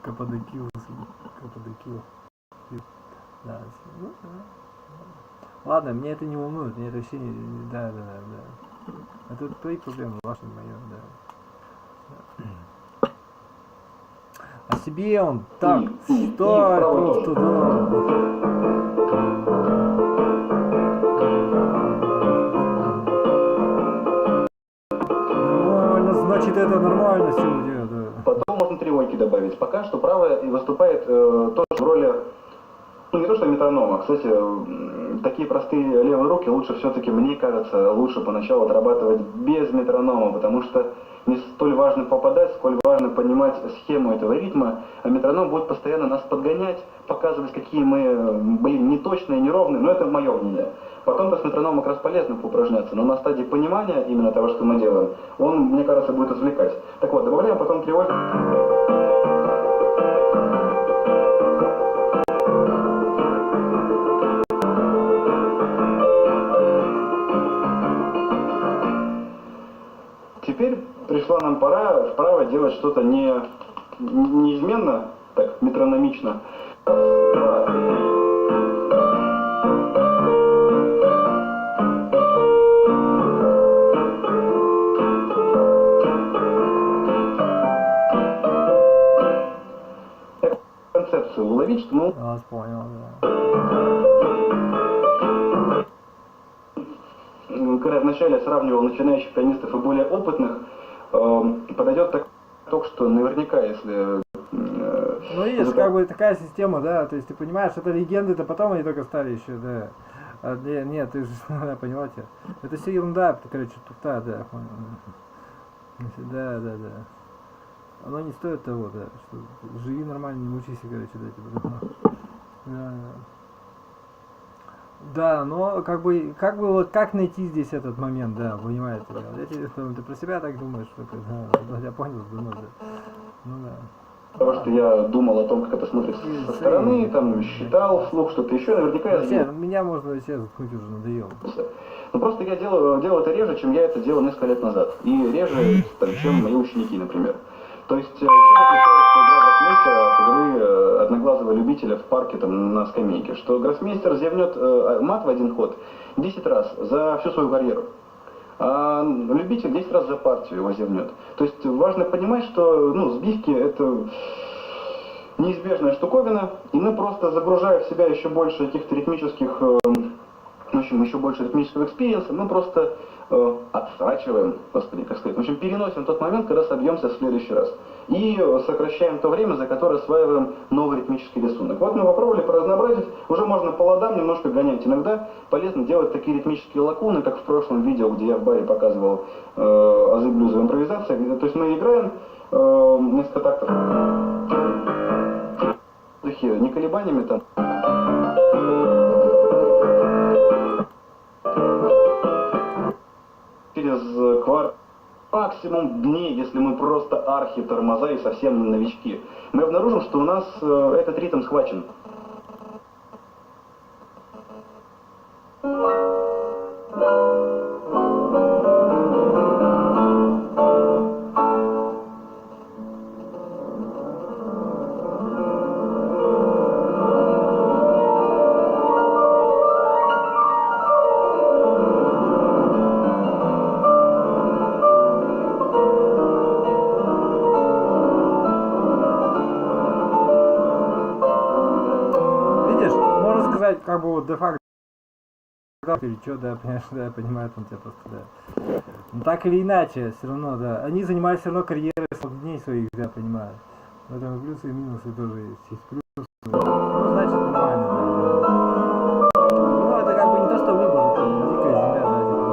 Каппадокил. Да. Ну, да. Ладно, меня это не волнует, мне это вообще не... Да. Это твои проблемы, ваши, мои, да. А себе он так, стой, просто, да. Нормально, значит это нормально все у тебя, да. Потом можно тревойки добавить. Пока что правая выступает тоже в роли, ну не то что метронома, кстати, такие простые левые руки лучше все-таки, мне кажется, лучше поначалу отрабатывать без метронома, потому что не столь важно попадать, сколь важно понимать схему этого ритма, а метроном будет постоянно нас подгонять, показывать, какие мы, неточные, неровные, но это мое мнение. Потом с метрономом как раз полезно поупражняться, но на стадии понимания именно того, что мы делаем, он, мне кажется, будет извлекать. Так вот, добавляем потом тревоги. Теперь пришла нам пора вправо делать что-то неизменно, так, метрономично. Раз, два, три. Концепцию уловить, что мы... Я вас понял, да. Когда вначале сравнивал начинающих пианистов и более опытных, подойдет так, что наверняка, если... Ну, есть как бы такая система, да, то есть ты понимаешь, это легенды, это потом они только стали еще, да. А, нет, ты же, понимаете, это все ерунда, это, короче, туфта, да, да. Оно не стоит того, да, что живи нормально, не учись, короче, да, типа, да. Да, но как бы вот как найти здесь этот момент, да, понимаете, да. Ты про себя так думаешь, что да, я понял, думаю, да. Ну да. Потому что я думал о том, как это смотрится со стороны, там, считал вслух, что-то еще, наверняка я вообще, меня можно вообще заткнуть, уже надоело. Но просто я делаю это реже, чем я это делал несколько лет назад. И реже, чем мои ученики, например. То есть, чем отличается игра гроссмейстера от игры одноглазого любителя в парке там, на скамейке? Что гроссмейстер зевнет мат в один ход 10 раз за всю свою карьеру. А любитель 10 раз за партию его зевнет. То есть важно понимать, что сбивки это неизбежная штуковина, и мы просто загружая в себя еще больше каких-то ритмических, в общем, еще больше ритмического экспириенса, мы просто отсрачиваем, господи, как сказать, в общем, переносим тот момент, когда собьемся в следующий раз. И сокращаем то время, за которое осваиваем новый ритмический рисунок. Вот мы попробовали поразнообразить, уже можно по ладам немножко гонять. Иногда полезно делать такие ритмические лакуны, как в прошлом видео, где я в баре показывал азы блюзовой импровизации. То есть мы играем несколько тактов. Не колебаниями там. Через кварт. Максимум дней, если мы просто архи-тормоза и совсем новички, мы обнаружим, что у нас этот ритм схвачен. Как бы вот де-факто или что, да, понимаешь, да, я понимаю, там тебя просто, да. Но так или иначе, все равно, да. Они занимались все равно карьерой дней своих, я понимаю. В этом плюсы и минусы тоже есть. Плюсы, ну, значит, нормально, да. Ну, это как бы не то, что выбор, это дикая земля, да,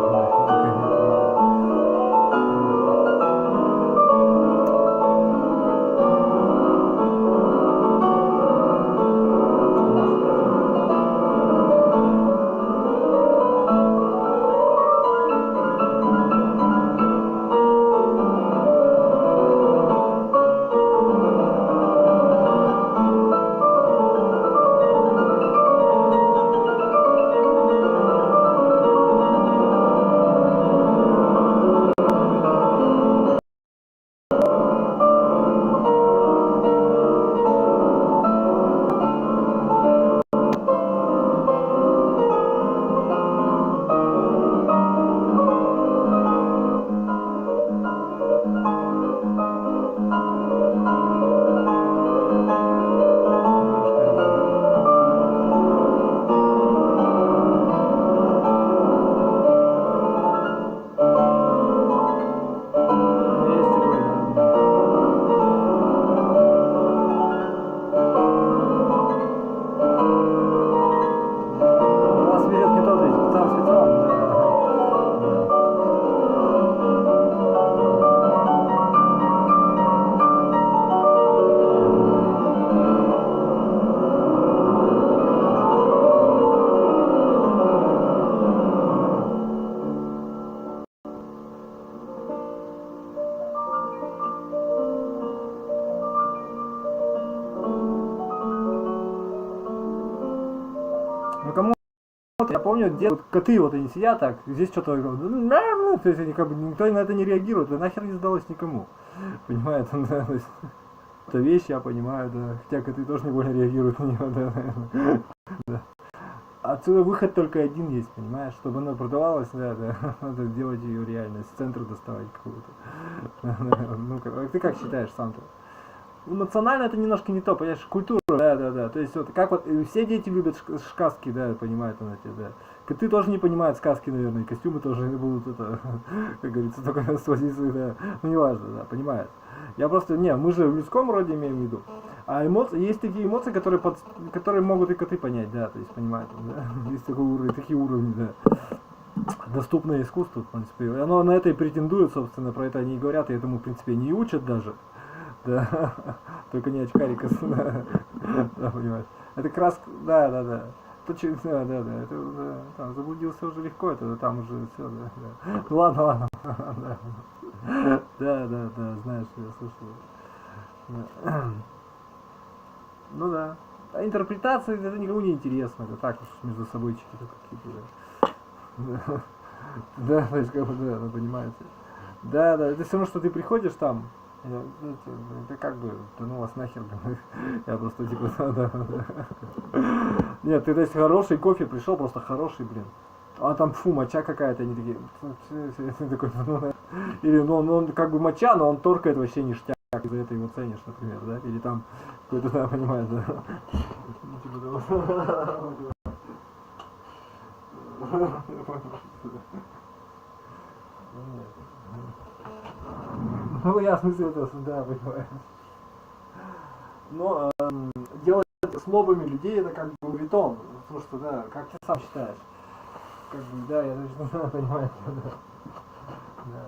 я помню, где вот коты вот они сидят так, здесь что-то, то есть они как бы, никто на это не реагирует, это нахер не сдалось никому, понимаете, да, то есть, это вещь, я понимаю, да, хотя коты тоже не больно реагируют на нее, да, наверное, да. Отсюда выход только один есть, понимаешь, чтобы она продавалась, да, надо делать ее реально, с центра доставать какую-то, ну, ты как считаешь сам-то? Эмоционально это немножко не то, понимаешь, культура, да, то есть вот как вот все дети любят сказки, да, понимают она тебя, да. Коты тоже не понимают сказки, наверное, и костюмы тоже не будут, это, как говорится, только с позиции, да, ну не важно, да, понимают. Я просто, не, мы же в людском роде имеем в виду, а эмоции, есть такие эмоции, которые могут и коты понять, да, то есть понимают, да, есть такие уровни, да. Доступное искусство, в принципе, и оно на это и претендует, собственно, про это они и говорят, и этому, в принципе, не учат даже. Да, только не очкарика, да, понимаешь. Это как раз, да. Да, это, да, там заблудился уже легко, это там уже все, да. Ну ладно, да, знаешь, я слышал. Да. Ну да. А интерпретации это никому не интересно, это так уж между собойчики какие-то, да. Да, то есть, как бы, да, вы понимаете. Да, это все равно, что ты приходишь там. Это как бы, да ну вас нахер, я просто типа, да. Нет, ты, то есть, хороший кофе пришел, просто хороший, блин. А там, фу, моча какая-то, они такие, такой, ну, или, ну, он как бы моча, но он торкает вообще ништяк, и за это его ценишь, например, да, или там, какой-то, да, понимаешь, да. Ну, я в смысле это, да, понимаю. Но делать с лобами людей это как бы бетон, потому что, да, как ты сам считаешь? Как бы, да, я точно понимаю, да.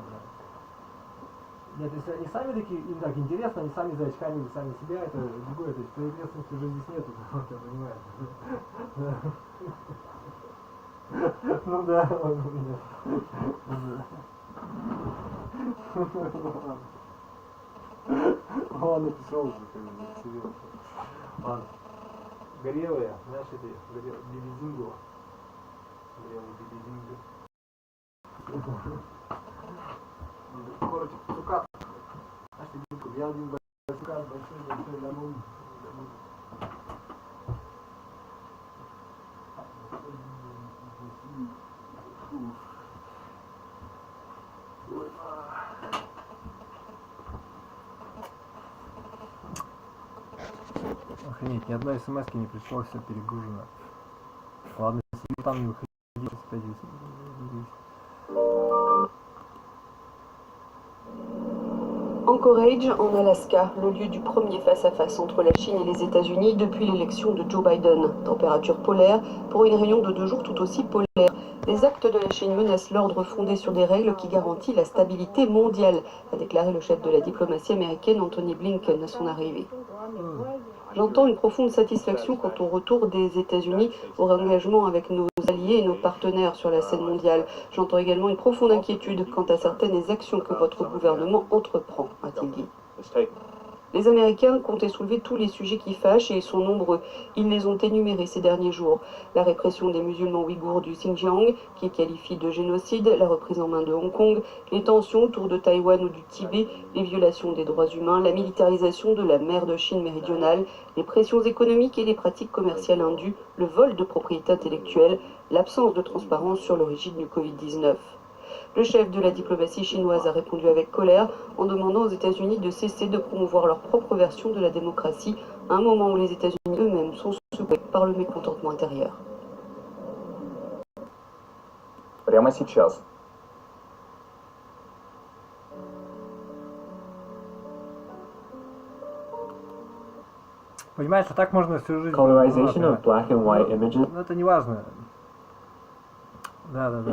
Нет, если они сами такие, им так интересно, они сами за очками, сами себя, это другое, то есть твоей ответственности уже здесь нету, ты понимаешь. Ну да, он написал уже, как бы, себе. Ладно. Горелые, знаешь, эти, бибизингу. Горелые бибизингу. Короче, цукат. Знаешь, я один цукат, большой лимон. Охренеть, ни одной смс-ки не пришло, все перегружено. Ладно, если там не выходи, опять Anchorage, en Alaska, le lieu du premier face-à-face entre la Chine et les États-Unis depuis l'élection de Joe Biden. Température polaire pour une réunion de 2 jours tout aussi polaire. Les actes de la Chine menacent l'ordre fondé sur des règles qui garantissent la stabilité mondiale, a déclaré le chef de la diplomatie américaine Anthony Blinken à son arrivée. J'entends une profonde satisfaction quant au retour des États-Unis au engagement avec nos alliés et nos partenaires sur la scène mondiale. J'entends également une profonde inquiétude quant à certaines actions que votre gouvernement entreprend, a-t-il dit. Les Américains comptaient soulever tous les sujets qui fâchent et ils sont nombreux. Ils les ont énumérés ces derniers jours. La répression des musulmans ouïghours du Xinjiang, qui qualifie de génocide, la reprise en main de Hong Kong, les tensions autour de Taïwan ou du Tibet, les violations des droits humains, la militarisation de la mer de Chine méridionale, les pressions économiques et les pratiques commerciales indues, le vol de propriété intellectuelle, l'absence de transparence sur l'origine du Covid-19. Le chef de la diplomatie chinoise a répondu avec colère en demandant aux États-Unis de cesser de promouvoir leur propre version de la démocratie à un moment où les États-Unis eux-mêmes sont secoués par le mécontentement intérieur. Прямо сейчас. Понимаешь, а так можно всю жизнь... Colorization of black and white images. Ну это не важно. Да.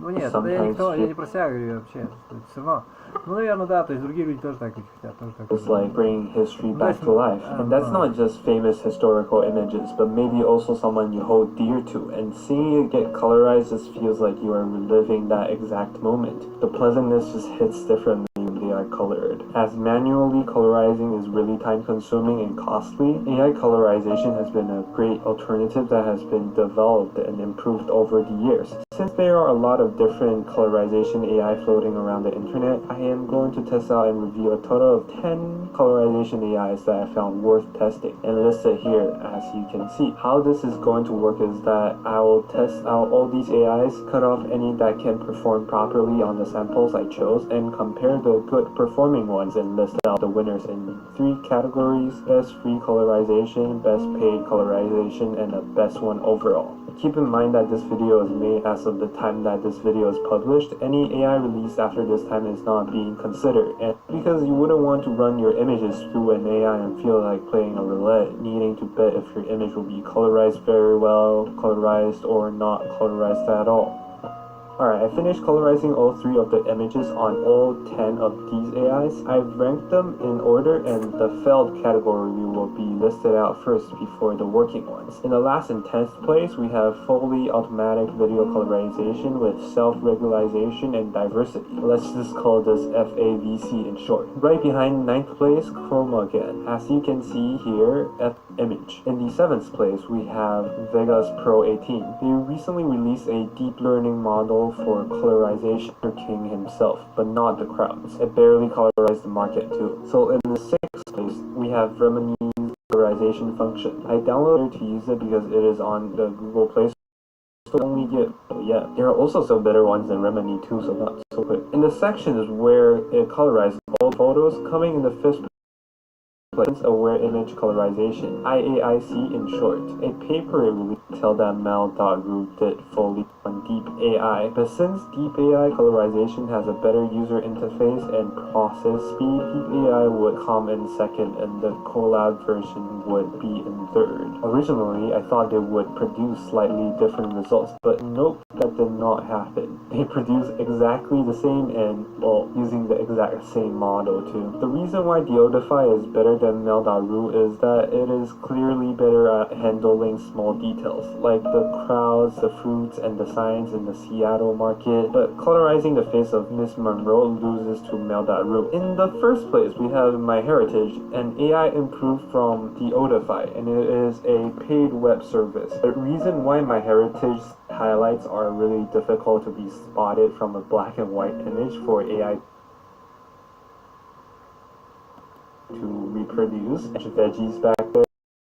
Ну нет, это я не про себя говорю вообще. Все равно. Ну, наверное, да, то есть другие люди тоже так хотят, тоже так. It's like bringing history back to life. And that's not just famous historical images, but maybe also someone you hold dear to. And seeing it get colorized just feels like you are reliving that exact moment. The pleasantness just hits differently when the are colored. As manually colorizing is really time consuming and costly, AI colorization has been a great alternative that has been developed and improved over the years. Since there are a lot of different colorization AI floating around the internet, I am going to test out and review a total of 10 colorization AIs that I found worth testing and listed here as you can see. How this is going to work is that I will test out all these AIs, cut off any that can perform properly on the samples I chose, and compare the good performing ones and list out the winners in 3 categories: best free colorization, best paid colorization, and the best one overall. Keep in mind that this video is made as of the time that this video is published. Any AI released after this time is not being considered, and because you wouldn't want to run your images through an AI and feel like playing a roulette, needing to bet if your image will be colorized very well, colorized, or not colorized at all. Alright, I finished colorizing all 3 of the images on all 10 of these AIs. I've ranked them in order, and the failed category will be listed out first before the working ones. In the last and 10th place, we have fully automatic video colorization with self-regularization and diversity. Let's just call this FAVC in short. Right behind 9th place, chroma again. As you can see here, image. In the 7th place, we have Vegas Pro 18. They recently released a deep learning model for colorization for King himself, but not the crowds. It barely colorized the market too. So in the 6th place, we have Remini's colorization function. I downloaded it to use it because it is on the Google Play Store. Only get, yeah, there are also some better ones than Remini too, so not so quick. In the section is where it colorizes all photos. Coming in the 5th place, aware image colorization, IAIC in short. A paper released tell that Mel.ru did fully on Deep AI, but since Deep AI colorization has a better user interface and process speed, Deep AI would come in 2nd and the collab version would be in 3rd. Originally, I thought they would produce slightly different results, but nope, that did not happen. They produced exactly the same and, well, using the exact same model too. The reason why Deodify is better than Mel.ru is that it is clearly better at handling small details, like the crowds, the fruits, and the signs in the Seattle market, but colorizing the face of Miss Monroe loses to Mel.ru. In the 1st place, we have MyHeritage, an AI improved from Deodify, and it is a paid web service. The reason why MyHeritage highlights are really difficult to be spotted from a black and white image for AI to reproduce veggies back there.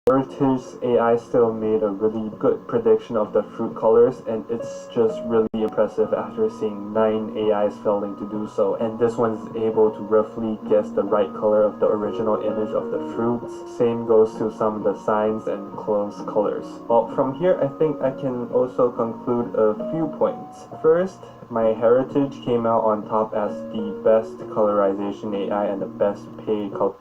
Heritage's AI still made a really good prediction of the fruit colors, and it's just really impressive after seeing 9 AIs failing to do so, and this one's able to roughly guess the right color of the original image of the fruits. Same goes to some of the signs and clothes colors. Well, from here I think I can also conclude a few points. First, MyHeritage came out on top as the best colorization AI and the best paid color.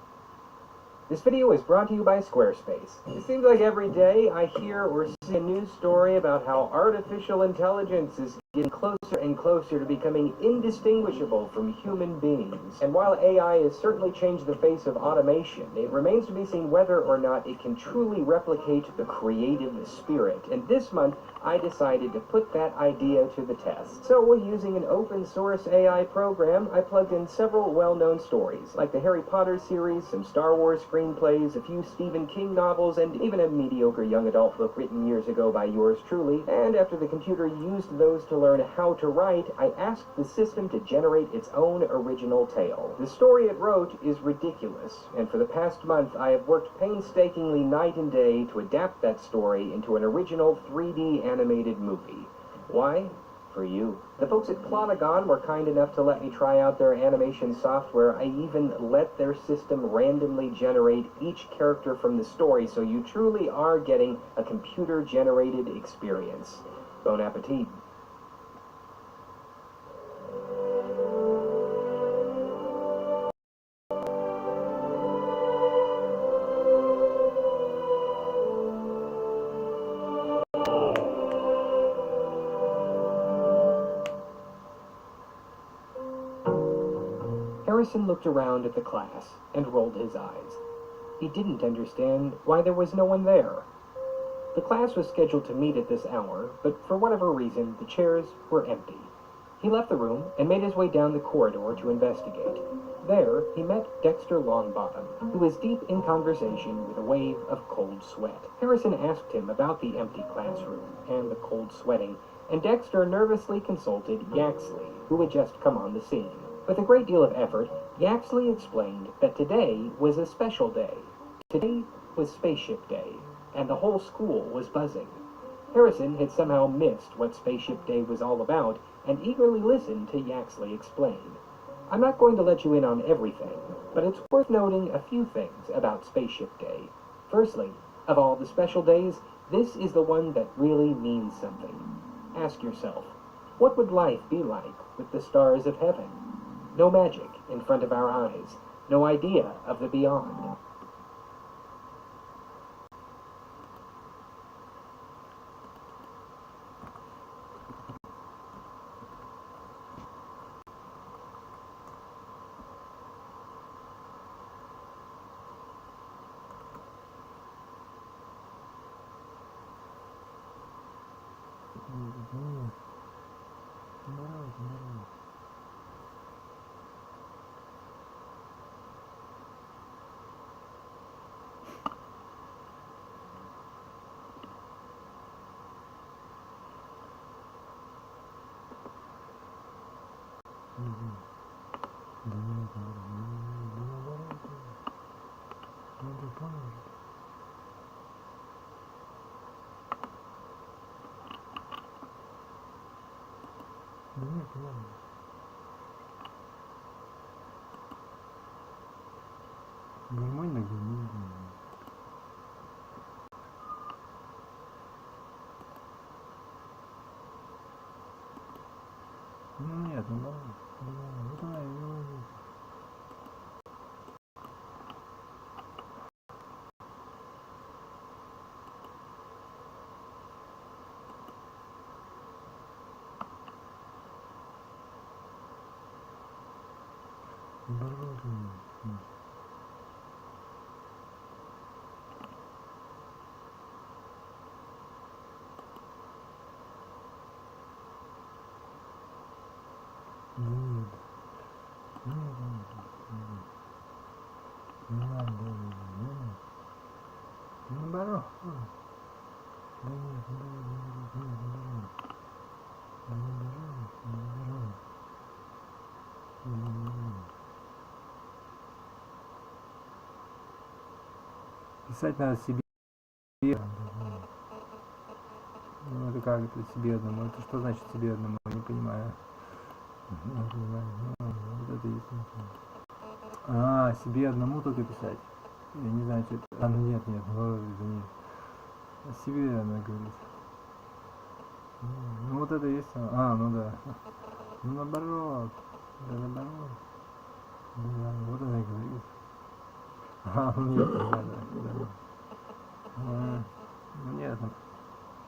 This video is brought to you by Squarespace. It seems like every day I hear or see a news story about how artificial intelligence is getting closer and closer to becoming indistinguishable from human beings. And while AI has certainly changed the face of automation, it remains to be seen whether or not it can truly replicate the creative spirit. And this month, I decided to put that idea to the test. So, using an open source AI program, I plugged in several well-known stories, like the Harry Potter series, some Star Wars screenplays, a few Stephen King novels, and even a mediocre young adult book written years ago by yours truly. And after the computer used those to learn how to write, I asked the system to generate its own original tale. The story it wrote is ridiculous, and for the past month I have worked painstakingly night and day to adapt that story into an original 3D animated movie. Why? For you. The folks at Plotagon were kind enough to let me try out their animation software. I even let their system randomly generate each character from the story, so you truly are getting a computer-generated experience. Bon appetit. Harrison looked around at the class and rolled his eyes. He didn't understand why there was no one there. The class was scheduled to meet at this hour, but for whatever reason, the chairs were empty. He left the room and made his way down the corridor to investigate. There, he met Dexter Longbottom, who was deep in conversation with a wave of cold sweat. Harrison asked him about the empty classroom and the cold sweating, and Dexter nervously consulted Yaxley, who had just come on the scene. With a great deal of effort, Yaxley explained that today was a special day. Today was Spaceship Day, and the whole school was buzzing. Harrison had somehow missed what Spaceship Day was all about, and eagerly listened to Yaxley explain. I'm not going to let you in on everything, but it's worth noting a few things about Spaceship Day. Firstly, of all the special days, this is the one that really means something. Ask yourself, what would life be like with the stars of heaven? No magic in front of our eyes, no idea of the beyond. Нормально, ну нет, ну давай, ну давай, писать надо себе. Ну это как это себе одному? Это что значит себе одному? Я не понимаю. Вот это есть. А, себе одному только писать. Я не знаю, что это. А, ну нет, ну извини. О себе она говорит. Ну вот это есть. А, ну да. Ну наоборот. Да наоборот. Да, вот она и говорит. А, ну нет, да. Ну нет,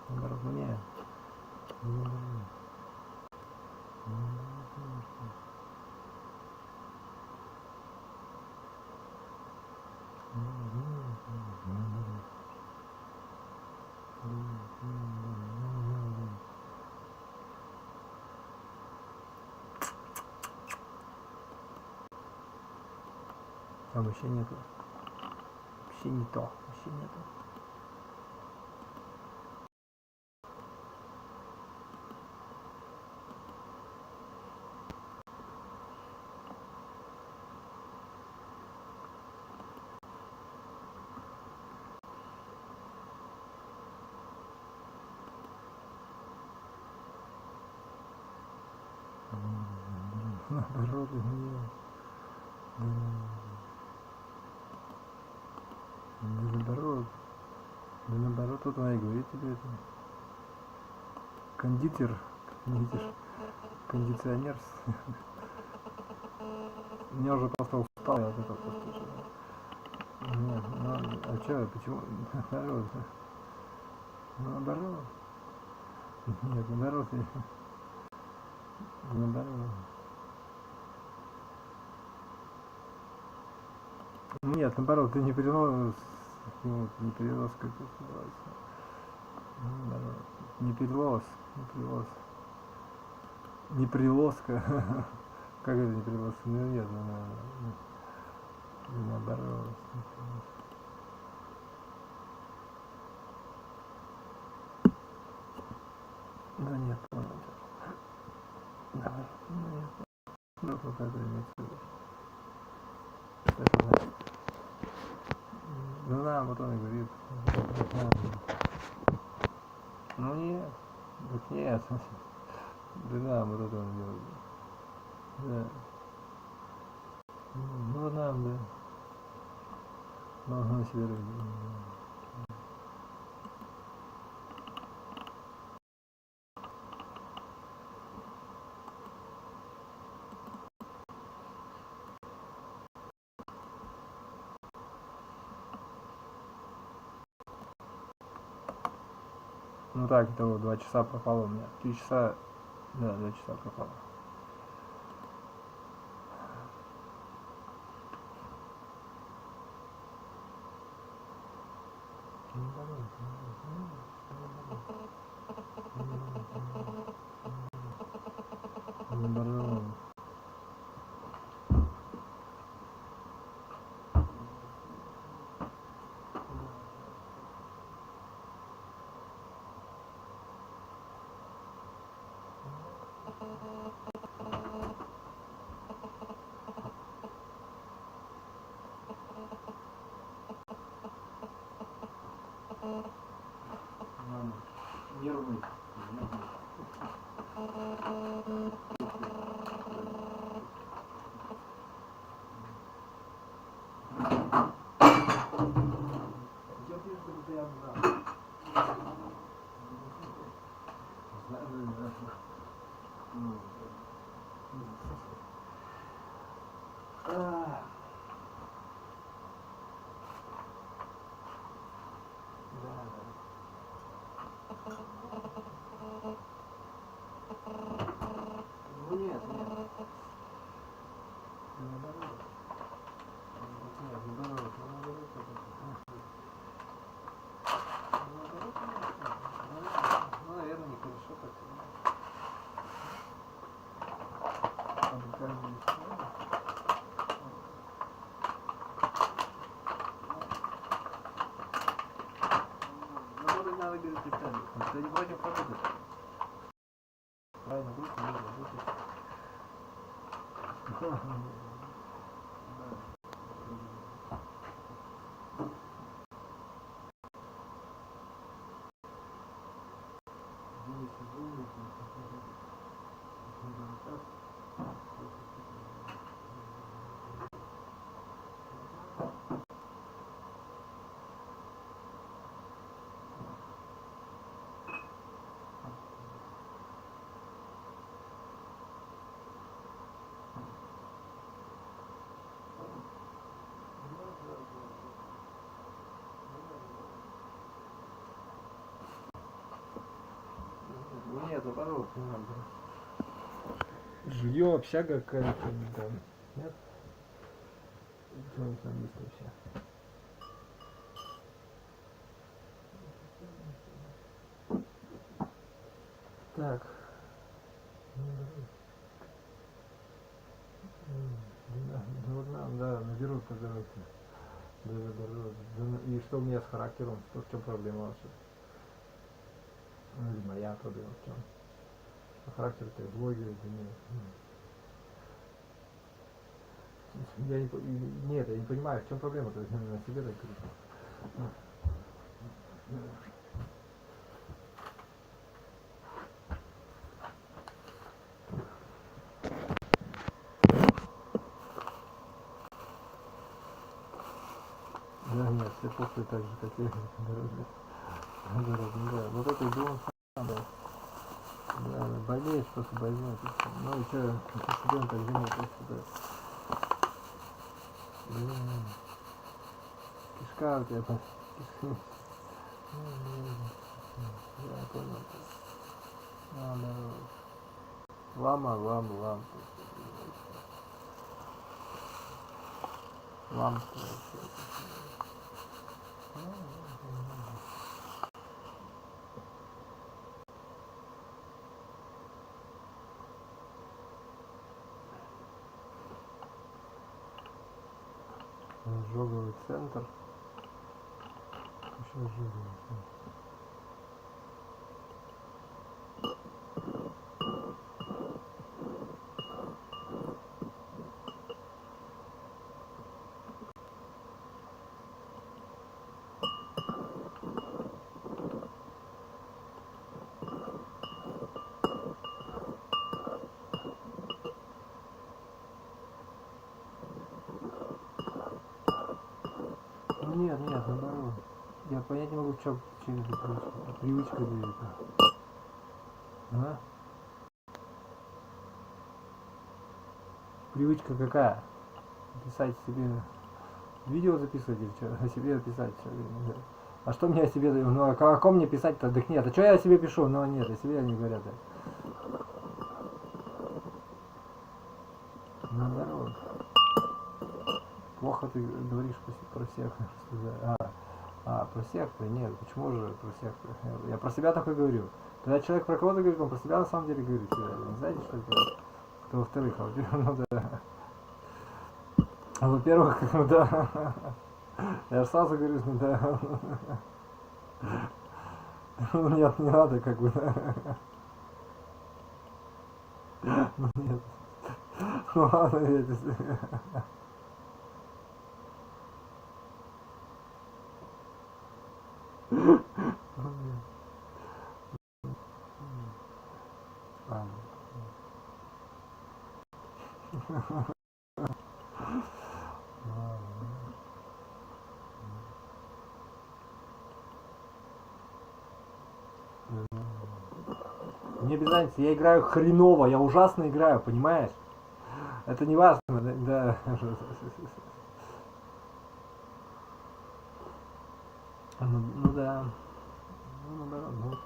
наоборот, ну нет. Там вообще нету. Вообще не то. Вообще нету. Наоборот, нет. Да наоборот, вот она и говорит тебе это. Кондитер, видишь, кондиционер. Меня уже просто устал, я вот это просто. Нет, ну, а чё, почему? Наоборот. Наоборот. Нет, наоборот. Наоборот. Нет, наоборот, ты не перенос, ну, не перенос, как это называется. Наоборот. Не перелос, не перелос. Не привозка. Как это не привозка? Ну нет, наоборот. Ну нет, понял. Да, нет. Ну только это имеется в виду. Что это значит? Ну да, вот он и говорит. Ну нет. Так нет. Да, вот это он делает. Да. Ну да, да. Ага, себе так. Ну так, итого 2 часа пропало у меня. 3 часа, да, 2 часа пропало. Наоборот. Нервный. Ну нет, нет. Наоборот. Нет, наоборот, ну, наверное, нехорошо так. Работать надо, говорит, специально. Ты не против работать? Правильно, будет, не работать. Нет, наоборот, не надо. Жилье, общага какая-то там. Нет? Что там есть вообще? Так. Да, наберут по дороге. И что у меня с характером? Что, в чем проблема вообще? Ну, или моя проблема в чем? Характер-то блогер, я не, нет, я не понимаю, в чем проблема-то, на себе так говорю. Да нет, все после так же, как я, да, вот это идион сам, да. Да, болеешь, просто больной. Ну и что, студент так женит, да. Кишка у тебя там. Я понял. Лам. Лам. Ожоговый центр. Еще ожоговый центр. Нет, наоборот. Я понять не могу, в чем через привычка. Привычка будет. А? Привычка какая? Писать себе. Видео записывать или что? О себе писать все время. А что мне о себе? Ну о ком мне писать-то? Так нет. А что я о себе пишу? Ну нет, о себе они говорят. Да. Наоборот. Плохо ты говоришь про всех. Про секту? Нет, почему же про секту? Я про себя такой говорю. Когда человек про кого-то говорит, он про себя на самом деле говорит. Не знаете, что это? Это во-вторых, ну да. Во-первых, да. Я же сразу говорю, ну да. Ну нет, не надо, как бы, да. Ну нет. Ну ладно, видите. Мне без разницы, я играю хреново, я ужасно играю, понимаешь? Это не важно, да. Ну да. Ну наоборот,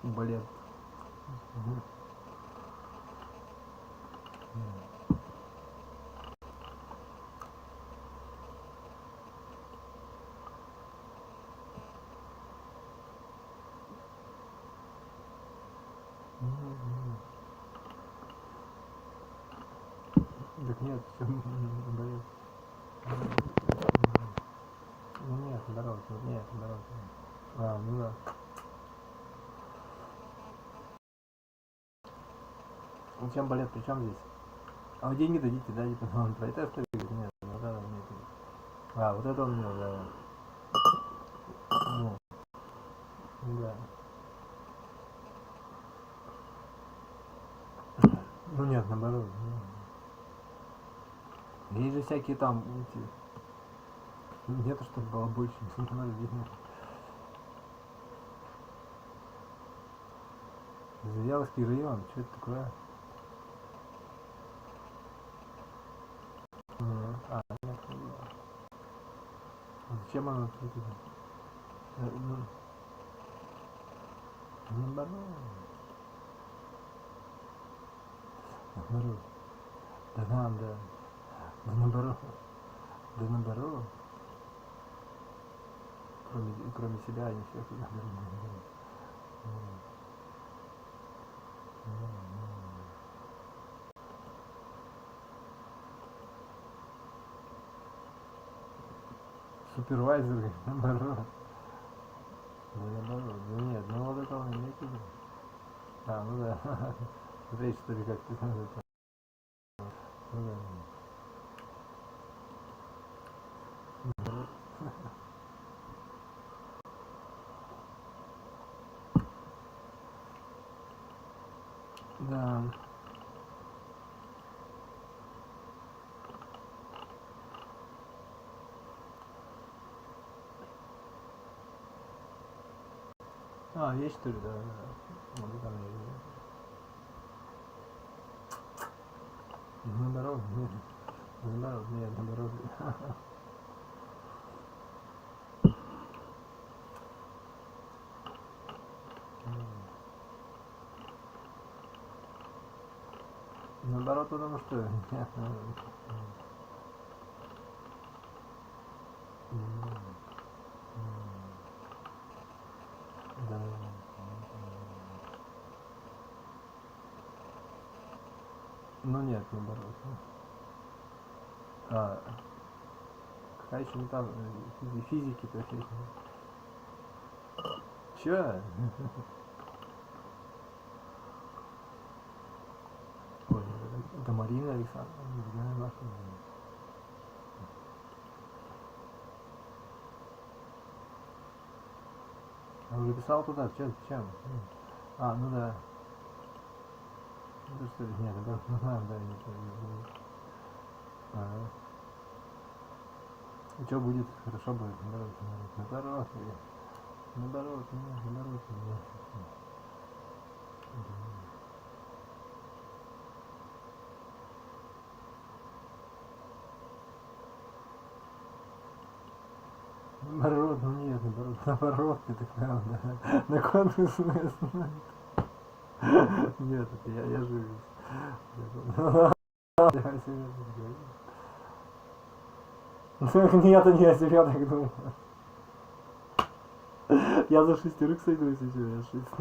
балет. Так нет, все балет. Ну нет, наоборот, нет, наоборот. Ну да. Ну чем балет, при чем здесь? А вы деньги дадите, да, типа, он про это что ли? Нет, вот это он нет. Вот это он мне, да. Ну, да. Ну нет, наоборот. Есть же всякие там, где-то чтобы было больше, не надо видно. Завьяловский район, что это такое? Нет, зачем оно тут? Наоборот. Наоборот. Да надо. Да наоборот. Да наоборот. Кроме себя, они всех туда берут. Супервайзеры, наоборот. Да наоборот. Да нет, ну вот это он имеет в виду. Ну да. Смотри, что ли, как ты это. Ну да. Да. Есть что ли, да. Вот там наоборот, нет. Наоборот, нет, наоборот. Наоборот, потому что нет, да. Ну нет, наоборот. А, какая еще не там физики-то. Чё? Ой, это Марина Александровна. А уже писал туда, чем? А, ну да. Ну что ли, нет, да, да, нет, и что будет? Хорошо будет, наоборот, наоборот. Наоборот, ну нет, наоборот, ты так надо, на конкурс нет, это я живу. Нет, не о себе так думаю. Я за шестерых сойдусь еще, я шесть.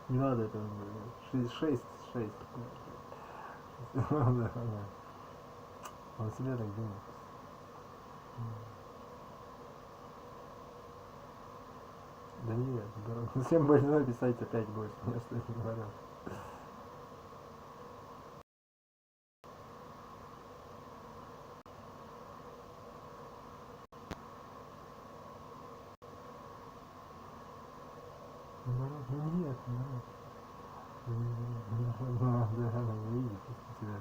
Не надо это, шесть. Он себе так думает. Да нет, всем больной писать опять больше, я что это говорю. Нет, да, видите тебя,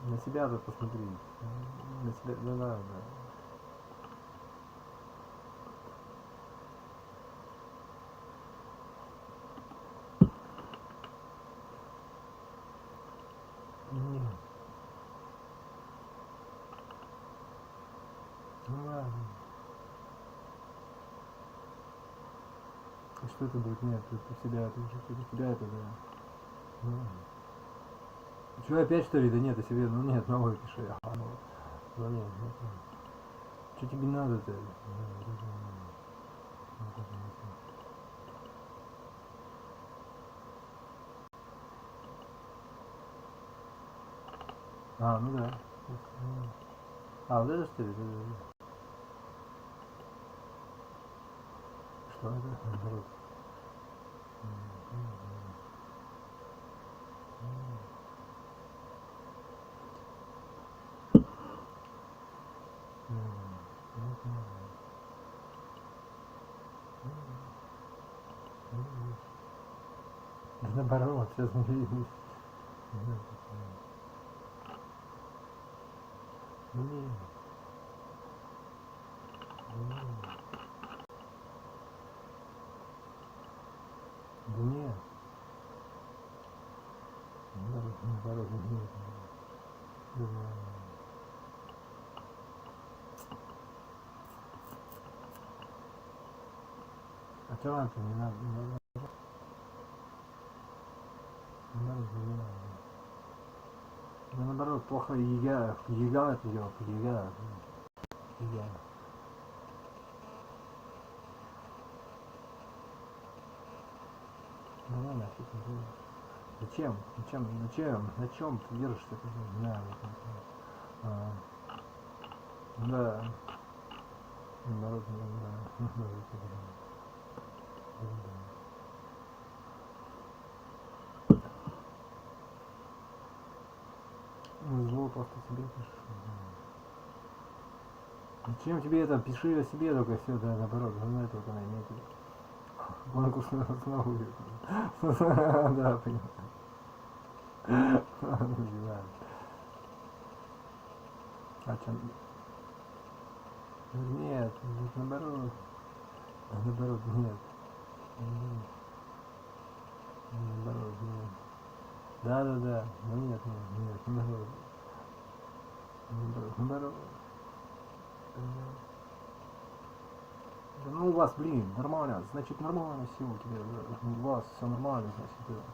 на себя-то посмотри. На себя, да. Нет. Ну ладно. И что это будет? Нет, это себя, это да. Ну, чего опять что ли? Да нет, о себе, ну нет, новое пиши. Ну нет. Что тебе надо-то? А, ну да. А, вот это что ли? Что это? Наоборот. Наоборот, сейчас не видно. Нет. Да нет. Наоборот, нет. А что вам-то не надо? Да наоборот, плохо ега это дело, ега. Ну ладно, зачем? На чем ты держишься? Да, да. Наоборот, да. Зло просто себе пишешь. Зачем тебе это? Пиши о себе только все, да, наоборот, знает вот она имеет. Конкурсную основу. Да, понимаю. А чем? Нет, наоборот. Наоборот, нет. Наоборот, нет. Да. Ну нет, наоборот. Наоборот. Да ну у вас, блин, нормально, значит нормально все у тебя, у вас все нормально, значит.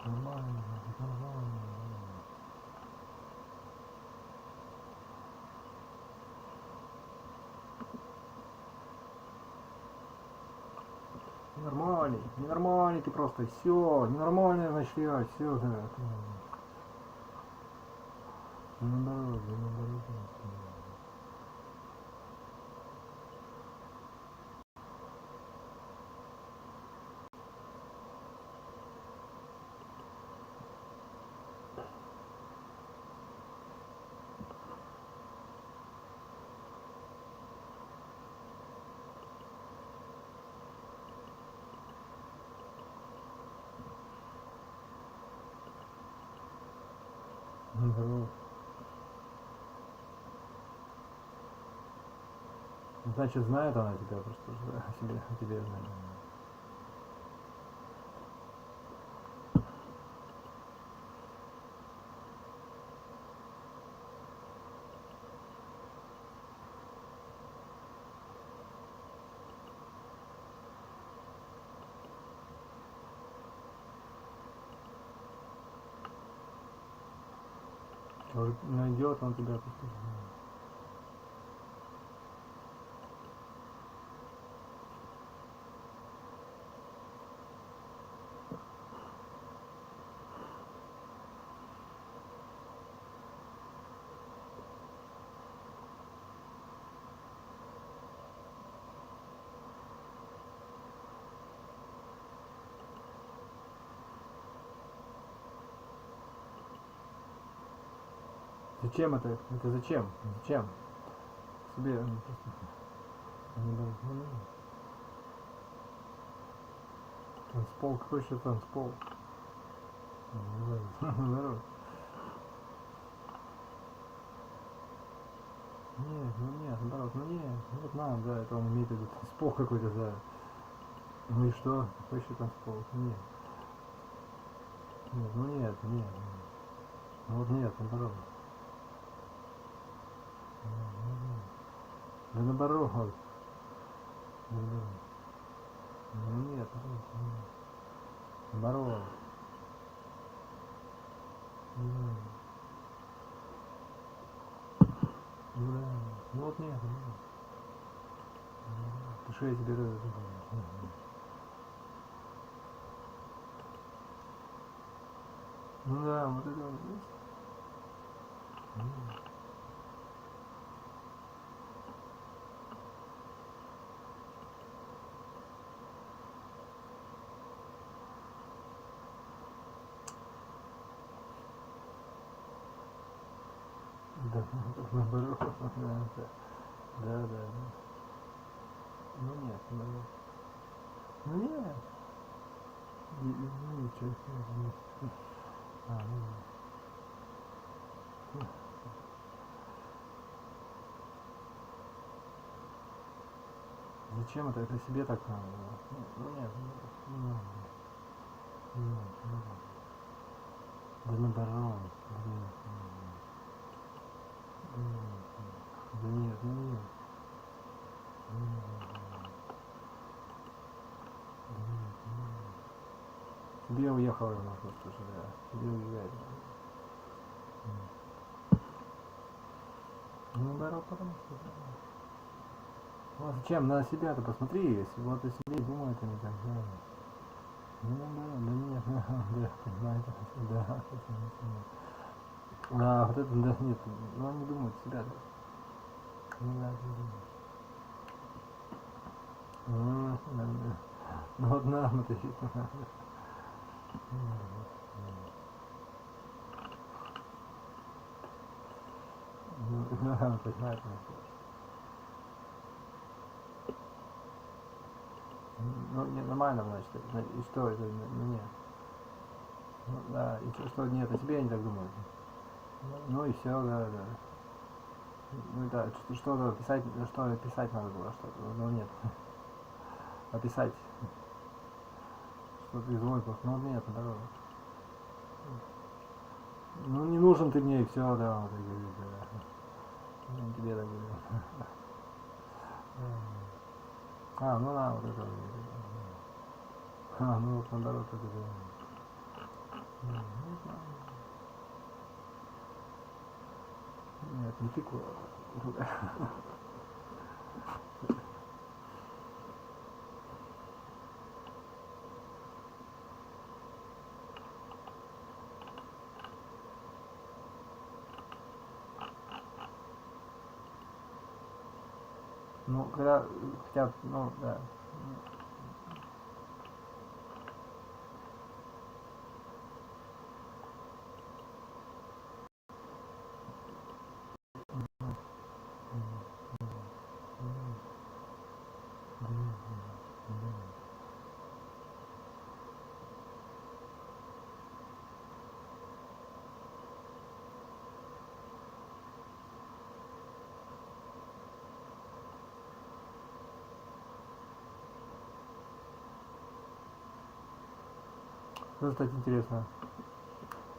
Нормально. Ненормальный ты просто, все, ненормальный, значит, я, все, да. Наоборот. Наоборот. Значит, знает она тебя просто, о тебе знает. Найдет он тебя просто. Зачем это? Это зачем? Зачем? Себе просто. Танцпол, какой еще танцпол? Здорово. Нет, наоборот, вот надо, да, это он имеет в виду танцпол какой-то, да. Ну и что? Какой еще танцпол? Нет. Нет. Ну вот нет, наоборот. Да наоборот. Нет. Наоборот. Ну вот нет. Пишу я тебе. Ну да, вот это вот есть. Да, наоборот, да. Ну нет. Ничего. Зачем это? Это себе так надо. Нет. Да наоборот. Да нет. Тебе уехал она просто уже, да. Тебе уезжает. Ну наоборот, потому что. Ну а зачем? На себя-то посмотри, если вот о себе думают они так, да. Ну наоборот, да нет, да, понимаете, да. А вот это, да, нет, ну они думают себя-то. Ну да, ну вот нам это есть. Ну, понимаете, ну, не, нормально, значит, и что это, ну, нет. Ну, да, и что, нет, о себе они так думают. Ну, и все, да. Ну, да, что-то писать, что писать надо было, что-то, ну, нет. Описать. Что-то изволь просто, ну, нет, наоборот. Ну, не нужен ты мне, и все, да, вот, да. Ну, тебе так говорю. Ну да, вот это. Ну вот наоборот это да. Нет, не тыква. Ну, когда хотят, ну, да. Что, кстати, интересно.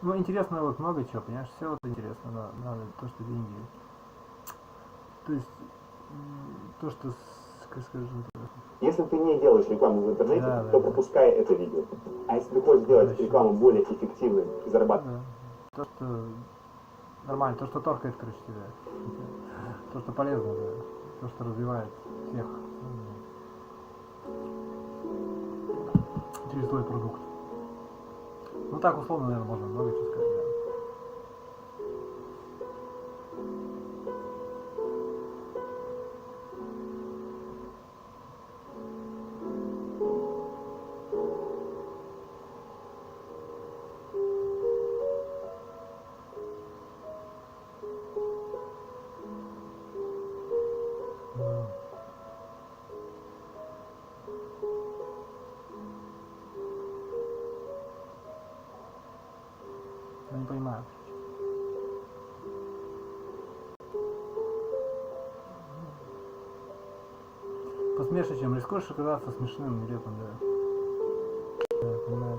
Ну, интересно вот много чего, понимаешь, все вот интересно, но надо то, что деньги. То есть, то, что, как скажем, Если ты не делаешь рекламу в интернете, да, то да. пропускай это видео. А если ты хочешь сделать рекламу более эффективной и зарабатывать... Да. То, что нормально, то, что торкает, короче, тебя. То, что полезно, да. То, что развивает всех. Через твой продукт. Ну так условно, наверное, можно много чего сказать, да. Я не понимаю. Посмешнее, чем рискуешь оказаться смешным, нелепым, да. Да, я понимаю.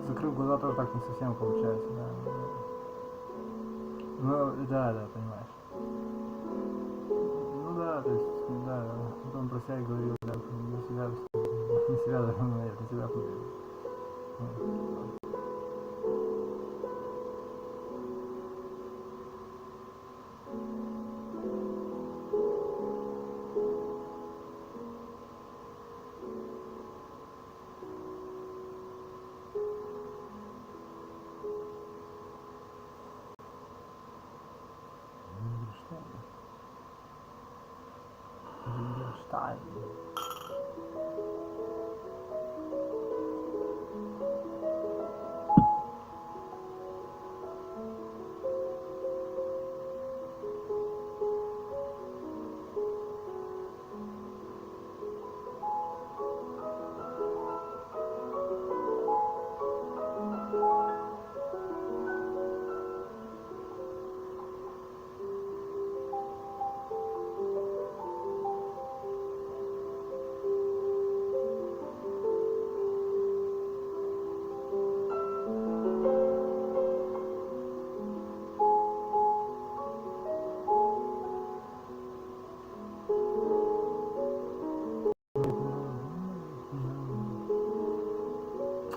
Закрыв глаза тоже так не совсем получается, да. Ну, да, понимаешь. Ну да, то есть, да, он про себя говорил, да, на себя, не себя, да, на себя говорил. Штайн.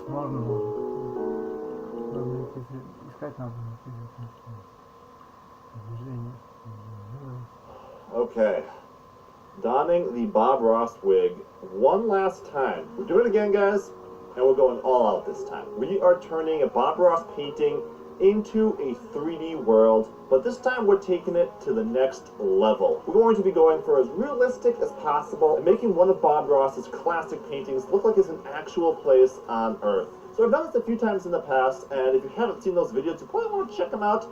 Можно. Искать надо. Движение. Okay. Donning the Bob Ross wig one last time. We're doing it again, guys, and we're going all out this time. We are turning a Bob Ross painting into a 3D world, but this time we're taking it to the next level. We're going to be going for as realistic as possible and making one of Bob Ross's classic paintings look like it's an actual place on Earth. So I've done this a few times in the past, and if you haven't seen those videos, you probably want to check them out.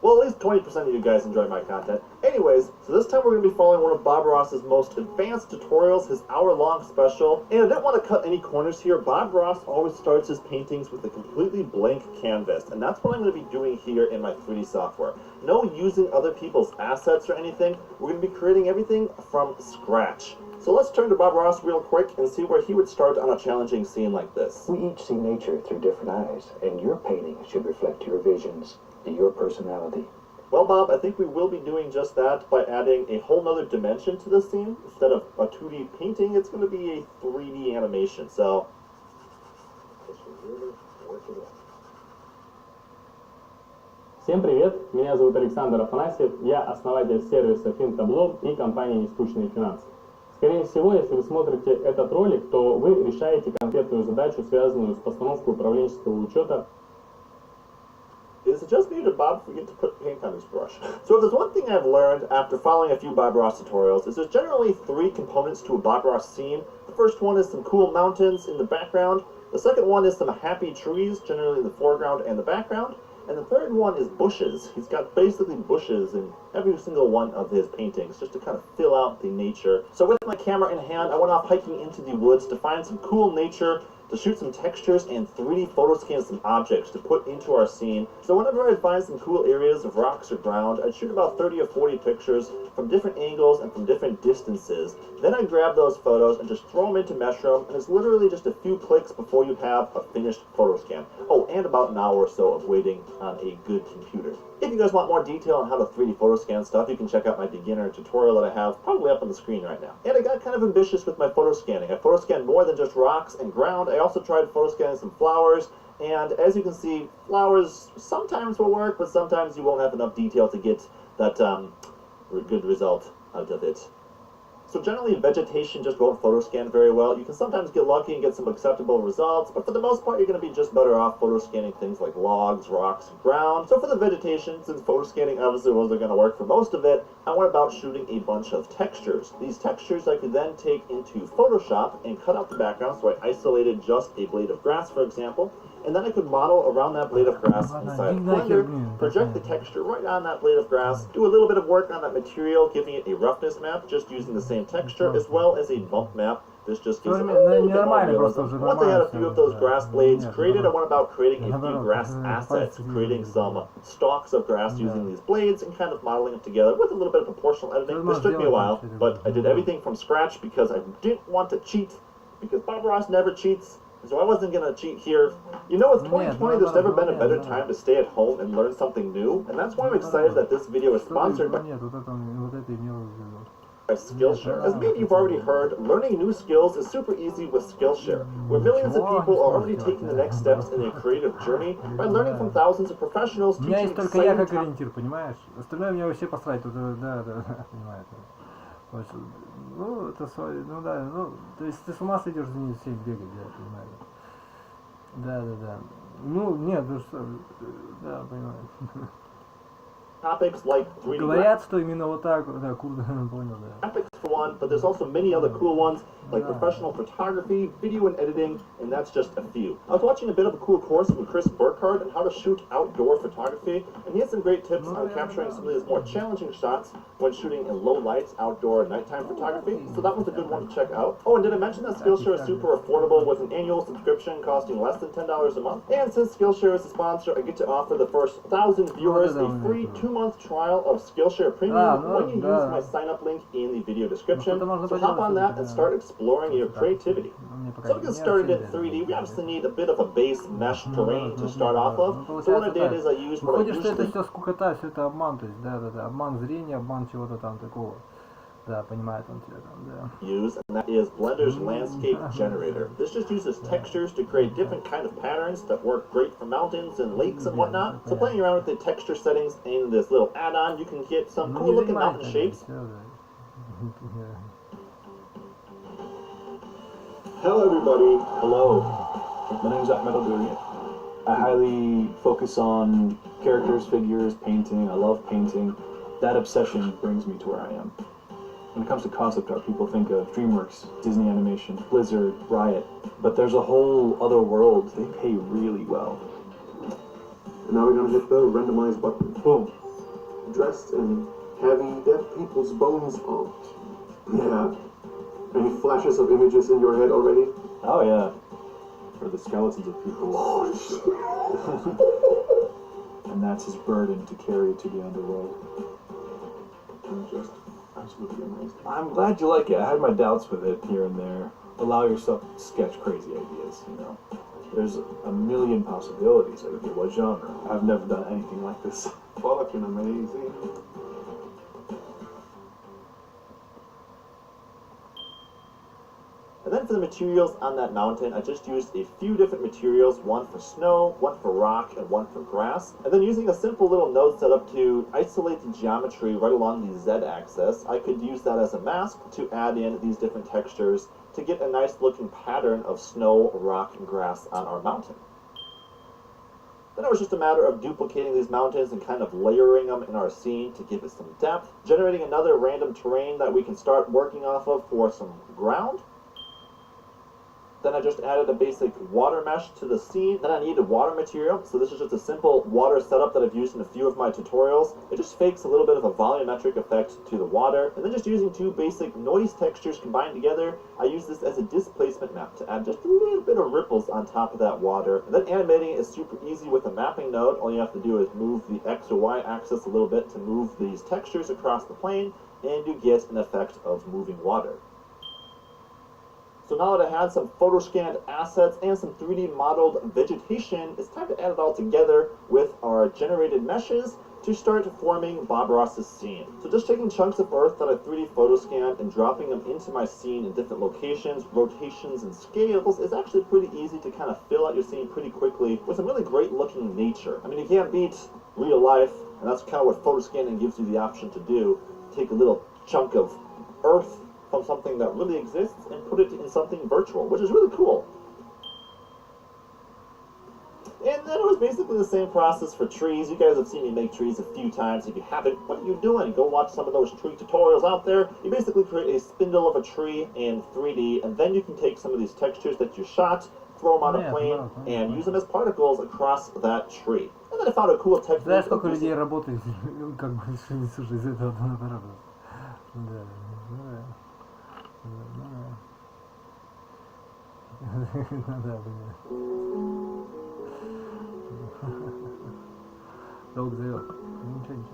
Well, at least 20% of you guys enjoy my content. Anyways, so this time we're going to be following one of Bob Ross's most advanced tutorials, his hour-long special. And I didn't want to cut any corners here. Bob Ross always starts his paintings with a completely blank canvas. And that's what I'm going to be doing here in my 3D software. No using other people's assets or anything. We're going to be creating everything from scratch. So let's turn to Bob Ross real quick and see where he would start on a challenging scene like this. We each see nature through different eyes, and your painting should reflect your visions, your personality. Well, Bob, I think we will be doing just that by adding a whole nother dimension to the scene. Instead of a 2D painting, it's going to be a 3D animation, so... Всем привет! Меня зовут Александр Афанасьев, я основатель сервиса Финтабло и компании «Нескучные финансы». Скорее всего, если вы смотрите этот ролик, то вы решаете конкретную задачу, связанную с постановкой управленческого учета. Is is it just me or did Bob forget to put paint on his brush? So if there's one thing I've learned after following a few Bob Ross tutorials, is there's generally 3 components to a Bob Ross scene. The first one is some cool mountains in the background. The second one is some happy trees, generally in the foreground and the background. And the third one is bushes. He's got basically bushes in every single one of his paintings, just to kind of fill out the nature. So with my camera in hand, I went off hiking into the woods to find some cool nature, to shoot some textures and 3D photo scan some objects to put into our scene. So whenever I'd find some cool areas of rocks or ground, I'd shoot about 30 or 40 pictures from different angles and from different distances. Then I'd grab those photos and just throw them into Meshroom, and it's literally just a few clicks before you have a finished photo scan. Oh, and about an hour or so of waiting on a good computer. If you guys want more detail on how to 3D photo scan stuff, you can check out my beginner tutorial that I have probably up on the screen right now. And I got kind of ambitious with my photo scanning. I photo scanned more than just rocks and ground. I also tried photo scanning some flowers, and as you can see, flowers sometimes will work, but sometimes you won't have enough detail to get that good result out of it. So generally, vegetation just won't photo scan very well. You can sometimes get lucky and get some acceptable results, but for the most part, you're going to be just better off photo scanning things like logs, rocks, and ground. So for the vegetation, since photo scanning obviously wasn't going to work for most of it, I went about shooting a bunch of textures. These textures I could then take into Photoshop and cut out the background, so I isolated just a blade of grass, for example, and then I could model around that blade of grass inside Blender, project the texture right on that blade of grass, do a little bit of work on that material, giving it a roughness map, just using the same texture, as well as a bump map. This just gives it a little bit more realism. Once I had a few of those grass blades created, I went about creating a few grass assets, creating some stalks of grass using these blades and kind of modeling them together with a little bit of proportional editing. This took me a while, but I did everything from scratch because I didn't want to cheat, because Bob Ross never cheats. So I wasn't going to cheat here. You know, with 2020, there's never been a better time to stay at home and learn something new. And that's why I'm excited that this video is sponsored by Skillshare. As maybe you've already heard, learning new skills is super easy with Skillshare, where millions of people are already taking the next steps in their creative journey by learning from thousands of professionals У меня teaching есть только я exciting как ориентир, понимаешь? Остальное мне вообще посрать. Тут, да, понимаешь. Ну, это свой, ну да, ну, то есть ты с ума сойдешь за ней всех бегать, да, понимаешь? Да. Ну, нет, ну что, да, понимаю. topics like 3D Говорят, что именно вот так, да, круто, понял, да. graphics for one, but there's also many other cool ones like professional photography, video and editing, and that's just a few. I was watching a bit of a cool course from Chris Burkhardt on how to shoot outdoor photography, and he had some great tips on capturing some of these more challenging shots when shooting in low lights outdoor nighttime photography, so that was a good one to check out. Oh, and did I mention that Skillshare is super affordable with an annual subscription costing less than $10 a month? And since Skillshare is a sponsor, I get to offer the first 1,000 viewers a free 2-month trial of Skillshare Premium when you use my sign-up link in the video description. So hop on that and start exploring your creativity. So to get started in 3D, we obviously need a bit of a base mesh terrain to start off of. So what I did is I used what I Выходит, что это usually все скукота, все это обман, то есть, да, обман зрения, обман чего-то там такого. Да, понимает он тебя там, да. use, and that is Blender's Landscape Generator. This just uses textures to create different kind of patterns that work great for mountains and lakes and whatnot. So playing around with the texture settings in this little add-on, you can get some cool looking mountain shapes. Hello everybody. Hello. My name is Ahmed Al-Durian. I highly focus on characters, figures, painting. I love painting. That obsession brings me to where I am. When it comes to concept art, people think of DreamWorks, Disney Animation, Blizzard, Riot, but there's a whole other world. They pay really well. And now we're gonna hit the randomize button. Boom. Dressed in heavy dead people's bones art. Yeah. Any flashes of images in your head already? Oh yeah. Or the skeletons of people. Oh shit. And that's his burden to carry to the underworld. I'm just absolutely amazed. I'm glad you like it. I had my doubts with it here and there. Allow yourself to sketch crazy ideas, you know. There's a million possibilities. Like, okay, what genre? I've never done anything like this. Fucking amazing. And then for the materials on that mountain, I just used a few different materials, one for snow, one for rock, and one for grass. And then using a simple little node setup to isolate the geometry right along the Z-axis, I could use that as a mask to add in these different textures to get a nice looking pattern of snow, rock, and grass on our mountain. Then it was just a matter of duplicating these mountains and kind of layering them in our scene to give it some depth, generating another random terrain that we can start working off of for some ground. Then I just added a basic water mesh to the scene. Then I needed water material, so this is just a simple water setup that I've used in a few of my tutorials. It just fakes a little bit of a volumetric effect to the water. And then just using two basic noise textures combined together, I use this as a displacement map to add just a little bit of ripples on top of that water. And then animating is super easy with a mapping node. All you have to do is move the X or Y axis a little bit to move these textures across the plane, and you get an effect of moving water. So now that I had some photo-scanned assets and some 3D modeled vegetation, it's time to add it all together with our generated meshes to start forming Bob Ross's scene. So just taking chunks of earth that I 3D photo-scanned and dropping them into my scene in different locations, rotations, and scales is actually pretty easy to kind of fill out your scene pretty quickly with some really great looking nature. I mean, you can't beat real life, and that's kind of what photo-scanning gives you the option to do. Take a little chunk of earth from something that really exists and put it in something virtual, which is really cool. And then it was basically the same process for trees. You guys have seen me make trees a few times. If you haven't, what are you doing? Go watch some of those tree tutorials out there. You basically create a spindle of a tree in 3D, and then you can take some of these textures that you shot, throw them on a plane, and use them as particles across that tree. And then I found a cool technique. Знаешь, сколько людей работает, как бы, слушай, из этого аппарата? Да. Да, долг зовет. Ничего.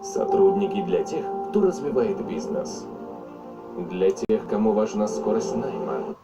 Сотрудники для тех, кто развивает бизнес. Для тех, кому важна скорость найма.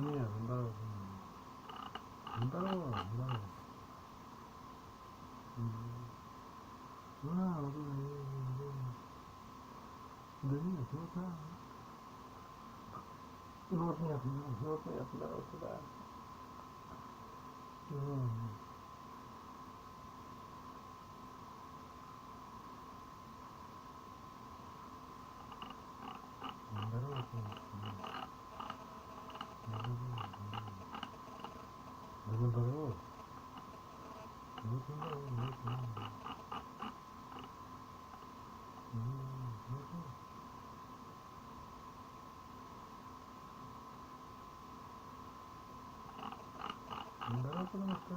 Нет, наоборот. Наоборот, наоборот. Да нет, вот надо. Ну вот нет, наоборот, сюда. Наоборот, наоборот. Да, потому что...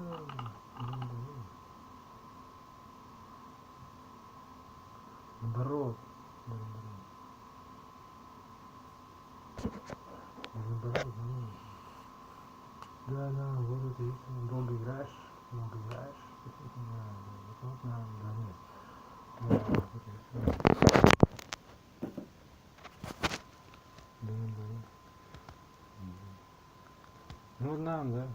Наоборот. Наоборот. Да, вот это есть. Долго играешь. Вот нам, да нет. Да, вот это все. Да. Ну нам, да.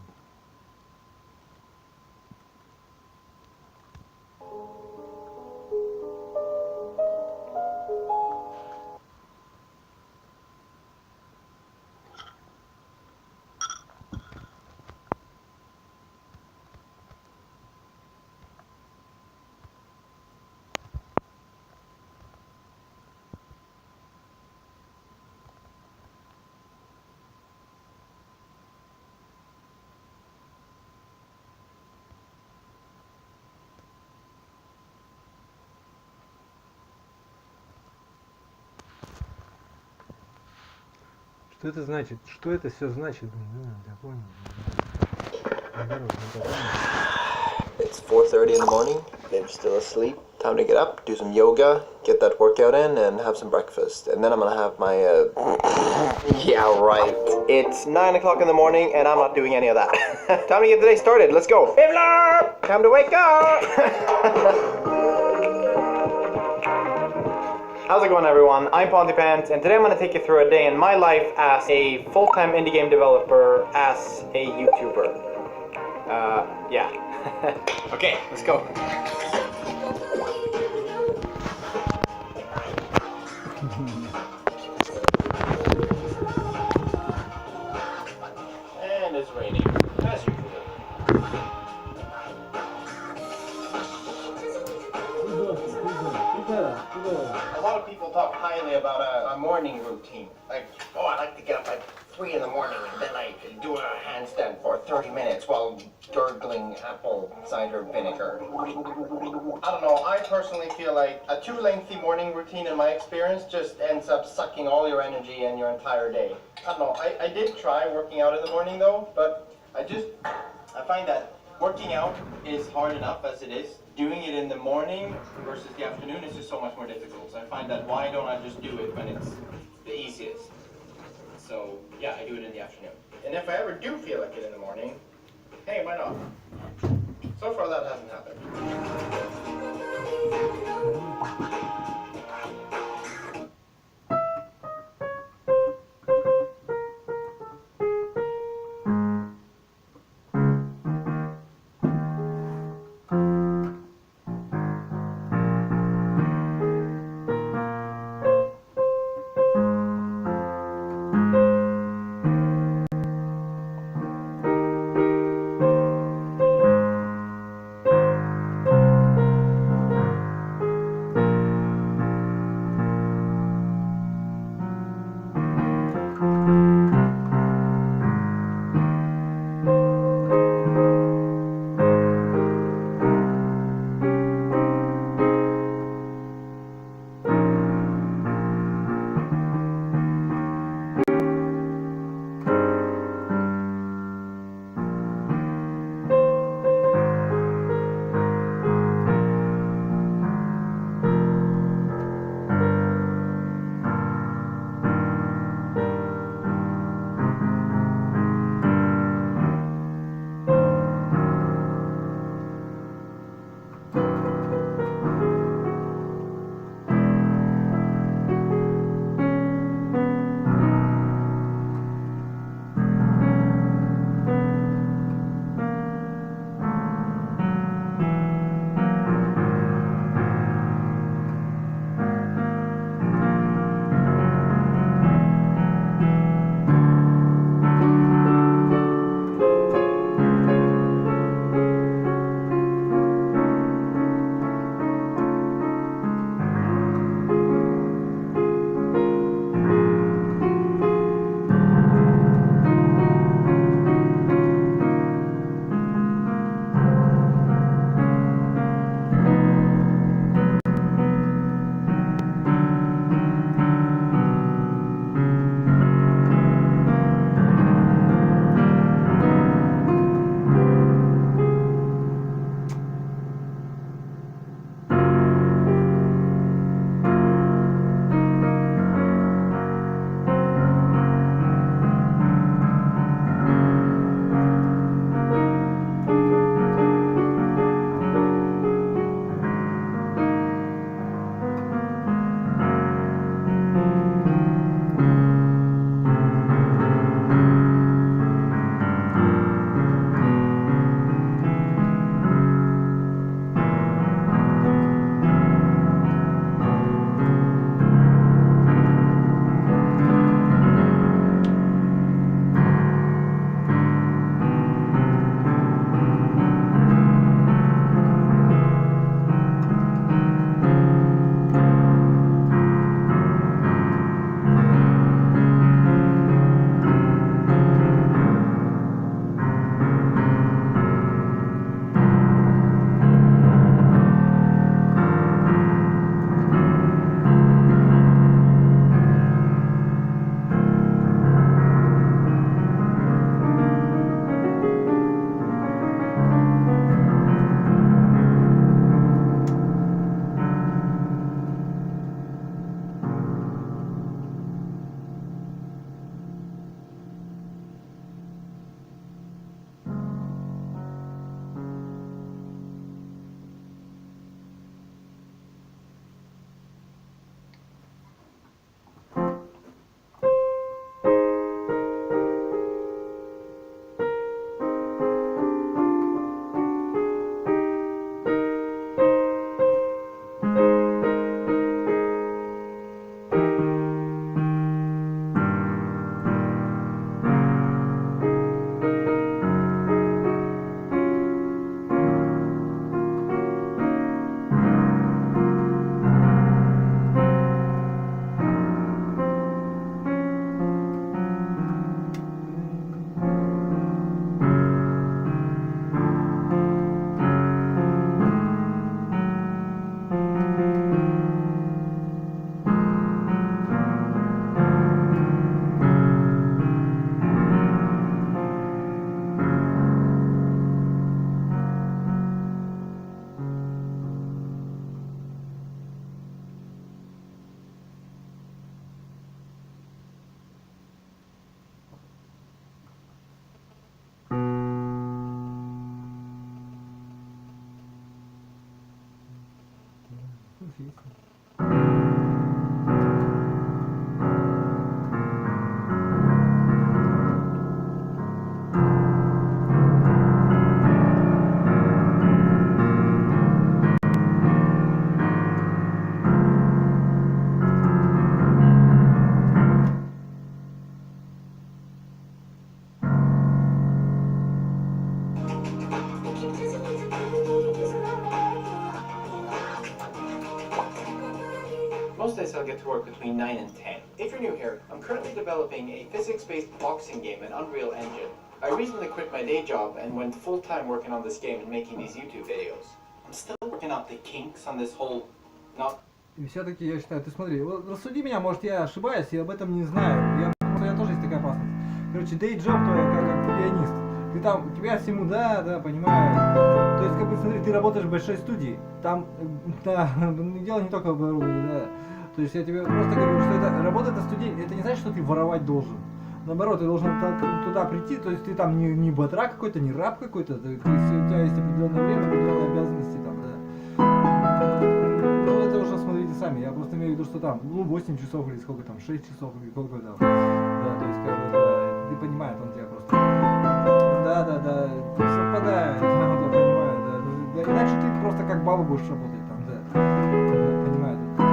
Что это значит? Что это все значит? Я понял. It's 4:30 in the morning. Babe's still asleep. Time to get up, do some yoga, get that workout in, and have some breakfast. And then I'm gonna have my, yeah, right. It's 9 o'clock in the morning, and I'm not doing any of that. Time to get the day started. Let's go. Bibler! Time to wake up! How's it going, everyone? I'm Pontypants, and today I'm going to take you through a day in my life as a full-time indie game developer, as a YouTuber. Yeah. Okay, let's go. And it's raining, as usual. A lot of people talk highly about a morning routine. Like, oh, I like to get up at 3 in the morning and then I do a handstand for 30 minutes while gurgling apple cider vinegar. I don't know, I personally feel like a too lengthy morning routine in my experience just ends up sucking all your energy and your entire day. I don't know, I did try working out in the morning though, but I find that working out is hard enough as it is. Doing it in the morning versus the afternoon is just so much more difficult. So I find that why don't I just do it when it's the easiest? So yeah, I do it in the afternoon. And if I ever do feel like it in the morning, hey, why not? So far that hasn't happened. says I'll get to work between 9 and 10. If you're new here, I'm currently developing a physics-based boxing game in Unreal Engine. I recently quit my day job and went full-time working on this game and making these YouTube videos. I'm still working out the kinks on this whole... И все-таки я считаю, ты смотри, вот рассуди меня, может я ошибаюсь, я об этом не знаю. Я тоже есть такая опасность. Короче, day-job твой, как пианист. Ты там, у тебя всему, да, понимаю. То есть, как бы, смотри, ты работаешь в большой студии, там, да, дело не только в оборудовании, да. То есть, я тебе просто говорю, что это работа это студия, это не значит, что ты воровать должен. Наоборот, ты должен туда прийти, то есть, ты там не батрак какой-то, не раб какой-то, то есть, у тебя есть определенное время, определенные обязанности там, да. Ну, это уже смотрите сами, я просто имею в виду, что там, 8 часов или сколько там, 6 часов или сколько там. Да, то есть, как бы, да, ты понимаешь, он тебя просто... Да, совпадает, да, понимаю, да. Иначе ты просто как баба будешь работать там, да. Понимаю, да,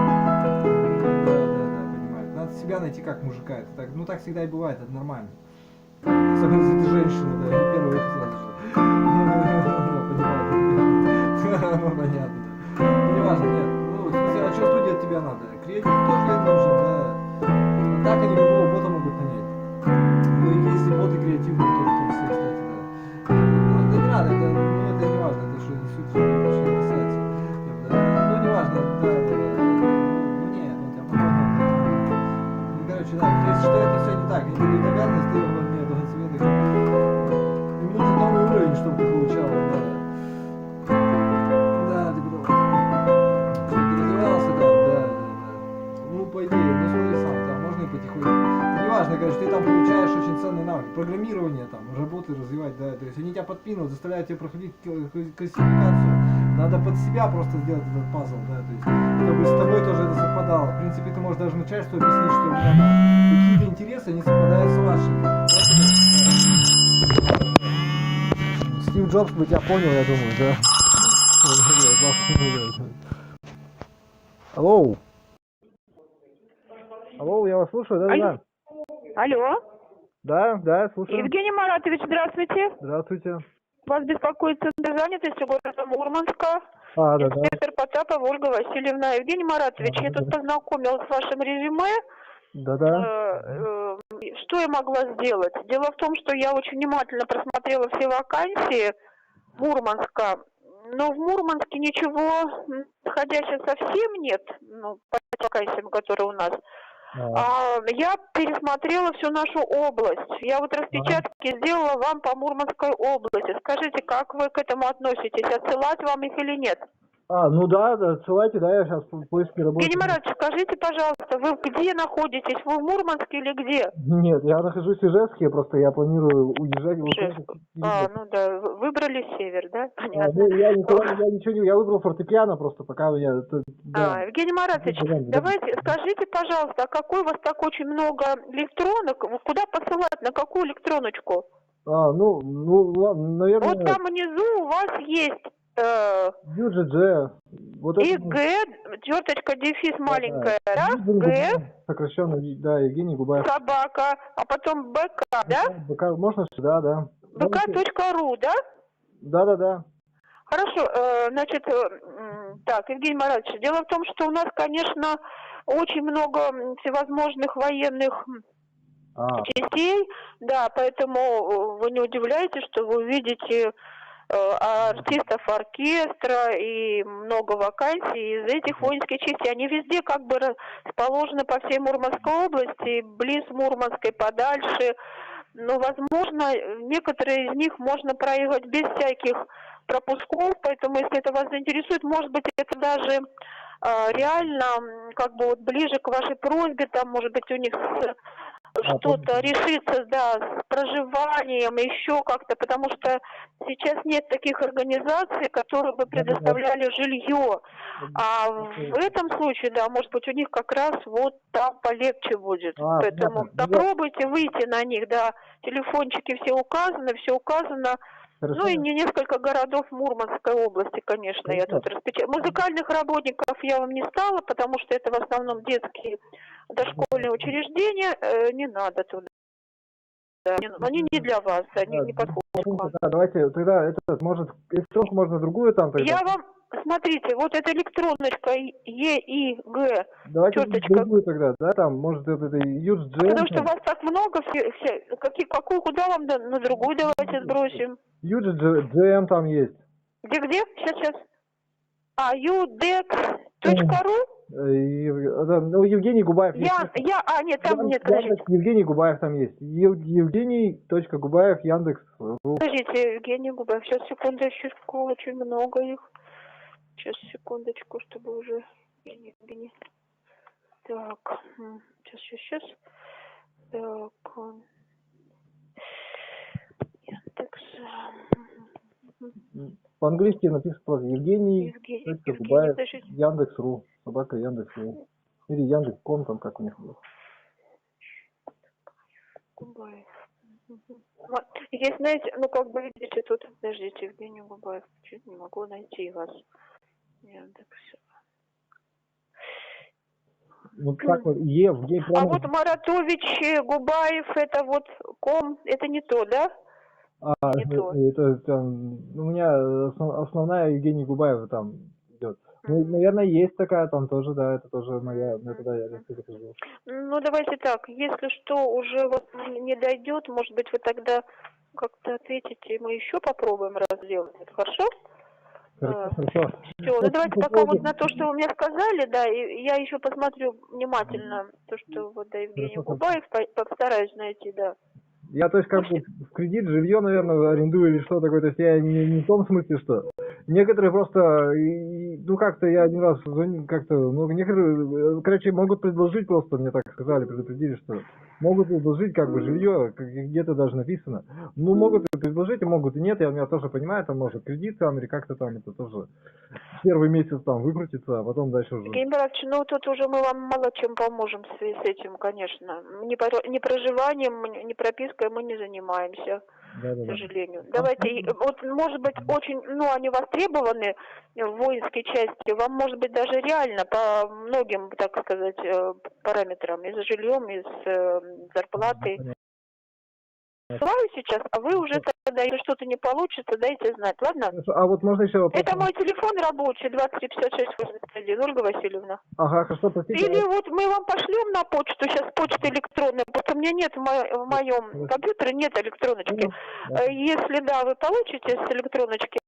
понимаю. Надо себя найти как мужика, это так, ну так всегда и бывает, это нормально. Особенно если ты женщина, да, не первый сразу же. Понимаю, ну понятно, да. Ну не важно, нет. Ну, в смысле, а что студия от тебя надо? Креатив тоже ей нужен, да. А так они любого бота могут нанять. Ну и если боты креативные, тоже в том числе, кстати. Ну, это не надо, это не важно, это что не суть, вообще не касается. Ну, не важно, да. Ну, нет, ну, тебя ну, короче, да, то есть, что это все не так, это не обязанность, ты его не этого цвета. Им нужен новый уровень, чтобы ты получал, да. Да, ты потом, чтобы ты развивался там, да. Ну, по идее, ну, смотри сам, там, можно и потихоньку. Неважно, конечно, ты там получаешь очень ценный навык. Программирование, там, работы развивать, да, то есть они тебя подпинывают, заставляют тебя проходить классификацию. Надо под себя просто сделать этот пазл, да, то есть, чтобы с тобой тоже это совпадало. В принципе, ты можешь даже начальству объяснить, что у меня там какие-то интересы не совпадают с вашими. Стив Джобс бы тебя понял, я думаю, да. Алло. Алло, я вас слушаю, да? Алло. Да, слушаю. Евгений Маратович, здравствуйте. Здравствуйте. Вас беспокоит Центр занятости города Мурманска. Да. Инспектор Потапова Ольга Васильевна. Евгений Маратович, я тут познакомилась с вашим резюме. Да. Что я могла сделать? Дело в том, что я очень внимательно просмотрела все вакансии Мурманска. Но в Мурманске ничего подходящего совсем нет, ну, по вакансиям, которые у нас. Я пересмотрела всю нашу область. Я вот распечатки сделала вам по Мурманской области. Скажите, как вы к этому относитесь? Отсылать вам их или нет? Ну да, отсылайте, да, я сейчас в поиске работаю. Евгений Маратович, скажите, пожалуйста, вы где находитесь? Вы в Мурманске или где? Нет, я нахожусь в Ижевске, просто я планирую уезжать. Ну да, выбрали север, да? Понятно. Я ничего не... Я выбрал фортепиано просто, пока я... Да. Евгений Маратович, давайте, скажите, пожалуйста, а какой у вас так очень много электронок? Куда посылать? На какую электроночку? Наверное... Вот там внизу у вас есть... eVGENIY. Вот черточка, дефис маленькая, да? ГУБАЕВ. Сокращенно, да, Евгений Губаев. Собака, а потом БК, да? БК, можно сюда, да. БК.ру, да? Да. Хорошо, значит, так, Евгений Маратович, дело в том, что у нас, конечно, очень много всевозможных военных частей, да, поэтому вы не удивляйтесь, что вы увидите артистов оркестра и много вакансий из этих воинских частей. Они везде как бы расположены по всей Мурманской области, близ Мурманской, подальше. Но, возможно, некоторые из них можно проехать без всяких пропусков, поэтому, если это вас заинтересует, может быть, это даже реально как бы вот ближе к вашей просьбе, там, может быть, у них что-то решится, да, с проживанием, еще как-то, потому что сейчас нет таких организаций, которые бы предоставляли жилье. А в этом случае, да, может быть, у них как раз вот там полегче будет. Поэтому попробуйте выйти на них, да, телефончики все указано. Хорошо. Ну и не несколько городов Мурманской области, конечно, я тут распечатала. Музыкальных работников я вам не стала, потому что это в основном детские дошкольные учреждения, не надо туда. Да. Они не для вас, они не подходят к вам. Да, давайте, тогда может, электронку можно другую там тогда? смотрите, вот эта электроночка eIG, Давайте черточка. другую тогда, да, там, может, это eVGENIY. Потому что вас так много, какую, куда вам, на другую давайте сбросим. eVGENIY там есть. Где? Сейчас. udec.ru? Ну, Евгений Губаев есть. Нет, там нет, подождите. Евгений Губаев там есть. eVGENIY.Губаев, Яндекс. Подождите, Евгений Губаев. Сейчас, секундочку, очень много их. Сейчас, секундочку, чтобы уже... Так, сейчас. Так, Яндекс. По-английски написано просто Евгений.Губаев, Яндекс.ру, собака Яндекс.ру. Или Яндекс.ком, там как у них было. Губаев. Здесь, знаете, ну как бы видите, тут, подождите, Евгений Губаев, чуть не могу найти вас. Яндекс. Ну так вот, Евгений. А вот МАРАТОВИЧ, Губаев, это вот ком, это не то, да? Это там, у меня основная Евгений Губаева там идет. Ну, наверное, есть такая там тоже, да, это тоже моя, это да, я захожу. Ну, давайте так, если что, уже вот не дойдет, может быть, вы тогда как-то ответите, мы еще попробуем разделать, хорошо? Хорошо. Все, ну давайте пока вот на то, что вы мне сказали, да, и я еще посмотрю внимательно то, что вот, да, Евгений Губаев, постараюсь найти, да. Я, то есть, как бы в кредит жилье, наверное, арендую или что такое. То есть я не в том смысле, что некоторые просто, ну как-то я один раз как-то, ну некоторые, короче, могут предложить просто, мне так сказали, предупредили, что могут предложить как бы жилье, где-то даже написано. Ну могут и предложить, а могут и нет, я тоже понимаю, там может кредит там или как-то там это тоже первый месяц там выкрутиться, а потом дальше уже. Евгений Баранович, ну тут уже мы вам мало чем поможем с этим, конечно. Ни проживанием, ни пропиской мы не занимаемся, к сожалению. Давайте, вот может быть очень, ну они востребованы в воинской части, вам может быть даже реально по многим, так сказать, параметрам, и с жильем, и с зарплатой. Желаю сейчас, а вы уже тогда, если что-то не получится, дайте знать, ладно? А вот можно еще вопрос? Это мой телефон рабочий, 235681, Ольга Васильевна. Ага, хорошо, простите. Или вот мы вам пошлем на почту, сейчас почта электронная, просто у меня нет в моем компьютере, нет электроночки. Если да, вы получите с электроночки,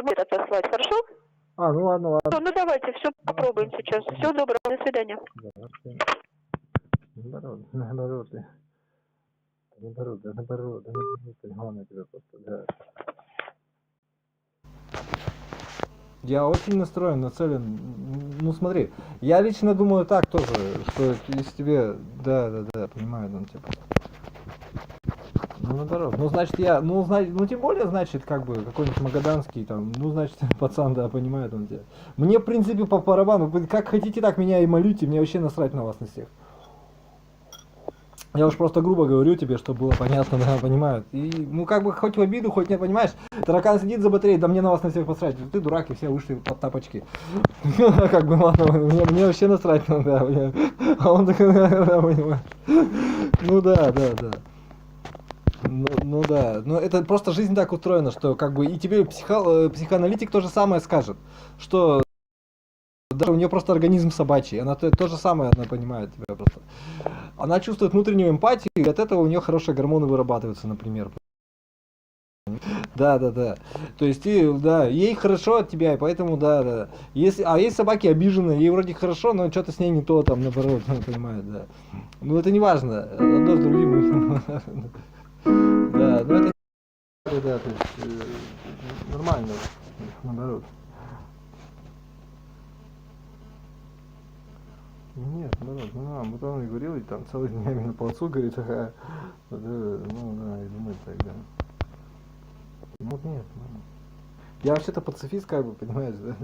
будет отослать, хорошо? Ну ладно. Ну давайте, все попробуем сейчас. Всего доброго, до свидания. Наоборот, главное тебя просто, да. Я очень настроен, нацелен. Ну смотри, я лично думаю так тоже, что если тебе, да, понимаю, ну типа. Ну наоборот, ну значит тем более, значит, как бы какой-нибудь магаданский там, ну значит пацан, да, понимает он тебя. Мне в принципе по барабану, как хотите, так меня и молите, мне вообще насрать на вас на всех. Я уж просто грубо говорю тебе, чтобы было понятно, да, понимают. И, ну, как бы, хоть в обиду, хоть не, понимаешь, таракан сидит за батареей, да мне на вас на всех посрать. Ты дурак, и все вышли под тапочки. Как бы, ладно, мне вообще насрать, да, а он такой, да, понимаешь. Ну, да. Ну, да, но это просто жизнь так устроена, что, как бы, и тебе психоаналитик то же самое скажет, что... Да, у нее просто организм собачий, она то же самое, она понимает тебя просто. Она чувствует внутреннюю эмпатию, и от этого у нее хорошие гормоны вырабатываются, например. Да. То есть, ей хорошо от тебя, и поэтому, да. Есть собаки обиженные, ей вроде хорошо, но что-то с ней не то, там, наоборот, она понимает, да. Ну, это не важно, одно с другим. Да, но это... Да, то есть, нормально, наоборот. Нет, вот он и говорил, и там целый день на плацу, говорит, ага, да, и думает так, да. Ну нет. Я вообще-то пацифист, как бы, понимаешь, да?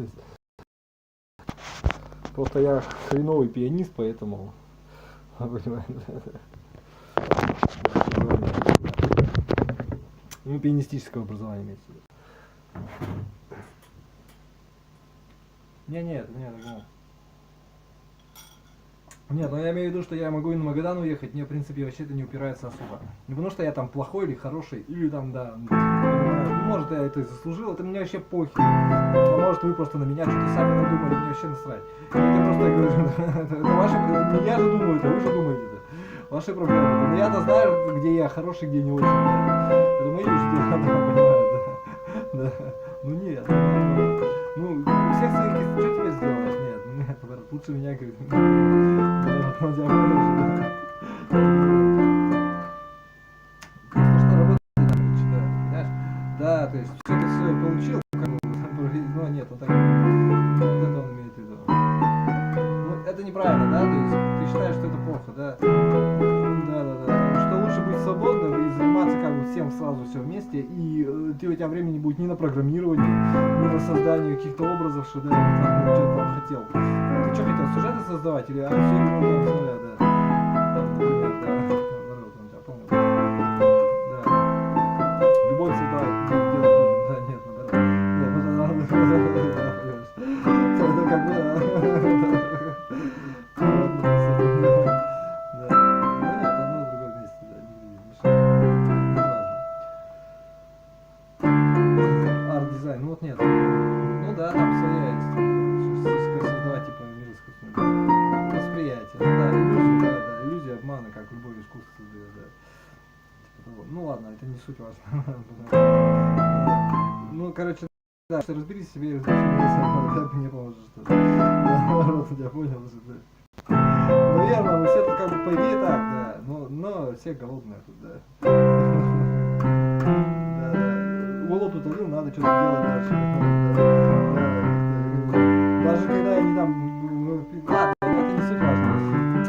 Просто я хреновый пианист, поэтому, понимаешь, ну, пианистического образования имеется в виду. Нет. Нет, ну я имею в виду, что я могу и на Магадан уехать, мне в принципе вообще это не упирается особо. Не потому что я там плохой или хороший, или там, да, ну, может я это и заслужил, это мне вообще похер. А может вы просто на меня что-то сами надумали, мне вообще насрать. Это просто, я говорю, это ваши проблемы, не я же думаю это, вы же думаете это. Ваши проблемы. Но я-то знаю, где я хороший, где не очень. Это мои уж дела, да, понимаю, да. Ну нет, ну, у всех своих, что тебе сделаешь? Нет, наоборот, лучше меня, говорит. Просто что работает, да, да, то есть все ты все получил, как бы, но нет, он так, вот это он имеет в виду. Ну, это неправильно, да, то есть ты считаешь, что это плохо, да, да, что лучше быть свободным и заниматься как бы всем сразу все вместе, и у тебя времени будет ни на программирование, ни на создание каких-то образов, что да, там, что ты там хотел. Ты что хотел, сюжеты создавать или все игру там, да? Например, да, наоборот, он тебя понял. Да. Любовь создавать, делать людям, да, нет, наоборот. Нет, это как бы, да. Ну нет, одно в другом месте, да, не важно. Арт-дизайн, ну вот нет. Ну да, там своя есть. Создавать типа мир искусственный. Восприятие, да, иллюзию, да, иллюзия обмана, как любое искусство создает, да. Типа того. Ну ладно, это не суть важно. Ну, короче, да, что разберись себе и разберись сам, мне поможет что-то. Да, народ, я понял, что да. Ну верно, мы все тут как бы по идее так, да, но все голодные тут, да. Да. Голод утолил, надо что-то делать дальше. Даже когда они там, ладно, это не суть важно.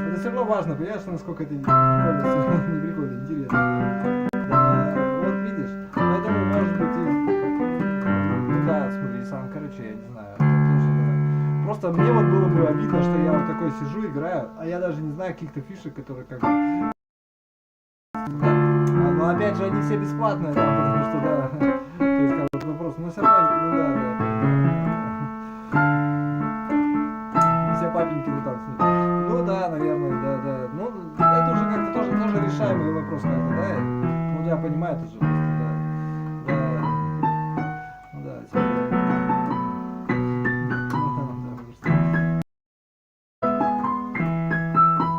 Это все равно важно, понимаешь, насколько это не прикольно, интересно. Да, вот видишь, поэтому может быть ну да, смотри, сам, короче, я не знаю, это тоже, да. Просто мне вот было бы обидно, что я вот такой сижу, играю, а я даже не знаю каких-то фишек, которые как бы... Да. Но опять же, они все бесплатные, да, потому что, да, то есть, как бы, вопрос, но все равно, ну да, да. Все папеньки, ну там, ну да, наверное, да, ну, это уже как-то тоже решаемый вопрос, как-то, да, ну, я понимаю, это же просто, да, ну да, типа,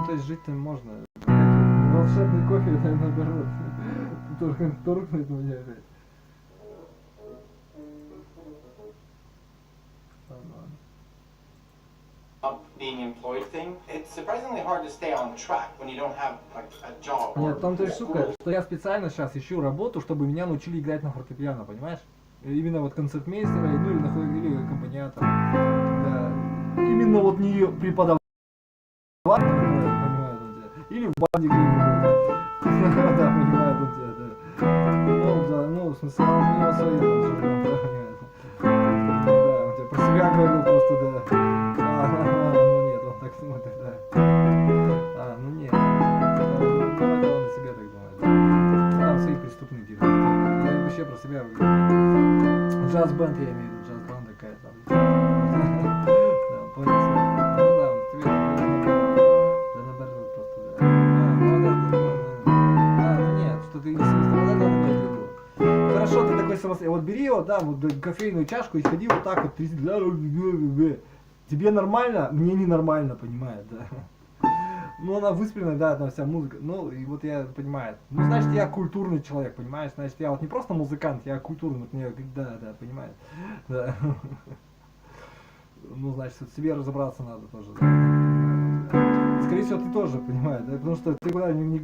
то есть жить-то можно, волшебный кофе, это наоборот, только торкнет меня опять. Being employed thing, it's surprisingly hard to stay on track when you don't have like a job. Нет, в том-то и штука, что я специально сейчас ищу работу, чтобы меня научили играть на фортепиано, понимаешь? Именно вот концертмейстера, ну или аккомпаниатора. Да. Именно вот не преподаватель, понимаю, или в банде где-нибудь. Да, понимаю, тут тебя, да. Ну, да, ну, в смысле, у него свои там живут, да, да, он тебе про себя говорил просто, да. Ну нет, он так смотрит, да. Ну нет, ну это он о себе так думает. Там свои преступные дела. Я вообще про себя говорю. Джаз-бенд я имею в виду, джаз-банда какая-то. Да, понял себя. Ну да, тебе да наоборот просто, да. Ну нет, что ты не самостоятельно, это имею в виду. Хорошо, ты такой самостоятельный. Вот бери его, да, вот кофейную чашку и ходи вот так вот, тебе нормально, мне ненормально, понимает, да. Ну, она выспрена, да, там вся музыка. Ну, и вот я понимаю. Ну, значит, я культурный человек, понимаешь? Значит, я вот не просто музыкант, я культурный. Вот мне, да, понимаешь. Да. Ну, значит, вот себе разобраться надо тоже. Да. Скорее всего, ты тоже, понимаешь, да? Потому что ты куда не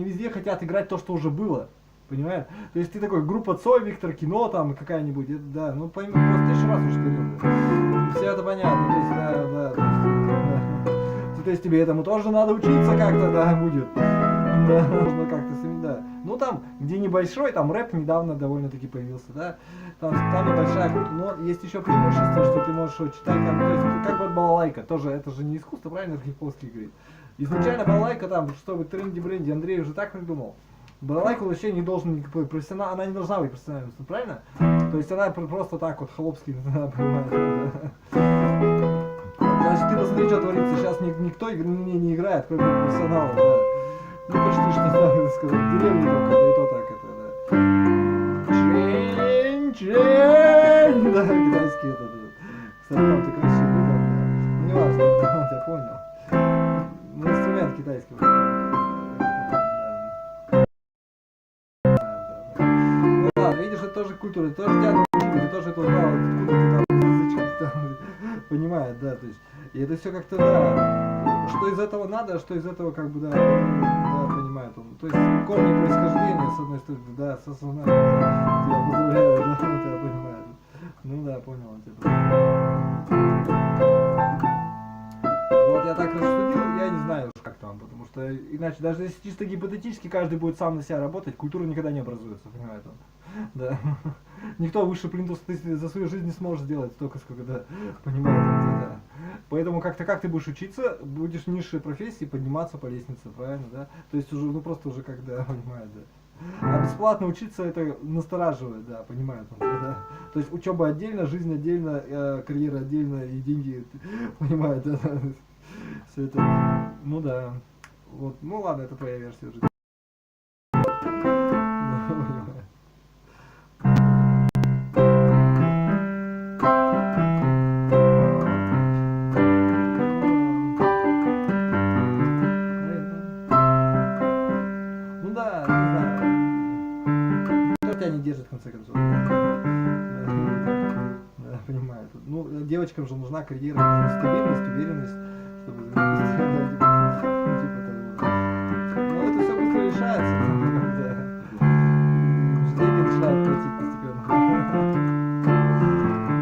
везде хотят играть то, что уже было. Понимаешь? То есть ты такой, группа Цой, Виктор Кино там какая-нибудь, да, ну пойми, просто 1000 раз уже говорил, да. Все это понятно, то есть, да, то есть тебе этому тоже надо учиться как-то, да, будет. Да, нужно как-то сами, да. Ну там, где небольшой, там рэп недавно довольно-таки появился, да. Там небольшая, но есть еще преимущество, что ты можешь читать, там, то есть, как вот балалайка, тоже, это же не искусство, правильно, Архиповский говорит. Изначально балалайка там, чтобы тренди-бренди, Андрей уже так придумал. Балалайка вообще не должен никакой профессионал, она не должна быть профессиональной, правильно? То есть она просто так вот холопский, понимаешь, да. Значит, ты посмотри, что творится. Сейчас никто не играет, кроме профессионалов, да. Ну, почти что, так сказать, в деревне только, да и то так это, да. Чень, да, китайский это, да. Кстати, там ты красивый, да. Ну, не важно, я понял. Ну, инструмент китайский. Ну, ладно, видишь, это тоже культура, это тоже тебя научили, ты тоже это узнал, откуда ты там язычок там, понимает, да, то есть, и это все как-то, да, что из этого надо, а что из этого, как бы, да, понимает он, то есть, корни происхождения, с одной стороны, да, с осознанием, да, я поздравляю, да, он тебя понимает, ну да, понял он тебя. Вот я так рассудил, я не знаю, как там, потому что, иначе, даже если чисто гипотетически каждый будет сам на себя работать, культура никогда не образуется, понимает он. Да. Никто выше плинтуса за свою жизнь не сможет сделать столько, сколько, да, понимает он, да. Поэтому как-то как ты будешь учиться, будешь в низшей профессии подниматься по лестнице, правильно, да? То есть уже, ну просто уже когда, понимает, да. А бесплатно учиться это настораживает, да, понимает он, да. То есть учеба отдельно, жизнь отдельно, карьера отдельно и деньги, понимает, да. Все это, ну да. Вот, ну ладно, это твоя версия уже. Держит в конце концов. Да, понимаю. Ну, девочкам же нужна карьера, нужна стабильность, уверенность, чтобы ну, это все быстро решается. Деньги начинают платить постепенно.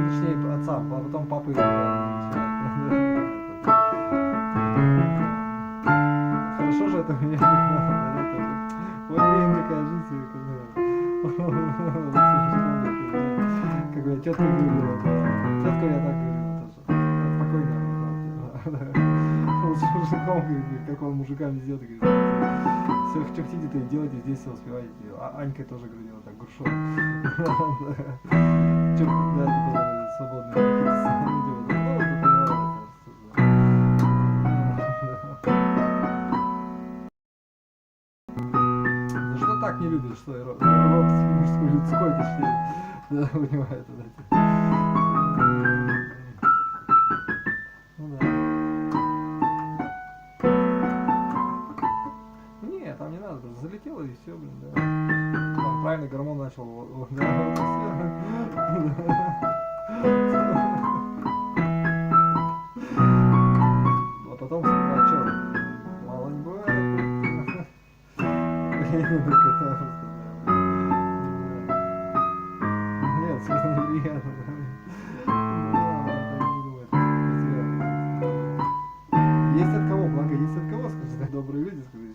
Точнее, отцам, а потом папы хорошо же это у меня не надо. Вот блин, такая жизнь. Как бы тетка говорила, тетка я так говорила тоже. Спокойно. Лучше мужиком, говорит, как он мужикам везет, говорит. Все, что хотите, то и делайте, здесь все успеваете. А Анька тоже говорила так, Гуршова. Че, да, свободные какие-то видео. Ну, ты поняла, да, что так не любишь, что род мужской, людской, точнее. Да, понимает, да. Ну да. Не, там не надо, залетело и все, блин, да. Там правильный гормон начал, да, вот и все. А потом, а что, мало не бывает. Нет, собственно, неприятно. Есть от кого, благо есть от кого, скажи, так добрые люди, скажи.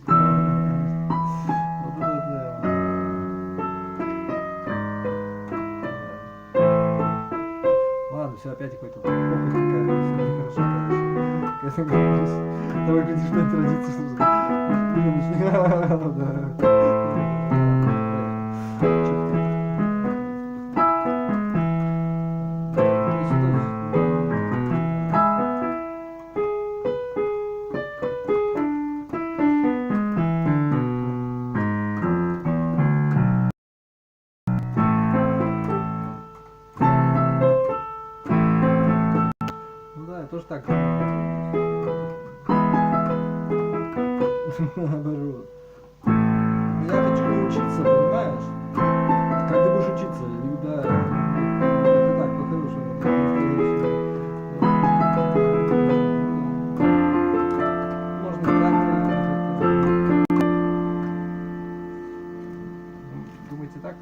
Вот это вот, да. Ладно, все, опять какой-то похоть какая-то, все нехорошо, короче. Давай, гляди, что-нибудь родится, что-то. Да. Тоже так. Наоборот. Я хочу научиться, понимаешь? Как ты будешь учиться? Да. Это так, по-хорошему. Можно как-то. Думаете так?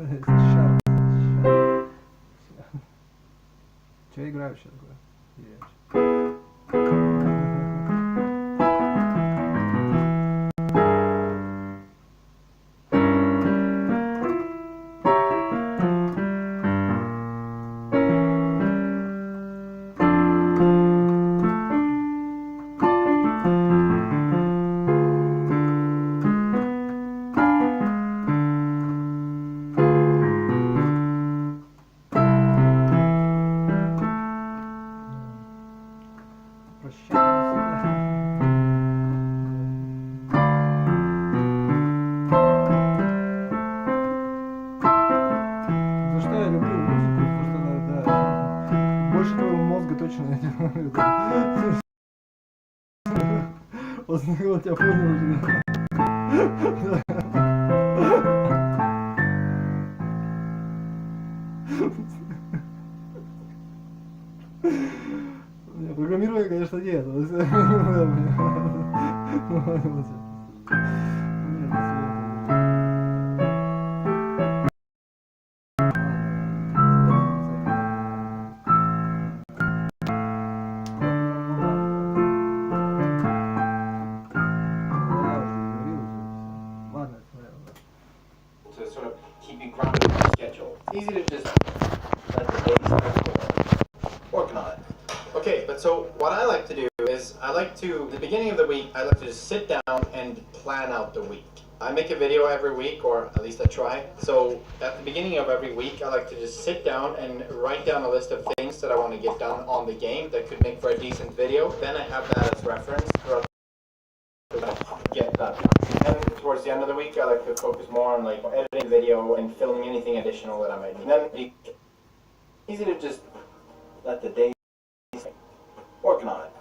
Шар. Че я играю сейчас? Он тебя понял уже. Программирование, конечно, нет. To sort of keep you grounded in your schedule. It's easy to just let the days go, working on it. Okay, but so what I like to do is the beginning of the week, I like to just sit down and plan out the week. I make a video every week, or at least I try. So at the beginning of every week, I like to just sit down and write down a list of things that I want to get done on the game that could make for a decent video. Then I have that as reference throughout get that done. And towards the end of the week, I like to focus more on like editing video and filming anything additional that I might need. Then it's easy to just let the days working on it.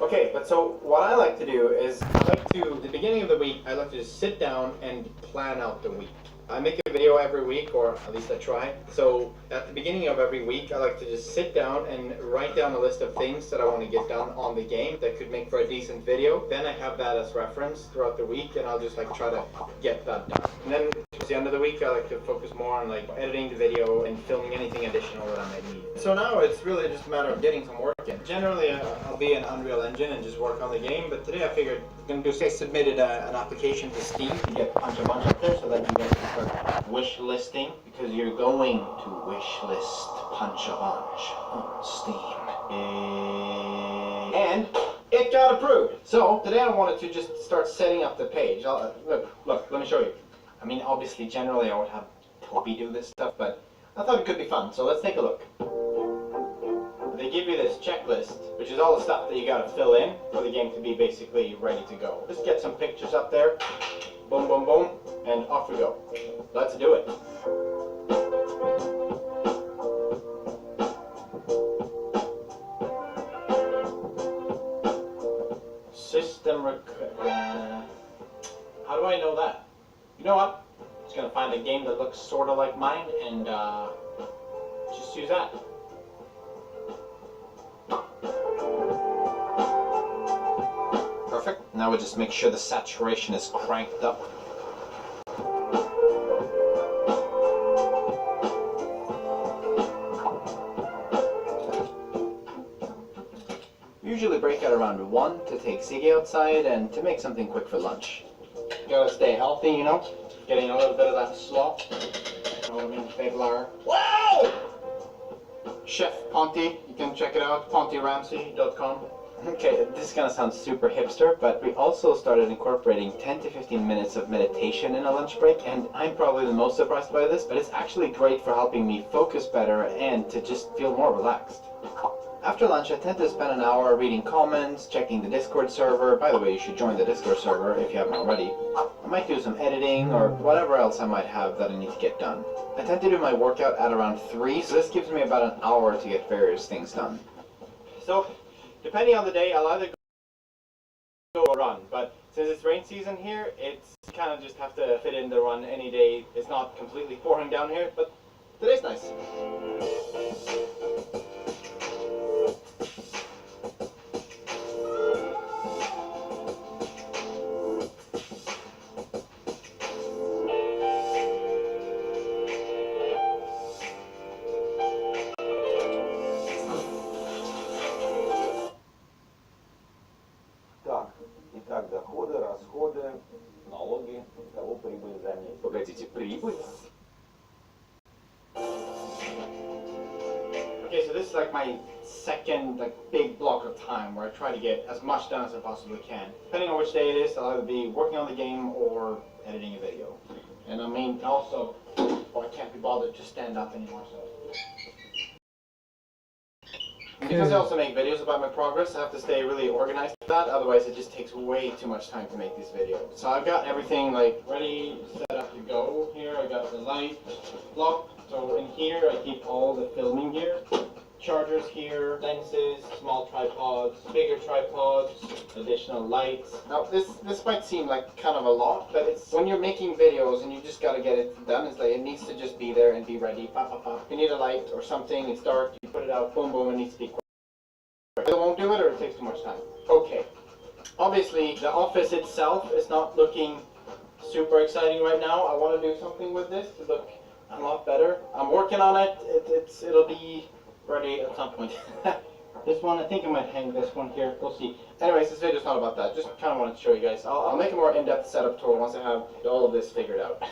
Okay, but so what I like to do is the beginning of the week, I like to just sit down and plan out the week. I make a video every week, or at least I try. So at the beginning of every week, I like to just sit down and write down a list of things that I want to get done on the game that could make for a decent video. Then I have that as reference throughout the week, and I'll just like try to get that done. And then towards the end of the week, I like to focus more on like editing the video and filming anything additional that I might need. So now it's really just a matter of getting some work in. Generally, I'll be in Unreal Engine and just work on the game, but today I figured I'm going to do, say, submitted an application to Steam to get Punch a Bunch up there so that you guys can start wish listing, because you're going to wish list Punch a Bunch on Steam. And it got approved. So today I wanted to just start setting up the page. Look, let me show you. I mean, obviously, generally I would have Toby do this stuff, but I thought it could be fun, so let's take a look. They give you this checklist, which is all the stuff that you gotta fill in for the game to be basically ready to go. Just get some pictures up there, boom, boom, boom, and off we go. Let's do it. System how do I know that? You know what? I'm just gonna find a game that looks sort of like mine and just use that. Perfect. Now we just make sure the saturation is cranked up. Usually break out around 1 to take Siggy outside and to make something quick for lunch. Gotta stay healthy, you know? Getting a little bit of that slop. You know what I mean? Big lar. Wow! Chef Ponty, you can check it out, pontyramsey.com. Okay, this is gonna sound super hipster, but we also started incorporating 10 to 15 minutes of meditation in a lunch break, and I'm probably the most surprised by this, but it's actually great for helping me focus better and to just feel more relaxed. After lunch, I tend to spend an hour reading comments, checking the Discord server. By the way, you should join the Discord server if you haven't already. I might do some editing or whatever else I might have that I need to get done. I tend to do my workout at around 3, so this gives me about an hour to get various things done. So, depending on the day, I'll either go or run, but since it's rain season here, it's kind of just have to fit in the run any day. It's not completely pouring down here, but today's nice. my second big block of time where I try to get as much done as I possibly can. Depending on which day it is, I'll either be working on the game or editing a video. And I mean, also, I can't be bothered to stand up anymore, so. Because I also make videos about my progress, I have to stay really organized with that, otherwise it just takes way too much time to make these videos. So I've got everything ready, set up to go here. I got the light block, so in here I keep all the filming gear. Chargers here, lenses, small tripods, bigger tripods, additional lights. Now this might seem like kind of a lot, but it's when you're making videos and you just gotta get it done, it's it needs to just be there and be ready. Pop, pop, pop. If you need a light or something, it's dark, you put it out, boom, boom, it needs to be quick. It won't do it or it takes too much time. Okay. Obviously, the office itself is not looking super exciting right now. I want to do something with this to look a lot better. I'm working on it. It'll be ready at some point. This one, I think I might hang this one here. We'll see. Anyways, this video's not about that. Just kind of wanted to show you guys. I'll make a more in-depth setup tour once I have all of this figured out.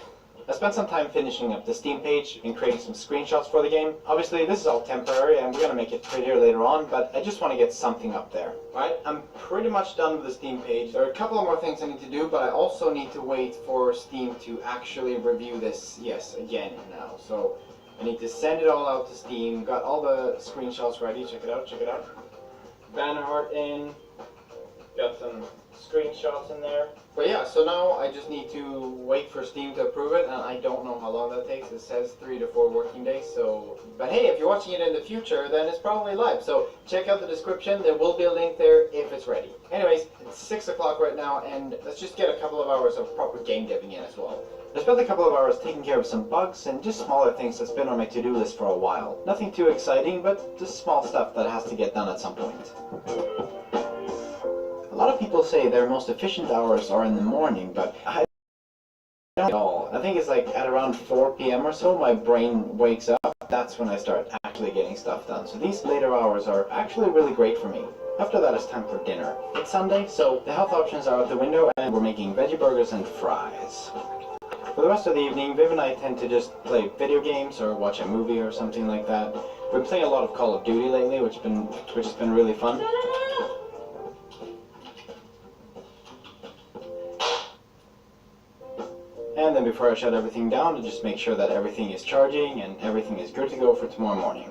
I spent some time finishing up the Steam page and creating some screenshots for the game. Obviously, this is all temporary and we're going to make it prettier later on, but I just want to get something up there. Right? I'm pretty much done with the Steam page. There are a couple of more things I need to do, but I also need to wait for Steam to actually review this, yes, again now. So I need to send it all out to Steam. Got all the screenshots ready. Check it out, check it out. Banner art in. Got some screenshots in there. But yeah, so now I just need to wait for Steam to approve it, and I don't know how long that takes. It says 3 to 4 working days, so... But hey, if you're watching it in the future, then it's probably live. So check out the description. There will be a link there if it's ready. Anyways, it's 6 o'clock right now, and let's just get a couple of hours of proper game deving in as well. I spent a couple of hours taking care of some bugs and just smaller things that's been on my to-do list for a while. Nothing too exciting, but just small stuff that has to get done at some point. A lot of people say their most efficient hours are in the morning, but I don't at all. I think it's at around 4 p.m. or so, my brain wakes up. That's when I start actually getting stuff done. So these later hours are actually really great for me. After that, it's time for dinner. It's Sunday, so the health options are out the window, and we're making veggie burgers and fries. For the rest of the evening, Viv and I tend to just play video games or watch a movie or something like that. We've been playing a lot of Call of Duty lately, which has been really fun. And then before I shut everything down, I just make sure that everything is charging and everything is good to go for tomorrow morning.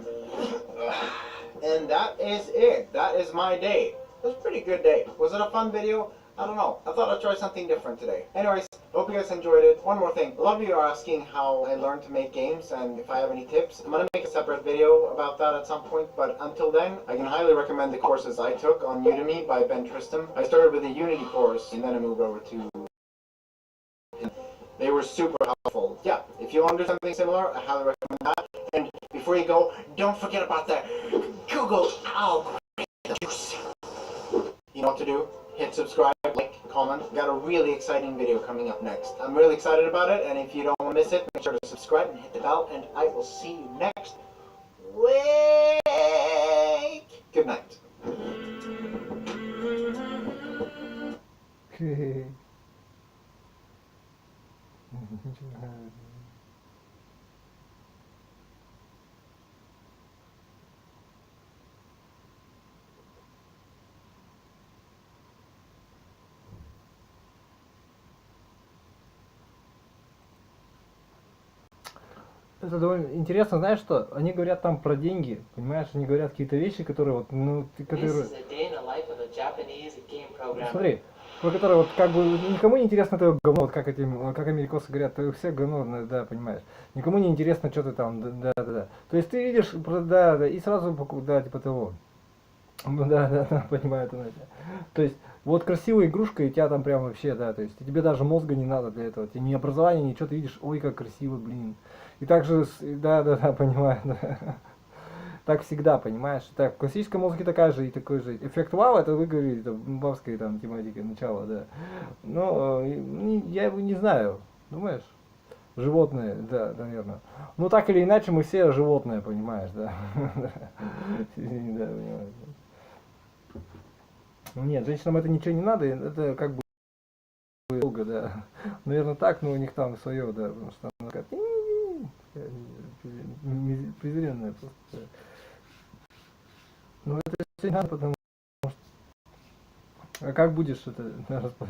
And that is it. That is my day. It was a pretty good day. Was it a fun video? I don't know. I thought I'd try something different today. Anyways, hope you guys enjoyed it. One more thing. A lot of you are asking how I learned to make games and if I have any tips. I'm going to make a separate video about that at some point, but until then, I can highly recommend the courses I took on Udemy by Ben Tristram. I started with a Unity course and then I moved over to... They were super helpful. Yeah, if you want to do something similar, I highly recommend that. And before you go, don't forget about that Google algorithm. You know what to do? Hit subscribe, like, comment. Got a really exciting video coming up next. I'm really excited about it, and if you don't want to miss it, make sure to subscribe and hit the bell, and I will see you next week. Good night. Это довольно интересно, знаешь что? Они говорят там про деньги, понимаешь? Они говорят какие-то вещи, которые вот, которые... Смотри, про которые вот как бы никому не интересно твое говно, вот как америкосы говорят, твое все говно, да, понимаешь? Никому не интересно, что ты там, да. То есть ты видишь, да, и сразу, да, типа того. Да, понимаю это. То есть, вот красивая игрушка, и тебя там прям вообще, да, то есть тебе даже мозга не надо для этого, тебе ни образования, ничего, ты видишь, ой, как красиво, блин. И также, да, понимаю, да. Так всегда, понимаешь. Так, в классической музыке такая же, и такой же эффект вау, это вы говорите, бабской там тематики, начало, да. Но я его не знаю, думаешь? Животные, да, наверное. Ну так или иначе, мы все животные, понимаешь, да. Нет, женщинам это ничего не надо, это как бы долго, да. Наверное так, но у них там свое, да, потому что она такая презренная просто. Ну это все надо, потому что... А как будешь это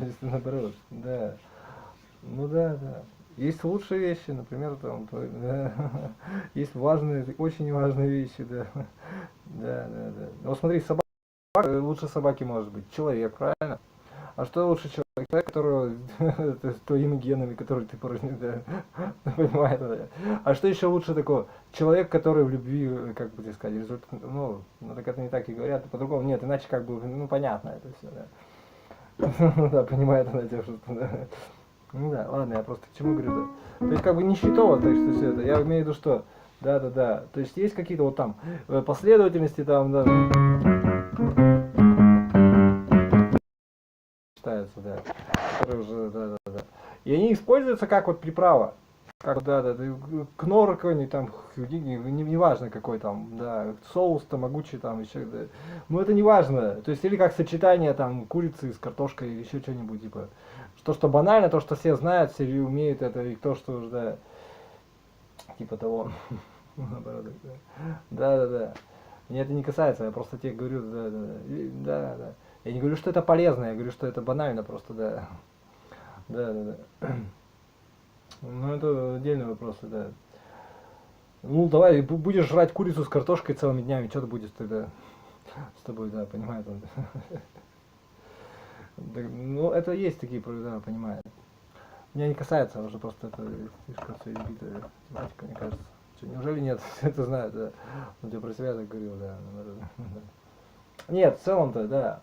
если наоборот? Да. Ну да, да. Есть лучшие вещи, например, там, да. Есть важные, очень важные вещи, да. Да, да, да. Вот смотри, собака, лучше собаки может быть человек, правильно? А что лучше человек? Человек, которого с твоими генами, которые ты породил, да, понимаешь, да. А что еще лучше такого? Человек, который в любви, как бы тебе сказать, результат, ну, так это не так и говорят, по-другому нет, иначе как бы, ну, понятно это все, да. Да, понимает она тебя, что да. Ну да, ладно, я просто к чему говорю, да. То есть как бы не счетово, то есть все это, я имею в виду, что, да, да, да, то есть есть какие-то вот там последовательности там, да. Считаются, да, которые уже, да, да, да. И они используются как вот приправа, как, да, да, кнор какой-нибудь там, неважно какой там, да, соус там могучий там еще, да. Ну это не важно, то есть или как сочетание там курицы с картошкой или еще что-нибудь типа, то что банально, то что все знают, все умеют это, и то что, да, типа того, да, да, да. Мне это не касается, я просто тебе говорю, да, да, да, да. Я не говорю, что это полезно, я говорю, что это банально просто, да. Да, да, да. Ну, это отдельный вопрос, да. Ну, давай, будешь жрать курицу с картошкой целыми днями, что ты будешь тогда с тобой, да, понимает он. Ну, это есть такие, да, понимает. Меня не касается, уже просто это слишком все избитая тематика, мне кажется. Что, неужели нет? Это знаю, да. Он тебе про себя так говорил, да. Нет, в целом-то, да.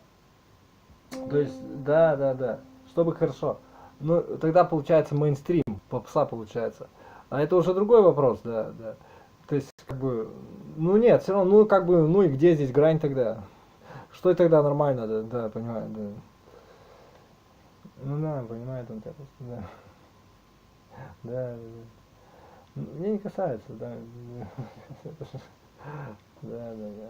То есть, да, да, да. Чтобы хорошо. Ну, тогда получается мейнстрим, попса получается. А это уже другой вопрос, да, да. То есть, как бы, ну нет, все равно, ну как бы, ну и где здесь грань тогда? Что и тогда нормально, да, да, понимаю, да. Ну да, понимает он тебя просто, да. Да, да. Мне не касается, да. Да, да, да.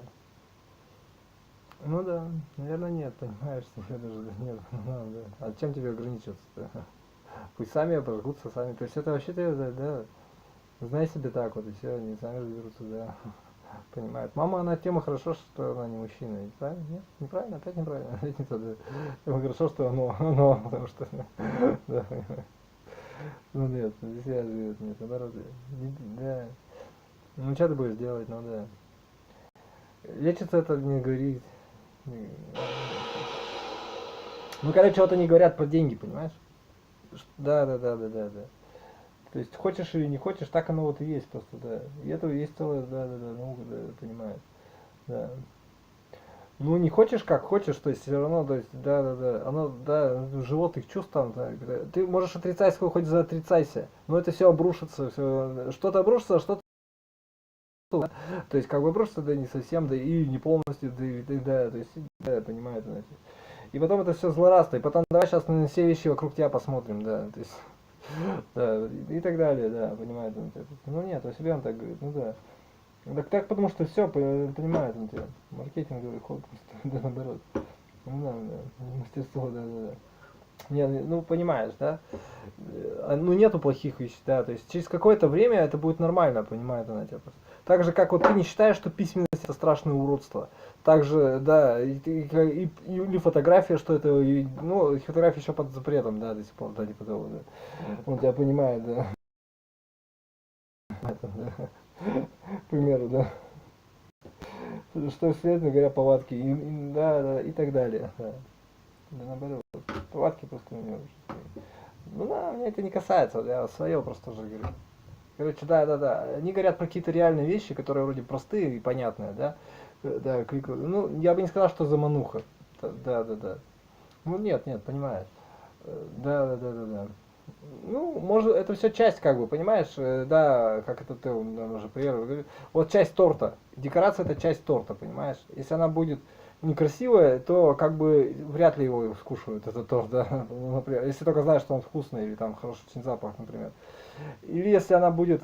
Ну да, наверное нет, понимаешь, тебе даже нет, ну, да. А чем тебе ограничиваться-то? Пусть сами обожгутся, сами, то есть это вообще, да, да, знай себе так вот, и все, они сами разберутся, да, понимают. Мама, она тема хорошо, что она не мужчина, правильно? Нет, неправильно, опять неправильно, опять не то, да. Тема хорошо, что оно, потому что, да, понимаю. Ну нет, здесь я живет, нет, наоборот, да. Ну что ты будешь делать, ну да. Лечится это не говорить. Ну, когда чего-то не говорят про деньги, понимаешь? Да, да, да, да, да, да. То есть, хочешь или не хочешь, так оно вот и есть просто, да. И это есть целое, да, да, да, наука, да, понимаю. Да. Ну, не хочешь как хочешь, то есть, все равно, то есть, да, да, да, оно, да, живот их чувств там, да, ты можешь отрицать, сколько хоть заотрицайся, но это все обрушится, все, что-то обрушится, что-то. То есть как бы просто да не совсем, да и не полностью, да, то есть, да, понимаю, значит. И потом это все злорадство, и потом давай сейчас на все вещи вокруг тебя посмотрим, да, то есть, да, и так далее, да, понимает он тебя. Ну нет, о себе он так говорит, ну да. Так потому что все, понимает он тебя. Маркетинговый ход просто, да, наоборот. Ну да, да, мастерство, да, да, да. Не, ну понимаешь, да? Ну нету плохих вещей, да, то есть через какое-то время это будет нормально, понимает она тебя просто. Так же, как вот ты не считаешь, что письменность это страшное уродство. Также, да, или фотография, что это, ну, фотография еще под запретом, да, до сих пор, да, типа того, да. Он тебя понимает, да. К примеру, да. Что следственно говоря, повадки, да, да, и так далее, да. Да, наоборот, повадки просто у него. Ну да, меня это не касается, я свое просто уже говорю. Короче, да, да, да. Они говорят про какие-то реальные вещи, которые вроде простые и понятные, да. Да, ну, я бы не сказал, что замануха. Да, да, да. Ну нет, нет, понимаешь. Да, да, да, да, да. Ну, может, это все часть, как бы, понимаешь, да, как это ты уже пример. Вот часть торта. Декорация это часть торта, понимаешь? Если она будет некрасивая, то как бы вряд ли его скушают, этот торт, да. Например, если только знаешь, что он вкусный или там хороший очень запах, например. Или если она будет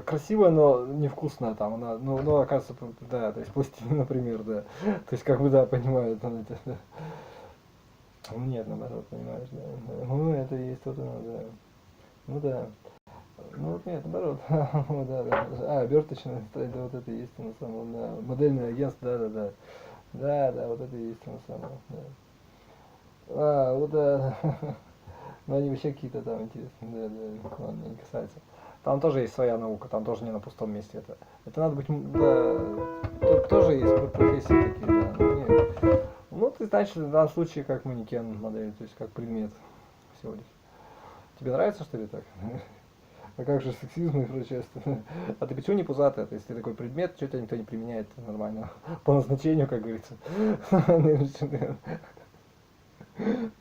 красивая, но невкусная, там, она, ну, оказывается, да, то есть пластилин, например, да. То есть, как бы, да, понимаю, да. Нет, наоборот, понимаешь, да. Ну, это есть что-то, да. Ну, да. Ну вот нет, наоборот. Вот, да, да. Оберточная, да, вот это и есть на самом, да. Модельное агентство, да, да, да. Да, да, вот это и есть на самом, да. Вот да. Ну они вообще какие-то там интересные, да, да, ладно, не касается. Там тоже есть своя наука, там тоже не на пустом месте это надо быть, да, тут тоже есть профессии такие, да, но нет. Ну ты значит в данном случае как манекен модели, то есть как предмет всего лишь. Тебе нравится, что ли, так? А как же сексизм и прочее? А ты почему не пузатый? То есть ты такой предмет, что тебя никто не применяет нормально, по назначению, как говорится.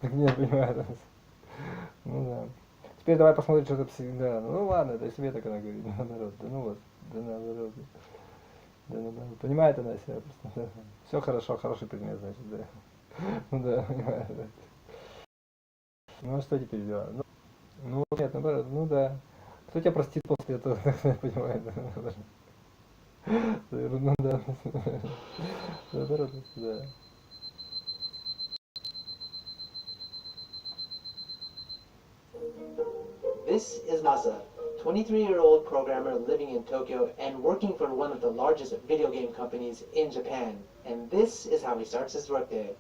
Так не понимаю. Ну да. Теперь давай посмотрим, что ты всегда. Ну ладно, это себе так она говорит. Наоборот. Да ну вот. Да наоборот. Да наоборот. Понимает она себя просто. Да. Все хорошо, хороший предмет, значит, да. Ну да, понимаю. Да. Ну а что теперь делать? Ну нет, наоборот, ну да. Кто тебя простит после этого, понимает, да. Ну да. Наоборот, да. This is Masa, 23-year-old programmer living in Tokyo and working for one of the largest video game companies in Japan. And this is how he starts his workday.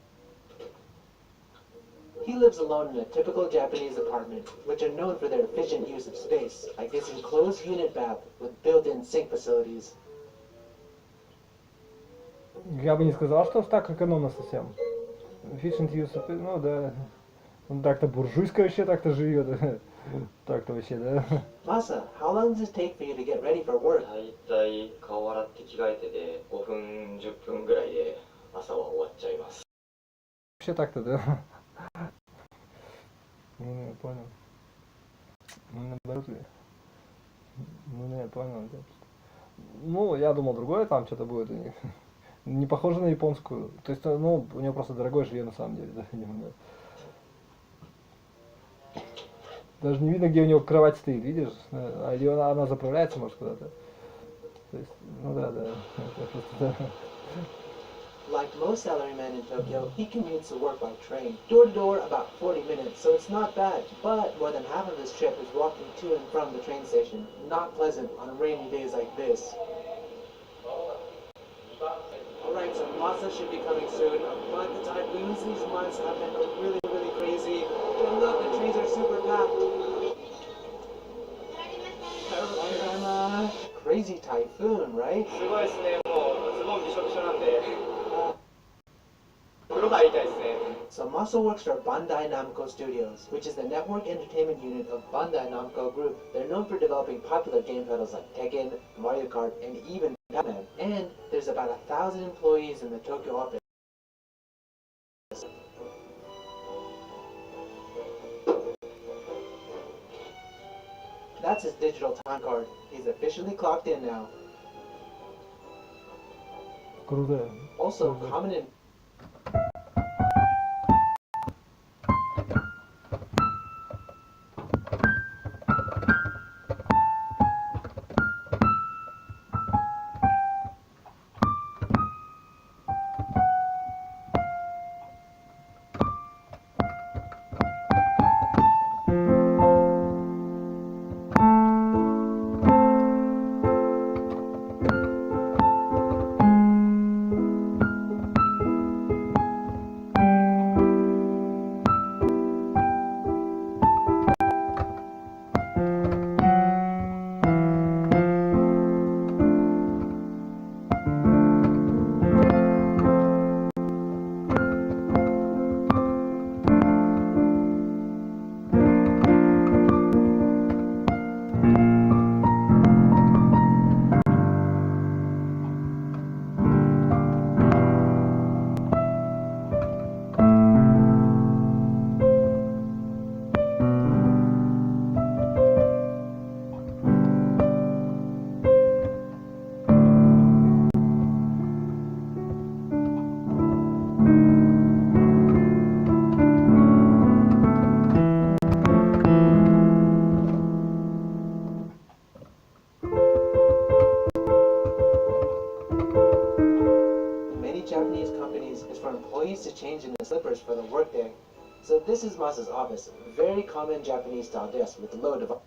He lives alone in a typical Japanese apartment, which are known for their efficient use of space, like this enclosed unit bath with built-in sink facilities. Я бы не сказал, что так экономно совсем. Efficient use, ну да. Он так-то буржуйско вообще так-то живет. Так-то вообще, да. Masa, how long does it take for you to get ready for work? だいたい顔洗って着替えてで5分10分ぐらいで朝は終わっちゃいます。 Вообще так-то, да. Ну, я понял. Ну, наоборот, ну, я понял. Ну, я думал, другое там что-то будет у них. Не похоже на японскую. То есть, ну, у нее просто дорогое жилье на самом деле, да, видимо, да. Даже не видно, где у него кровать стоит, видишь? А ее она заправляется, может, куда-то. То есть, ну да, да. Like most salarymen in Tokyo, he commutes to work by train, door to door about 40 minutes, so it's not bad. But more than half of his trip is walking to and from the train station. Not pleasant on rainy days like this. Alright, so Masa should be coming soon, but the typhoons these months have been really, really crazy. And look, the trains are super packed. Crazy typhoon, right? So Masa works for Bandai Namco Studios, which is the network entertainment unit of Bandai Namco Group. They're known for developing popular game titles like Tekken, Mario Kart, and even Batman. And there's about 1,000 employees in the Tokyo office. That's his digital time card. He's officially clocked in now. Also, common in to change in the slippers for the workday. So this is Masa's office, very common Japanese style desk with low device.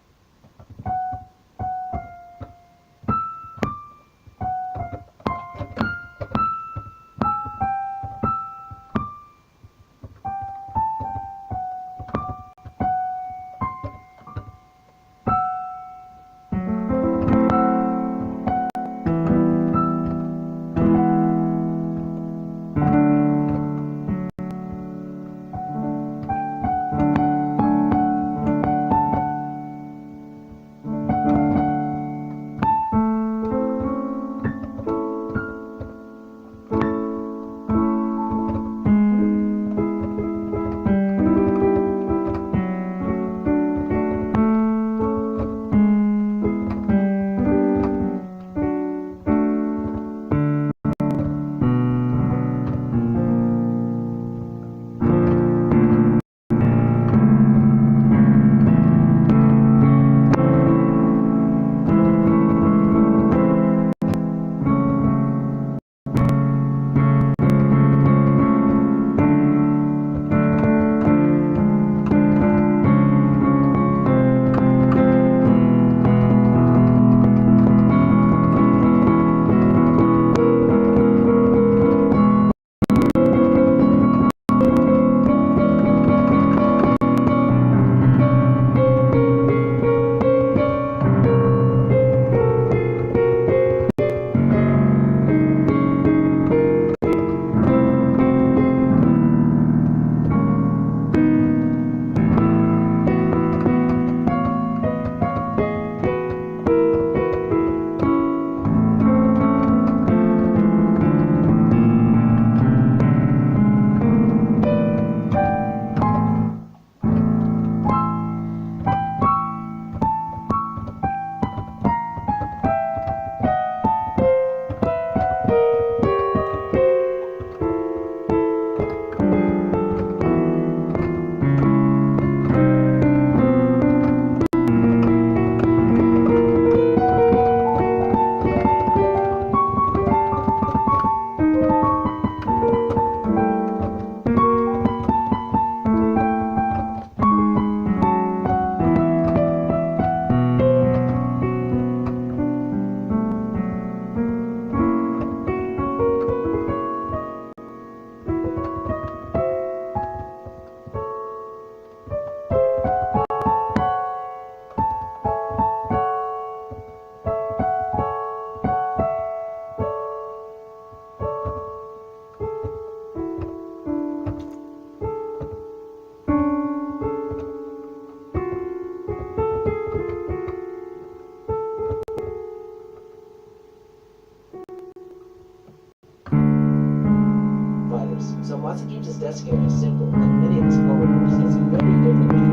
Masa keeps his desk area simple, like many of his coworkers. It's very different from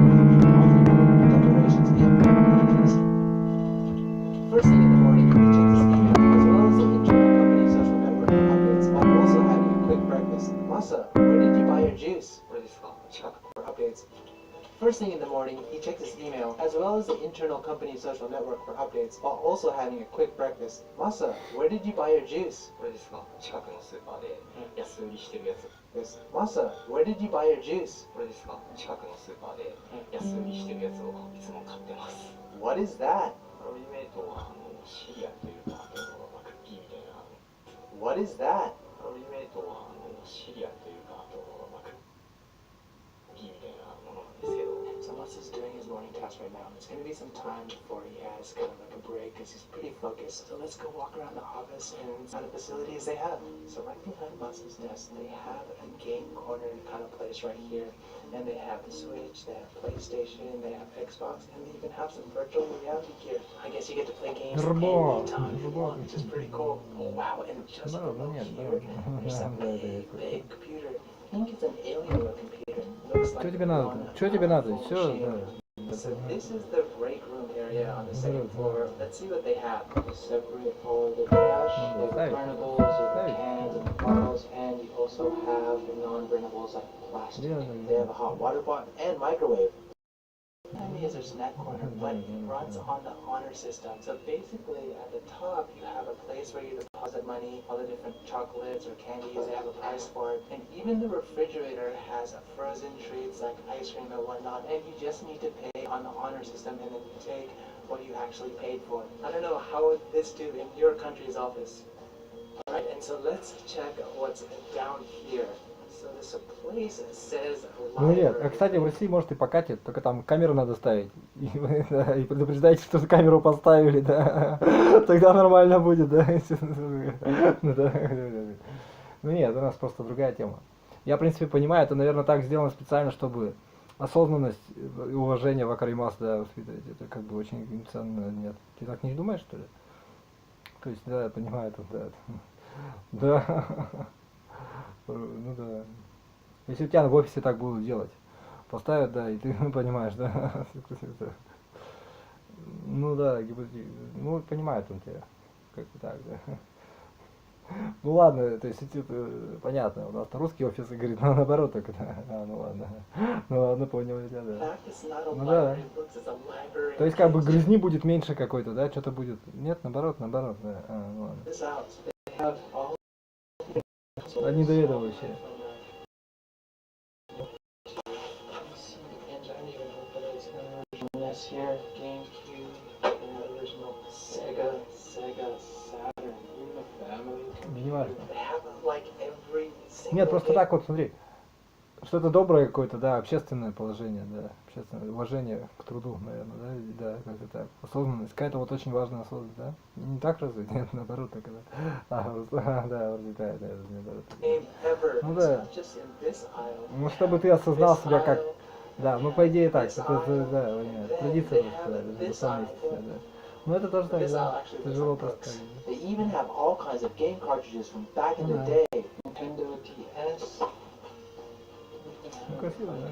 many declarations and pages. First thing in the morning, he checks his email, as well as the internal company social network for updates, while also having a quick breakfast. Masa, where did you buy your juice? For updates. First thing in the morning, he checks his email, as well as the internal company social network for updates, while also having a quick breakfast. Masa, where did you buy your juice? Yes. Masa, where did you buy your juice? What is that? What is that? So Masa's doing his morning task right now. It's going to be some time before he has kind of like a break because he's pretty focused. So let's go walk around the office and some of the facilities they have. So right behind Masa's desk, they have a game corner kind of place right here. And they have the Switch, they have PlayStation, they have Xbox, and they even have some virtual reality gear. I guess you get to play games anytime you want, which is pretty cool. Oh wow, and just below here, there's a big computer. I think it's an alien-looking computer. Looks like Что тебе надо? Что тебе надо? Все, So this is the break room area on the second floor. Let's see what they have. Separate all the trash, they have burnables, the cans and the bottles, and you also have the non-burnables like plastic. They have a hot water pot and microwave. Behind me is their snack corner, but it runs on the honor system. So basically, at the top, you have a place where you deposit money, all the different chocolates or candies, they have a price for it. And even the refrigerator has frozen treats like ice cream and whatnot, and you just need to pay on the honor system and then you take what you actually paid for. I don't know how would this do in your country's office. Alright, and so let's check what's down here. So this place says Ну нет, кстати, в России может и покатит, только там камеру надо ставить. И, да, и предупреждайте, что камеру поставили, да. Тогда нормально будет, да. Ну нет, у нас просто другая тема. Я, в принципе, понимаю, это, наверное, так сделано специально, чтобы осознанность и уважение вакаримас, да, воспитывать. Это как бы очень ценно, нет. Ты так не думаешь, что ли? То есть, да, я понимаю, это, да. Да. Ну да. Если у тебя в офисе так будут делать, поставят, да, и ты понимаешь, да. Ну да, ну понимает он тебя, как-то так, да. Ну ладно, то есть это понятно, у нас русский офис говорит, ну наоборот только, да, ну ладно, понял я тебя, да. Ну да. То есть как бы грязни будет меньше какой-то, да, что-то будет, нет, наоборот, да, ну ладно. Они до этого вообще. Here, GameCube, the original Sega, Saturn, even the family. Не важно. They have like every single Нет, просто так вот, смотри. Что-то доброе какое-то, да, общественное положение, да, общественное уважение к труду, наверное, да, как-то так. Осознанность, какая-то вот очень важная осознанность, да? Не так разве? Нет, наоборот, так, да. Да, разлетает, да, наоборот. Ну да. Ну, чтобы ты осознал себя как, да, ну, по идее так, это, да, традиция, да, самая да. Ну, это тоже так, да, тяжело просто. They even have all kinds of game cartridges from back in the day. Nintendo DS. Ну, красиво, да.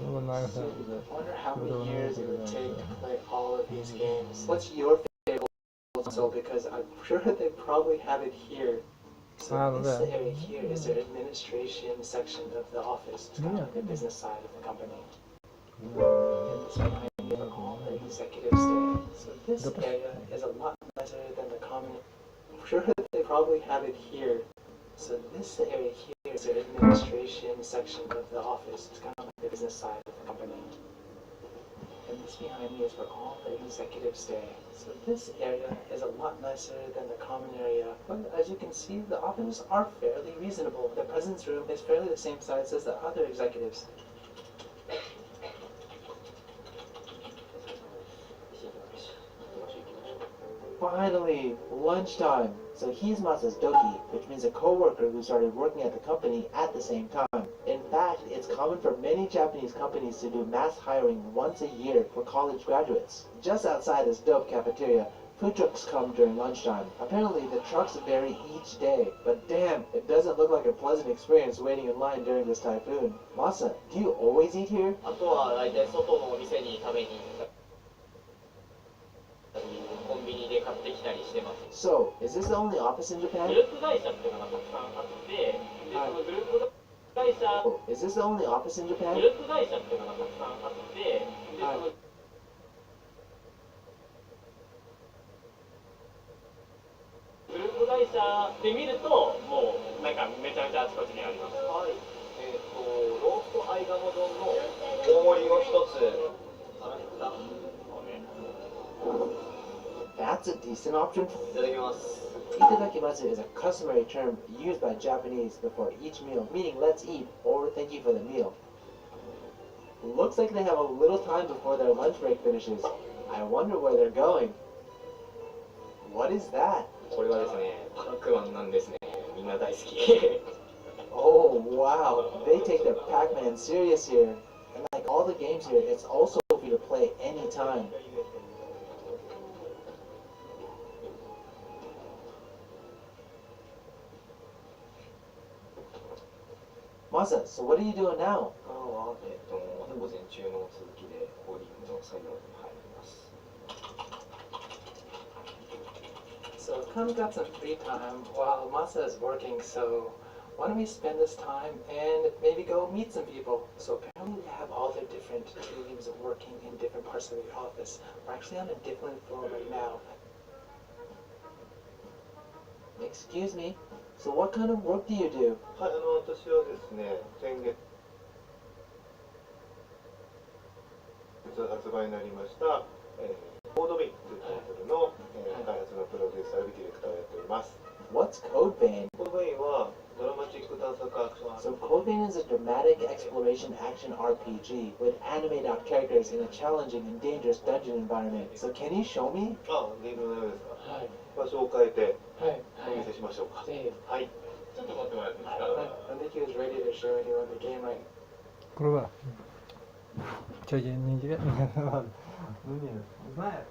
Ну, нормально, да. Wonder how many years it would take to play all of these games. What's your favorite console? Because I'm sure they probably have it here. So this area here is their administration section of the office. It's kind of like the business side of the company. And this behind me are all the executives stay. So this area is a lot nicer than the common. I'm sure they probably have it here. So this area here is the administration section of the office. It's kind of like the business side of the company. And this behind me is where all the executives stay. So this area is a lot nicer than the common area. But as you can see, the offices are fairly reasonable. The president's room is fairly the same size as the other executives. Finally, lunchtime. So he's Masa's doki, which means a co-worker who started working at the company at the same time. In fact, it's common for many Japanese companies to do mass hiring once a year for college graduates. Just outside this dope cafeteria, Food trucks come during lunchtime. Apparently, the trucks vary each day, but damn, it doesn't look like a pleasant experience waiting in line during this typhoon. Masa, do you always eat here? あとは大体外のお店に食べに行ったり、コンビニで買ってきたりしてます。 So, is this the only office in Japan? グループ会社っていうのがたくさんあって、でそのグループ会社、 Is this the only office in グ Japan? ループ会社っていうのがたくさんあって、でそのグループ会社で見ると、もうなんかめちゃめちゃあちこちにあります。はい。ロースト合鴨丼の大盛りを一つ。That's a decent option. いただきます。 Itadakimasu is a customary term used by Japanese before each meal, meaning let's eat or thank you for the meal. Looks like they have a little time before their lunch break finishes. I wonder where they're going. What is that? これはですね、パックマンなんですね。みんな大好き。Oh wow, they take their Pac-Man serious here. And like all the games here, it's also free to play anytime. Masa, so what are you doing now? 午前中の続きでコーディングの作業に入ります。 So I've kind of got some free time while Masa is working, so why don't we spend this time and maybe go meet some people? So apparently they have all their different teams working in different parts of the office. We're actually on a different floor right now. Excuse me, so what kind of work do you do? はい、私はですね、先月発売になりました、コードベインというタイトルの、開発のプロデューサー、ディレクターをやっております。What's Codevein? コードベインはドラマチック探索アクション So Codevein is a dramatic exploration action RPG with animated out characters in a challenging and dangerous dungeon environment. So can you show me? あ、ゲームのようですか。はい。場所を変えて、はい。お見せしましょうか。はい。はい。ちょっと待ってもらっていいですか。I think he was ready to show anyone the game right. これはちょい人気がзнает.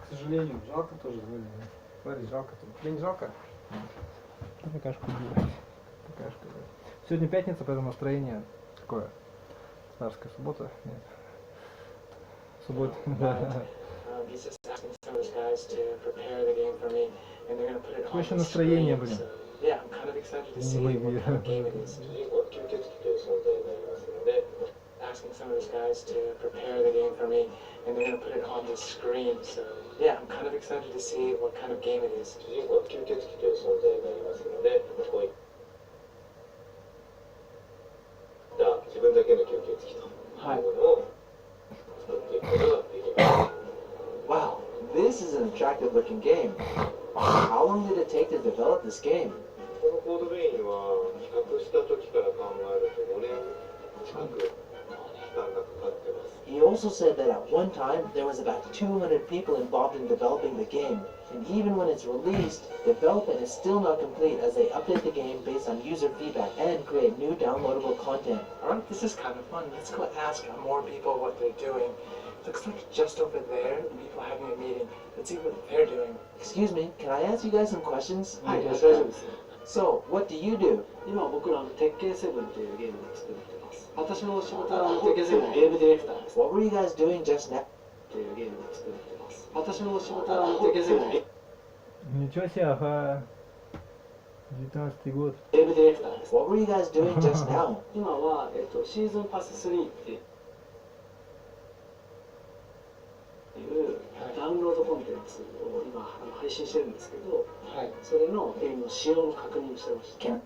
К сожалению, жалко тоже довольно. Смотри, жалко тут. Тебе не жалко? Покажку делать. Покажку. Сегодня пятница, поэтому настроение такое. Царская суббота. Нет. Суббота. He's just asking some of his guys to prepare the game for me. and they're gonna put it on Очень the настроение, screen. блин. So, yeah, I'm kind of excited to see what kind of game it is. Asking some of those guys to prepare the game for me, and they're gonna put it on the screen. So, yeah, I'm kind of excited to see what kind of game it is. Wow, this is an attractive looking game. How long did it take to develop this game? He also said that at one time there was about 200 people involved in developing the game, and even when it's released, development is still not complete as they update the game based on user feedback and create new downloadable content. Alright, this is kind of fun. Let's go ask more people what they're doing. Looks like just over there, people having a meeting. Let's see what they're doing. Excuse me, can I ask you guys some questions? Hi, So, what do you do? 今僕ら鉄拳セブンというゲームを作ってます。私の仕事は鉄拳セブンのゲームディレクターです。 What were you guys doing just now? というゲームを作ってます。私の仕事は鉄拳セブンの Ничего себе, ага. 19 год. ゲームディレクターです。 What were you guys doing just now? 今は、シーズンパス3っていうダウンロードコンテンツを今配信してるんですけど、それのゲームの仕様の確認をしてました。 Can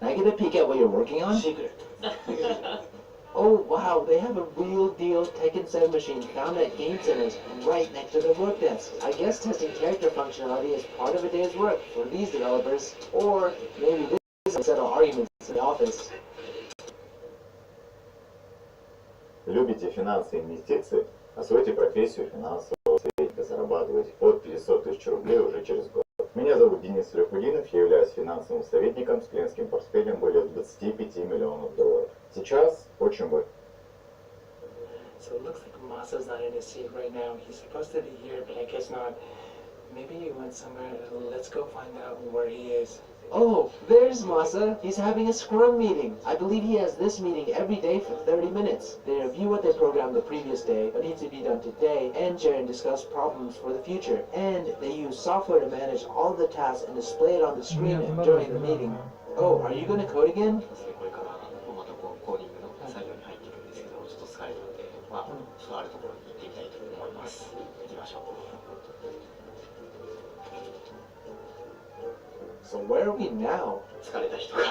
I get a peek at what you're working on? Secret. Oh wow, they have a real deal Tekken 7 machine found at game centers right next to their work desk. I guess testing character functionality is part of a day's work for these developers, or maybe this is a set of arguments in the office. Любите финансы и инвестиции? Освойте профессию финансового советника, зарабатывать от 500 тысяч рублей уже через год. Меня зовут Денис Лехудинов, я являюсь финансовым советником с клиентским портфелем более 25 миллионов долларов. Сейчас очень важно. So it looks like Masa's not in his seat right now. He's supposed to be here, but I guess not. Maybe he went somewhere. Let's go find out where he is. Oh, there's Masa. He's having a scrum meeting. I believe he has this meeting every day for 30 minutes. They review what they programmed the previous day, what needs to be done today, and share and discuss problems for the future. And they use software to manage all the tasks and display it on the screen during the meeting. Oh, are you going to code again? So where are we now? 疲れた人が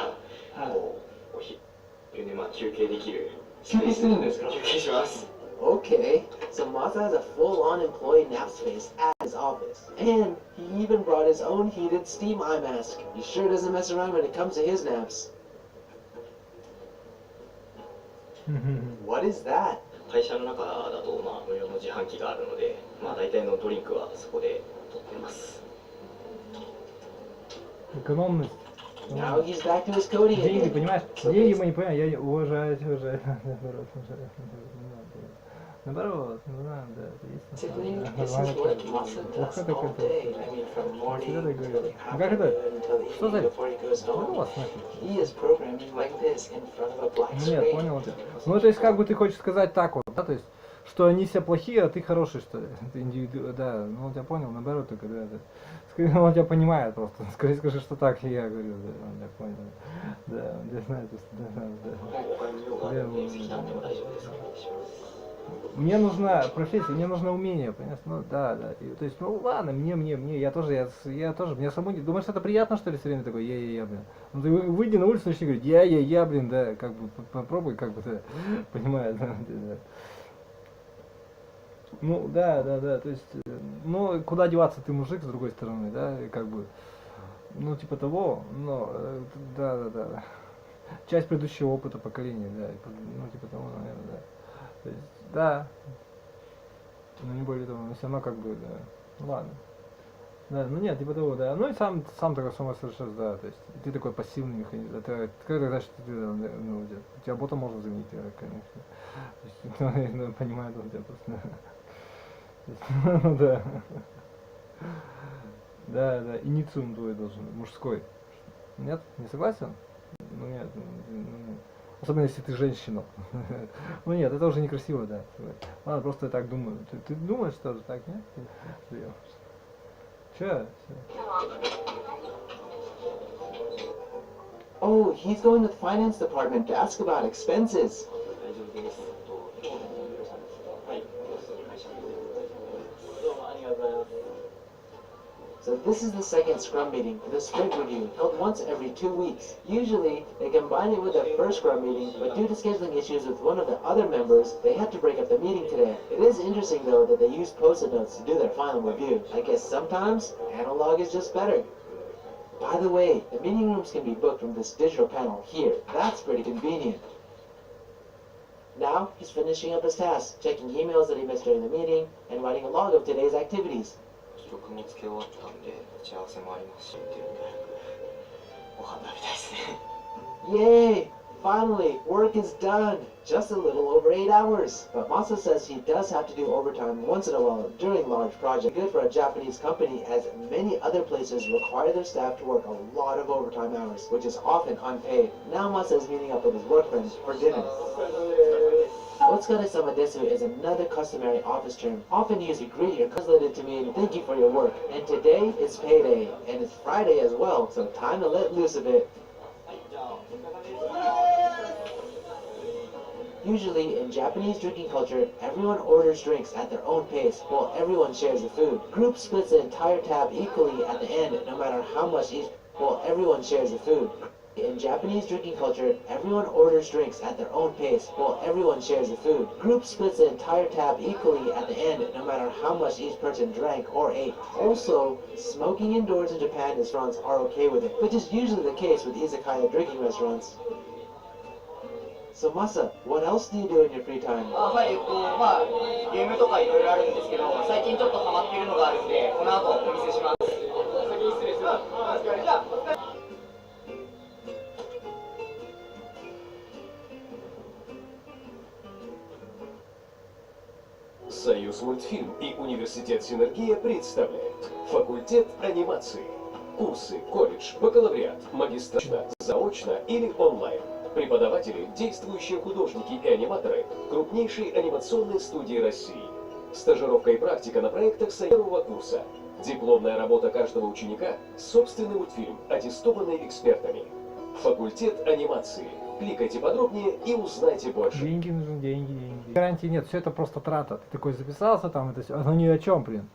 こうお昼寝休憩できる休憩するんですか？休憩します。 Okay, so Masa has a full-on employee nap space at his office. And he even brought his own heated steam eye mask. He sure doesn't mess around when it comes to his naps. What is that? 会社の中だと無料の自販機があるので、大体のドリンクはそこで取ってます。 Экономность. Now he's back to his coding. Деньги, понимаешь? Деньги мы не понимаем, я уважаю. Наоборот, ну да, это есть. Ну как это? Что за... Что у вас значит? Нет, понял тебя. Ну то есть как бы ты хочешь сказать так вот, да, то есть, что они все плохие, а ты хороший, что ли? Это да, ну я понял, наоборот только, да, да. Он тебя понимает просто. Скажи, что так, и я говорю, да, он тебя понял. Да, он тебя знает, Мне нужна профессия, мне нужно умение, понимаешь? Ну да, да. То есть, ну ладно, мне, я тоже, мне самому, думаешь, это приятно, что ли, все время такой, я, блин. Ну ты выйди на улицу, начни говорить, я, блин, да, как бы попробуй, как бы, да, понимаешь, да. Ну, да, то есть, ну, куда деваться, ты мужик, с другой стороны, да, и как бы, ну, типа того, но, да, часть предыдущего опыта поколения, да, ну, типа того, наверное, да, то есть, да, но не более того, но все равно, как бы, да, ну, ладно, да, ну, нет, типа того, да, ну, и сам такой самосовершенствование, да, то есть, ты такой пассивный механизм, это, как ты знаешь, что ты, ну, у тебя бота можно заменить, конечно, то есть, ну, понимаю, да, у тебя просто, ну да. Да, инициум твой должен, мужской. Нет? Не согласен? Ну нет. Особенно если ты женщина. Ну нет, это уже некрасиво, да. Ладно, просто я так думаю. Ты думаешь тоже так, нет? Че? Oh, he's going to the finance department to ask about expenses. So this is the second Scrum meeting for the sprint review, held once every 2 weeks. Usually, they combine it with their first Scrum meeting, but due to scheduling issues with one of the other members, they had to break up the meeting today. It is interesting though that they use post-it notes to do their final review. I guess sometimes, analog is just better. By the way, the meeting rooms can be booked from this digital panel here. That's pretty convenient. Now, he's finishing up his tasks, checking emails that he missed during the meeting, and writing a log of today's activities. Yay! Finally, work is done! Just a little over 8 hours. But Masa says he does have to do overtime once in a while during large projects. Good for a Japanese company, as many other places require their staff to work a lot of overtime hours, which is often unpaid. Now Masa is meeting up with his work friends for dinner. Otsukare-sama desu is another customary office term, often used to greet your translated to mean thank you for your work. And today it's payday, and it's Friday as well, so time to let loose a bit. Usually, in Japanese drinking culture, everyone orders drinks at their own pace, while everyone shares the food. Group splits the entire tab equally at the end, no matter how much each, while everyone shares the food. In Japanese drinking culture, everyone orders drinks at their own pace, while everyone shares the food. Group splits the entire tab equally at the end, no matter how much each person drank or ate. Also, smoking indoors in Japan restaurants are okay with it, which is usually the case with izakaya drinking restaurants. So Masa, what else do you do in your free time? ゲームとかいろいろあるんですけど、最近ちょっとハマってるのがあるんで、この後お見せします。先に失礼します。Союз мультфильм и университет Синергия представляют факультет анимации. Курсы, колледж, бакалавриат, магистратура, заочно или онлайн. Преподаватели, действующие художники и аниматоры крупнейшей анимационной студии России. Стажировка и практика на проектах с первого курса. Дипломная работа каждого ученика, собственный мультфильм, аттестованный экспертами. Факультет анимации. Кликайте подробнее и узнайте больше. Деньги нужны, деньги. Гарантии нет, все это просто трата. Ты такой записался там, это все, оно ни о чем, блин.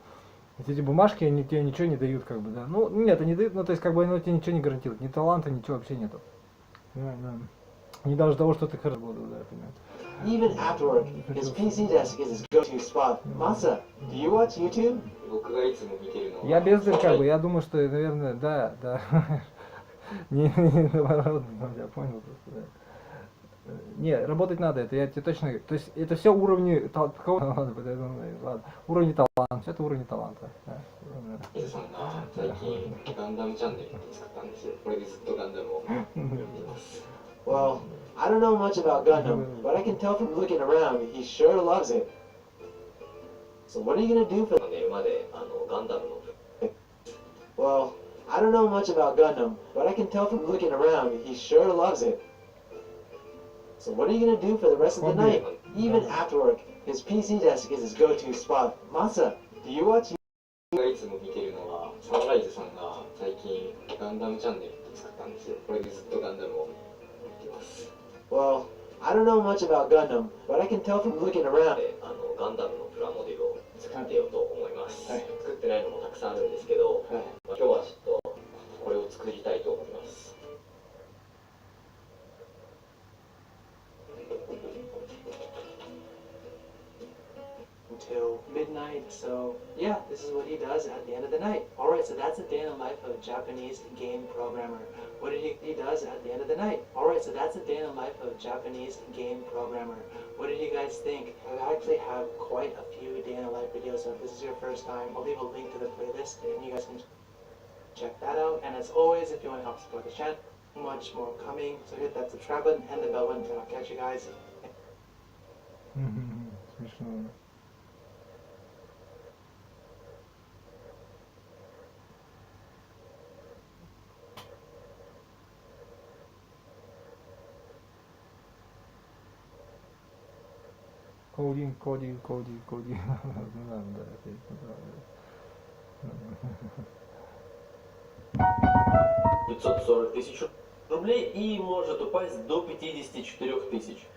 Эти бумажки, они тебе ничего не дают, как бы, да. Ну, нет, они дают, ну, то есть, как бы, оно тебе ничего не гарантирует. Ни таланта, ничего вообще нету. Да. Не даже того, что ты хорошо буду, да, понимаю. Even after work, his PC desk is his go-to spot. Masa, do you watch YouTube? Я бездарь, как бы, я думаю, что, наверное, да. Не наоборот, я понял просто, да. Не, работать надо, это я тебе точно, то есть это все уровни ладно, уровни таланта, все это уровни таланта. Well, I don't know much about Gundam, but I can tell from looking around, he sure loves it. So what are you gonna do for Well, I don't know much about Gundam, but I can tell from looking around, he sure loves it. So what are you gonna do for the rest of the night? Even after work, his PC desk is his go-to spot. Masa, do you watch? Well, I don't know much about Gundam, but I can tell from looking around. ガンダムのプラモデルを作ってようと思います。作ってないのもたくさんあるんですけど、今日はちょっとこれを作りたいと思います。Until midnight, so yeah, this is what he does at the end of the night. Alright, so that's a day in the life of a Japanese game programmer. What did he does at the end of the night? Alright, so that's a day in the life of a Japanese game programmer. What did you guys think? I actually have quite a few day in the life videos, so if this is your first time, I'll leave a link to the playlist and you guys can check that out. And as always, if you want to help support the channel, much more coming, so hit that subscribe button and the bell button and I'll catch you guys. Смешно. Кодинг. Ну да, это правда. 540 тысяч рублей и может упасть до 54 тысяч.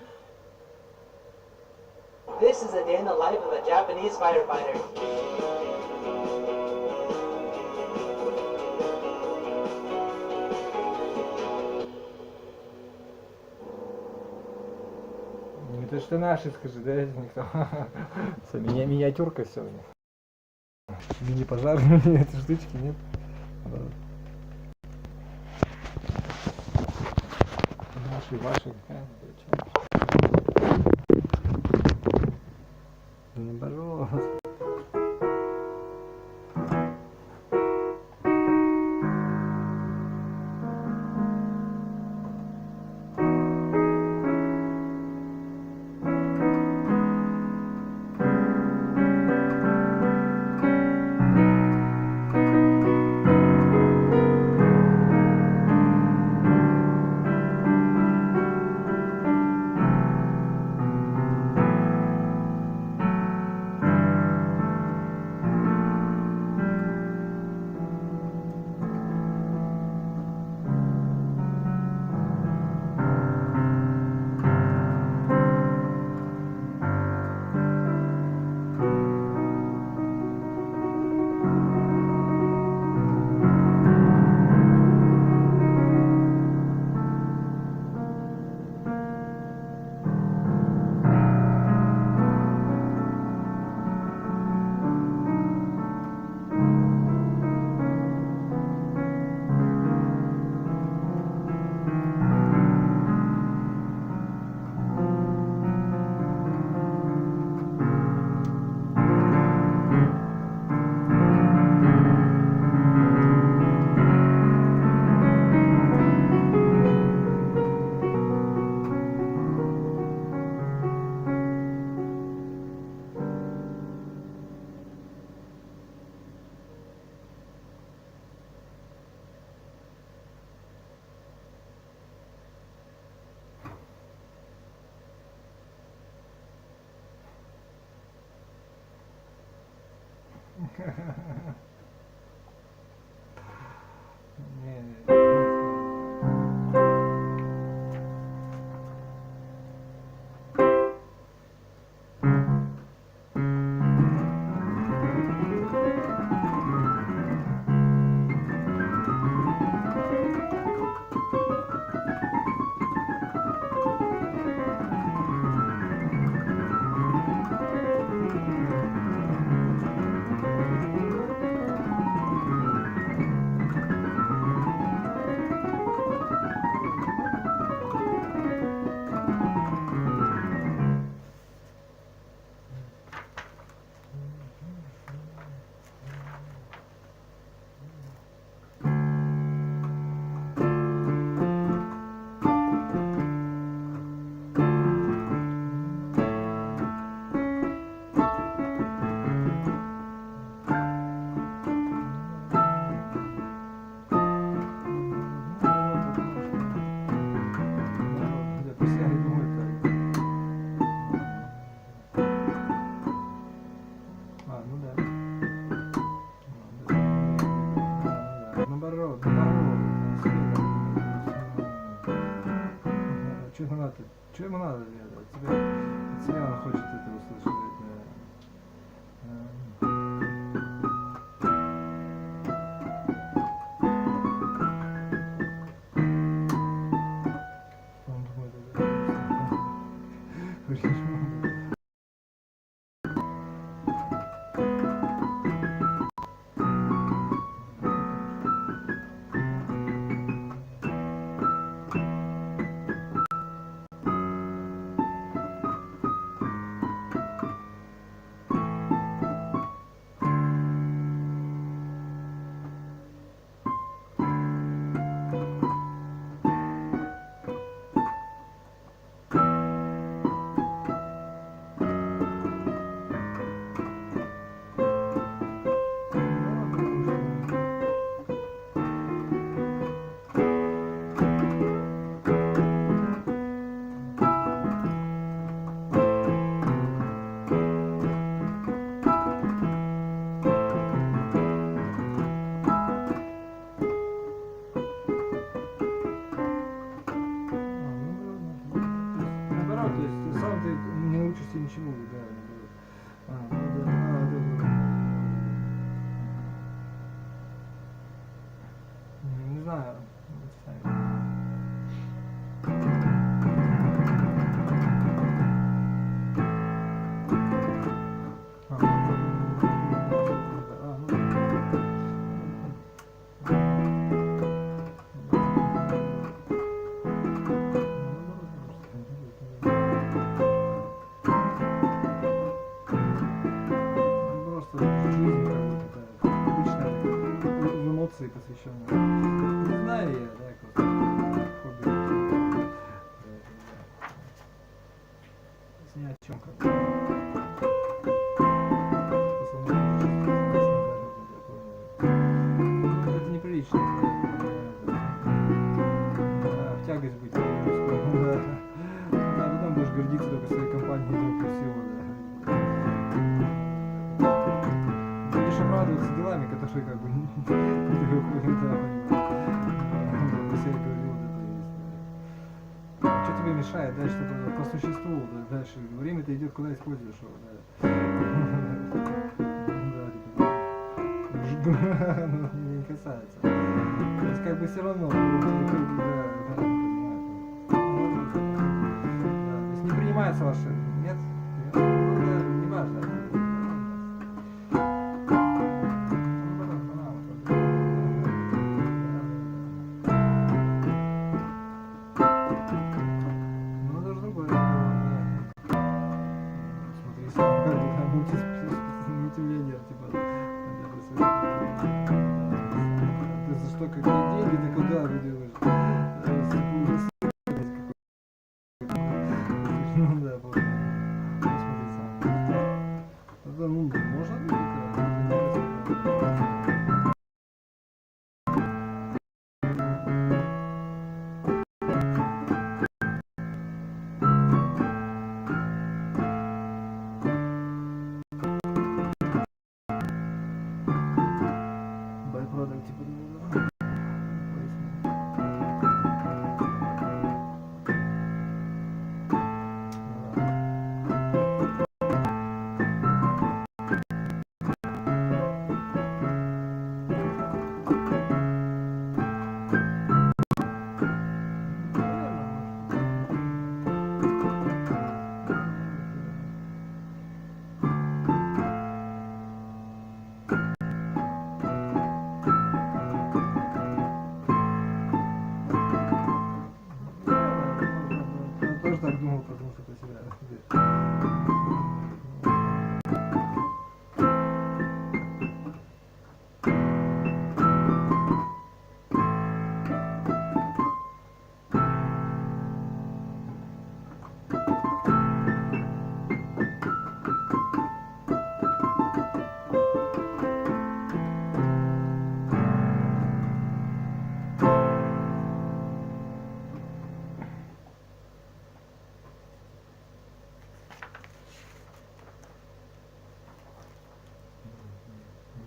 This is a day in the life of a Japanese firefighter. Это что наши, скажи, да, никто. Все, миниатюрка все у них. Мини-пожар, этой штучки нет. Наши, ваши, какая? Ну, пожалуйста. Что ему надо? От себя он хочет это услышать. Сам ты не учишься ничему, да. Не знаю. Посвященные. Не знаю я, да, просто хобби. Ни о чем как бы. Это неприлично. В тягость быть. А потом будешь гордиться только своей компанией, только всего, да. Будешь обрадоваться делами, которые как бы не выходят, да, что тебе мешает дальше, чтобы по существу, да, дальше время-то идет, куда используешь его, да. Не касается. То есть как бы все равно, да, то есть не принимается ваше, нет, не важно.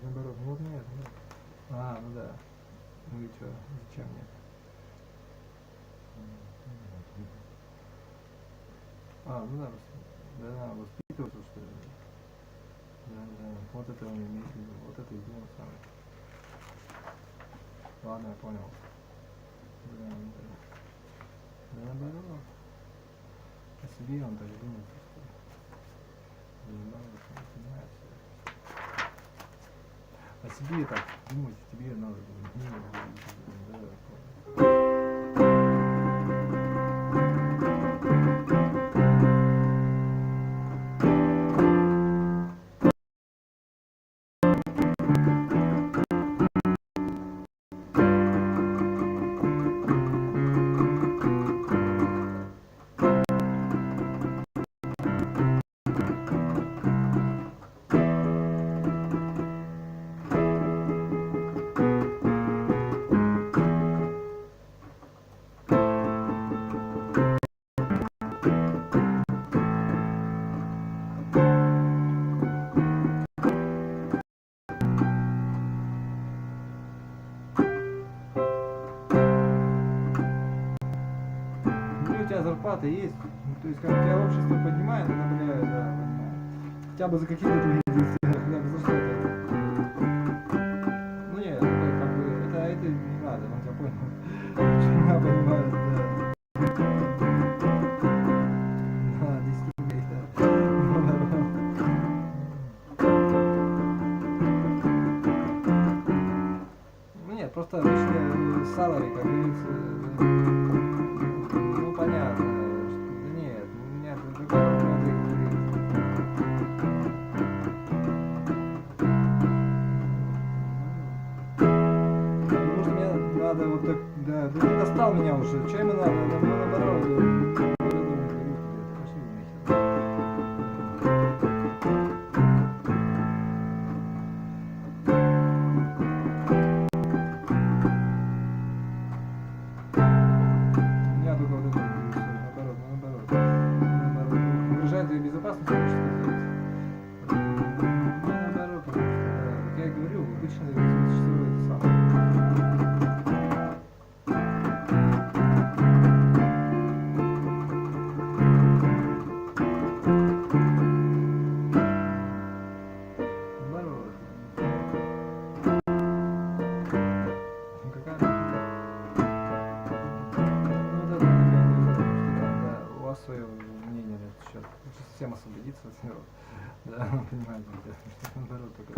Наоборот, ну нет, нет. А, ну да. Ну и что, зачем мне? А, ну да, да, воспитываться, что ли. Да, да, вот это он имеет в виду, вот это и думал самое. Ладно, я понял. Да, да. Да, наоборот. О себе он так думает, что занимается, он понимает себя. О себе так думать, тебе надо зарплата есть, То есть, как тебя общество поднимает, это, бля, да, понимаю. Хотя бы за какие-то твои действия, хотя бы за что-то. Ну нет, это как бы, это не надо, он тебя понял. Я понимаю, да. Да, 10 рублей, да. Ну нет, просто обычно salary, как говорится, ну понятно, что, да нет, у меня другая надо говорить. Потому что мне надо вот так, да, ты достал меня уже, что ему надо, наоборот, пошли нахер. Я только вот это говорю, всё, наоборот. Угрожает ее безопасность, что сказать. Ну, наоборот, потому что, да, как я говорю, обычно существует это самое. Наоборот. Ну, какая ну да, да, что там, да, у вас свое мнение на этот счет. Лучше совсем освободиться от него. Да, понимаете, наоборот только.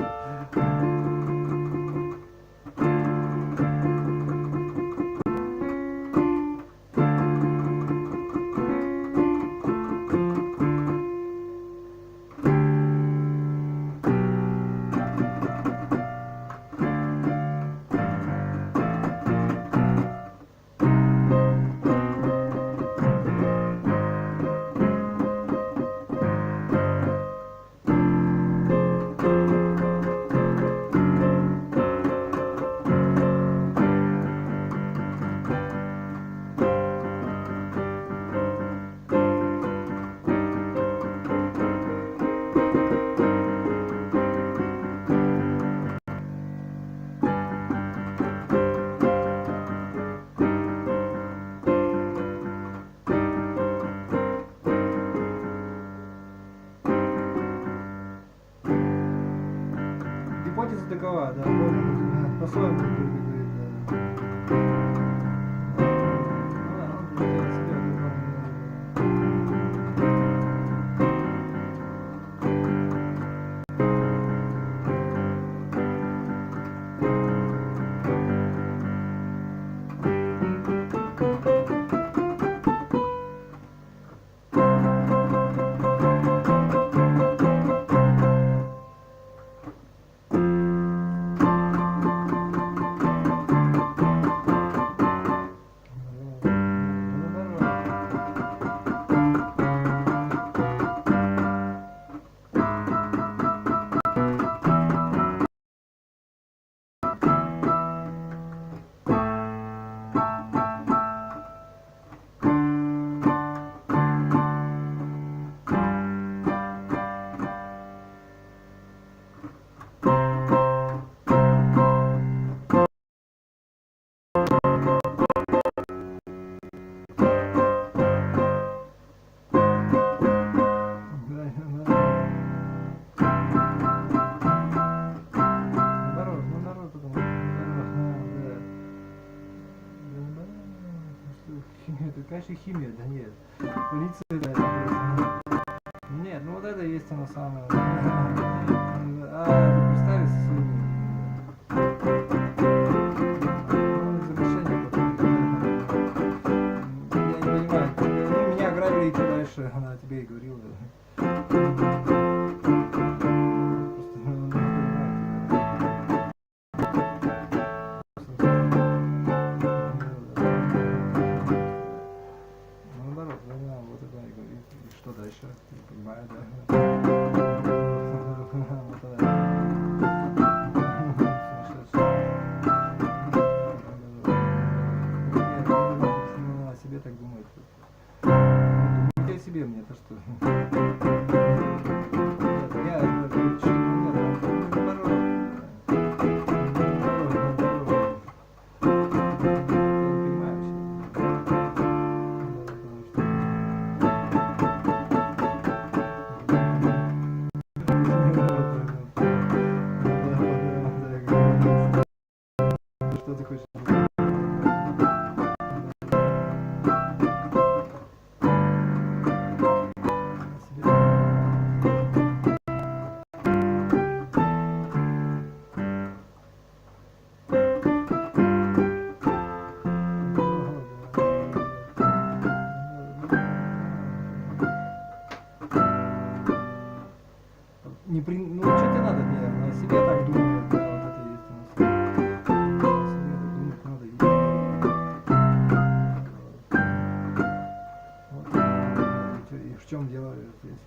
Гипотеза такова, да, по-своему говорит, да. Ну да, он для себя конечно, химия, да нет. Полиция, да, это просто... Нет, ну вот это есть оно самое. А, ты представь со своими... Ну, разрешение потом. Я не понимаю. Ну, меня ограбили и дальше, она тебе и говорила. Что дальше? Не понимаю, да. О себе так думает. Думайте о себе, мне то что. Я Не при... Ну, что тебе надо? Не, о себе так думает, да, вот это и есть у нас. О себе так думать надо. Вот. И в чем дело здесь?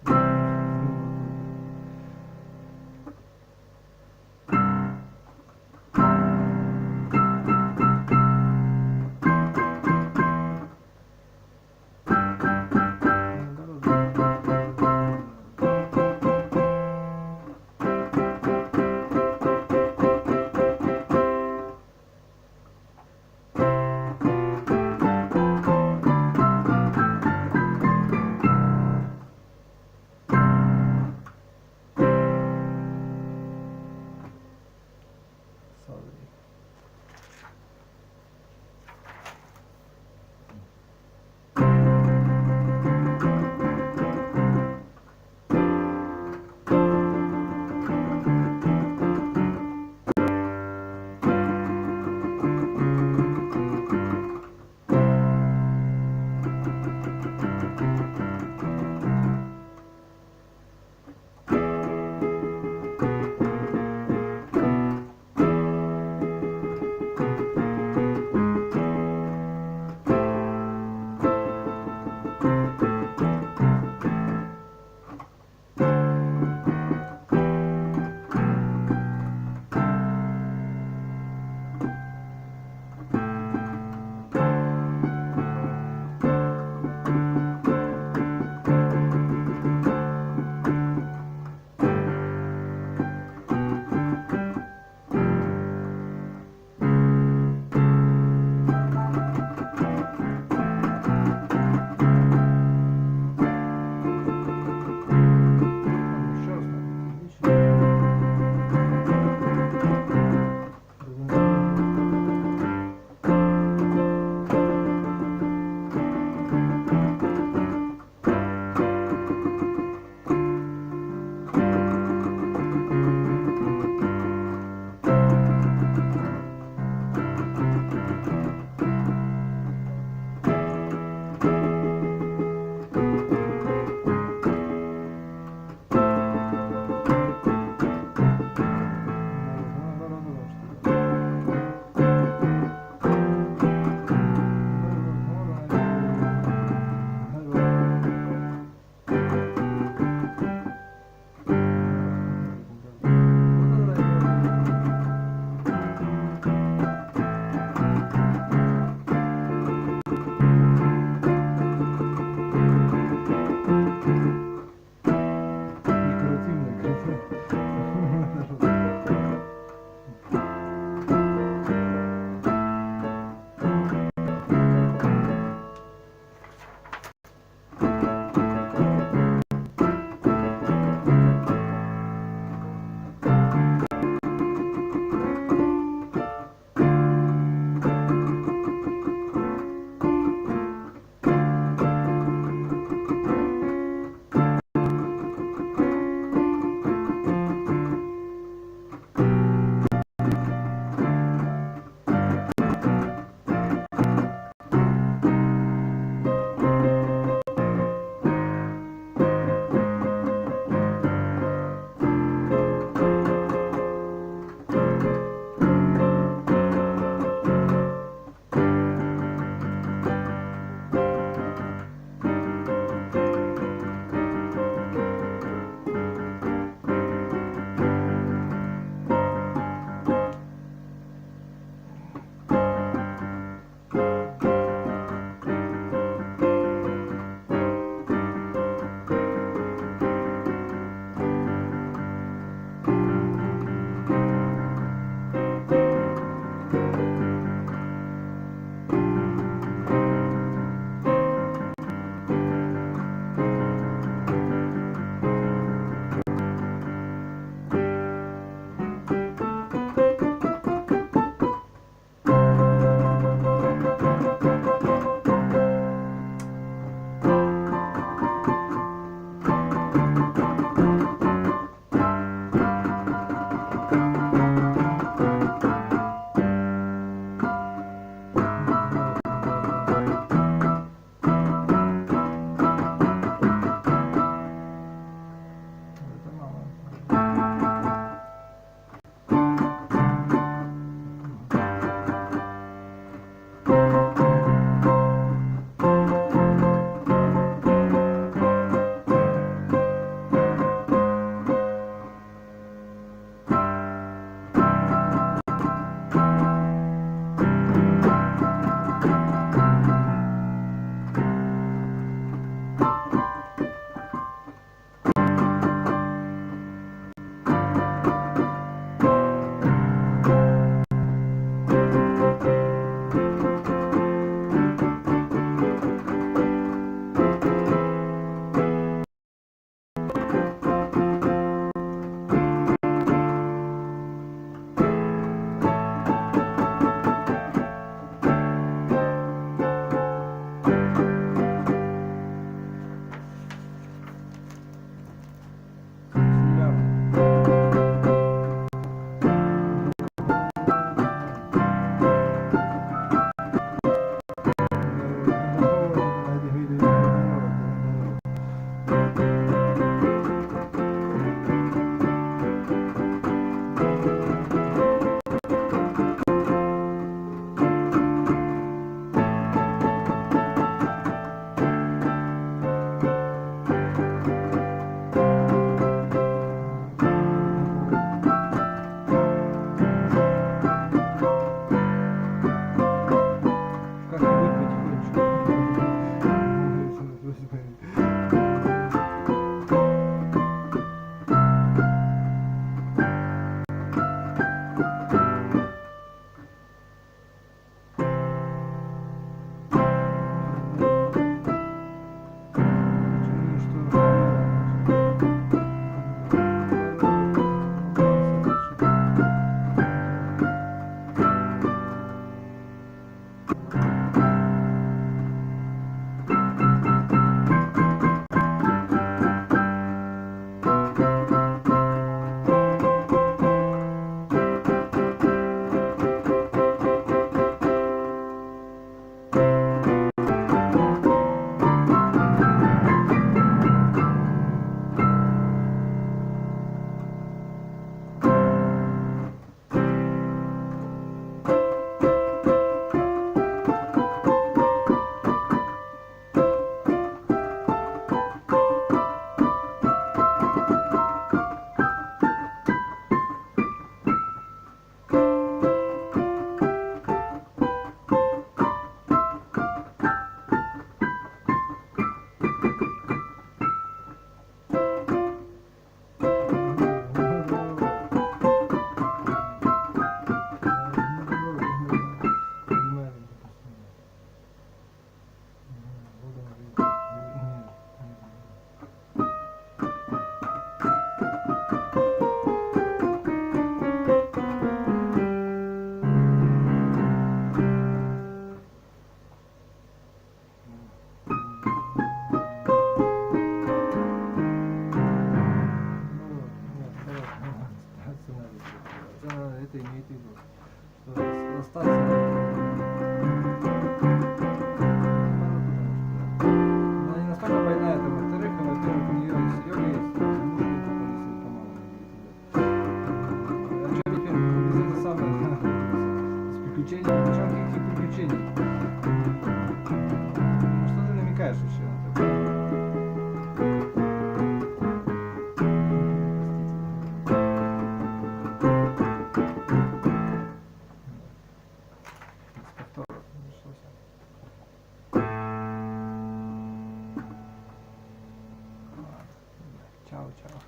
Чао-чао.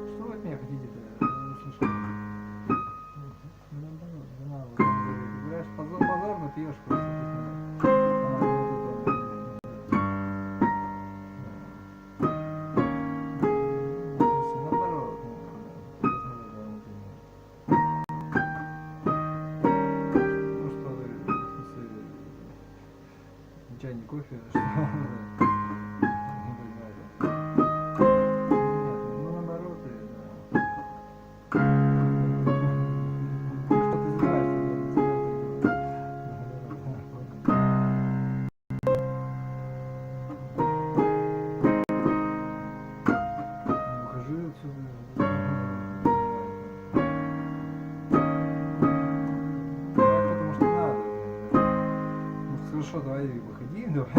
Что вы от меня хотите-то? Не слышал. Наоборот, жена вот ты говоришь, позорно пьешь просто. Чайник, кофе, что? Ну, наоборот, ухожу отсюда. Потому что надо. Ну, хорошо, давай выходи, давай.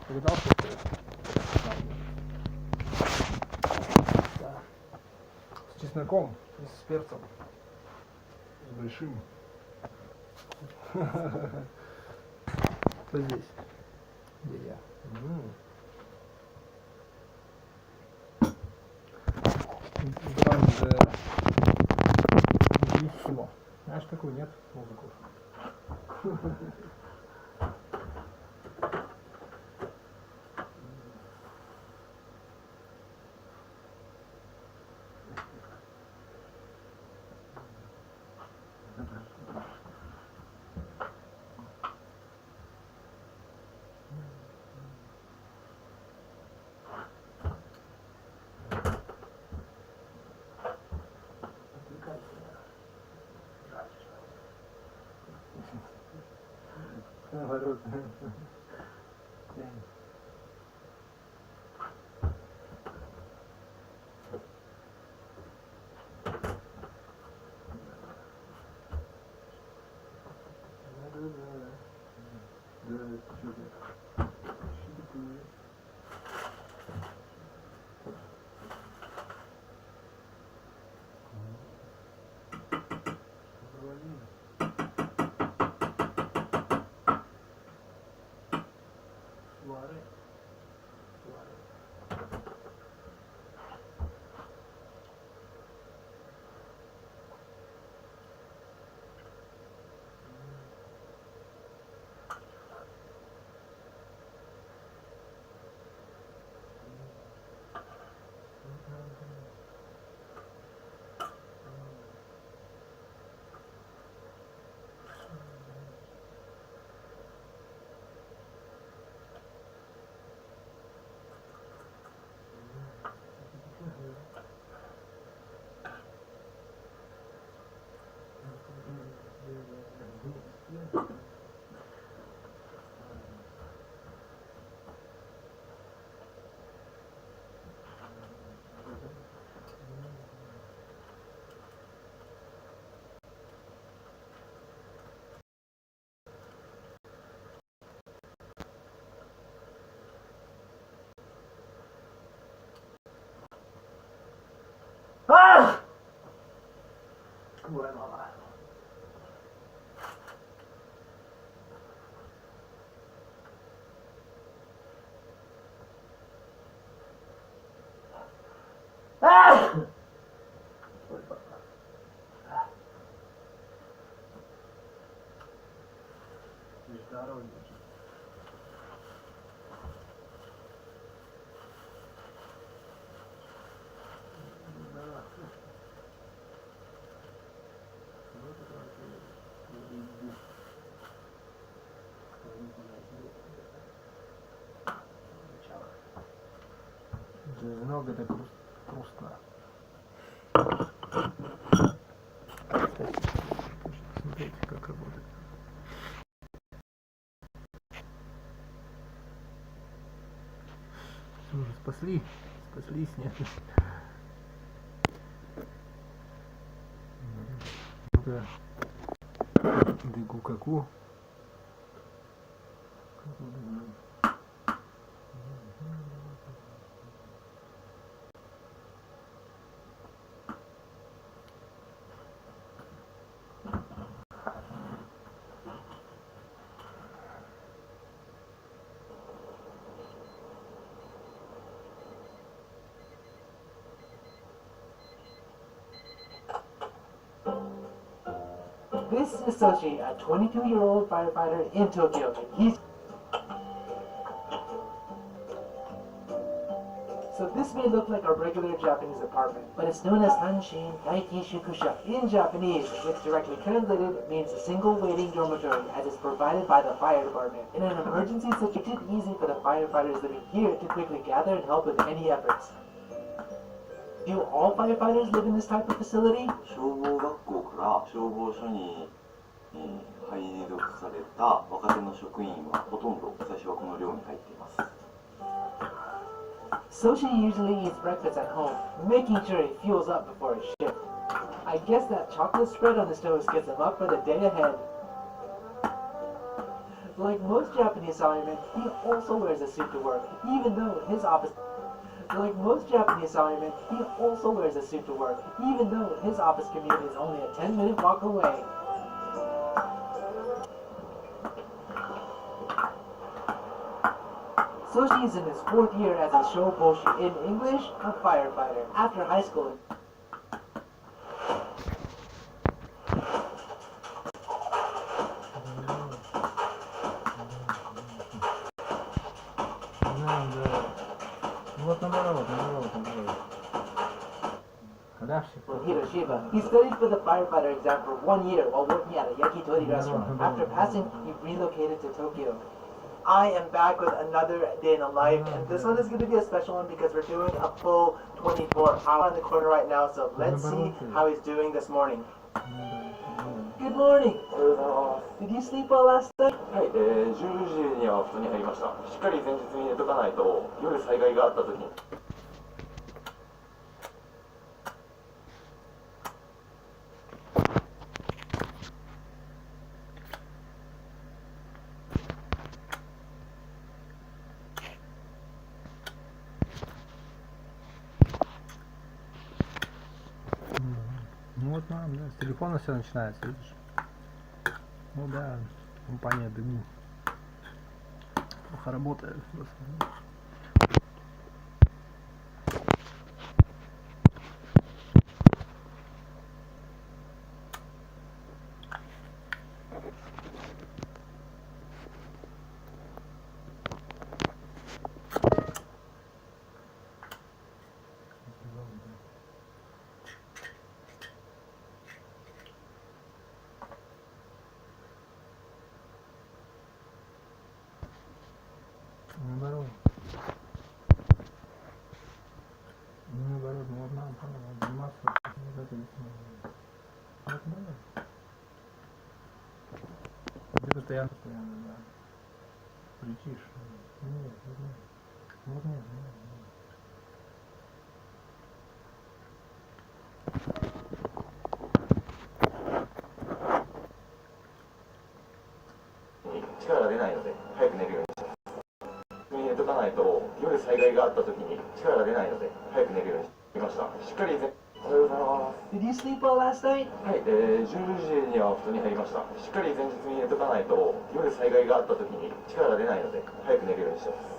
Догадался? Да. С чесноком и с перцем. С большим. Кто здесь? Где я? Грандиссимо. Знаешь такую, нет? Музыку. Наоборот. Water. Ah! Bueno, ah! Много это грустно. Смотрите, как работает. Все уже спаслись, нет. Ну-ка, бегу каку. This is Sochi, a 22-year-old firefighter in Tokyo, and he's... So this may look like a regular Japanese apartment, but it's known as Hanshin Daiki Shukusha in Japanese, which directly translated means a single waiting dormitory as is provided by the fire department. In an emergency situation, it's easy for the firefighters living here to quickly gather and help with any efforts. Do all firefighters live in this type of facility? 消防学校から消防署に配属された若手の職員はほとんど最初はこの寮に入っています。 Sochi usually eats breakfast at home, making sure he fuels up before his shift. I guess that chocolate spread on the stove gets him up for the day ahead. Like most Japanese salarymen, he also wears a suit to work, even though his office... Like most Japanese salarymen, he also wears a suit to work, even though his office commute is only a 10-minute walk away. Soshi is in his 4th year as a shouboshi, in English, a firefighter, after high school. In Hiroshima, he studied for the firefighter exam for 1 year while working at a yakitori restaurant. After passing, he relocated to Tokyo. I am back with another day in the life, and this one is going to be a special one because we're doing a full 24 hour in the corner right now, so let's see how he's doing this morning. Good morning! Did you sleep well last night? はい、10時には布団に入りました。しっかり前日に寝とかないと夜災害があった時に。Ну вот, да, с телефона все начинается, видишь? Ну да, компания бегу. Плохо работает. можно заниматься независимо. Вот, да. Ты постоянно, да. Кричишь. Нет. Вот нет.力が出ないので早く寝るようにしてます。寝とかないと夜災害があった時に力が出ないので早く寝るようにしてました。しっかりおはようございます。 Did you sleep well last night? はい、10時には布団に入りました。しっかり前日に寝とかないと夜災害があった時に力が出ないので早く寝るようにしてます。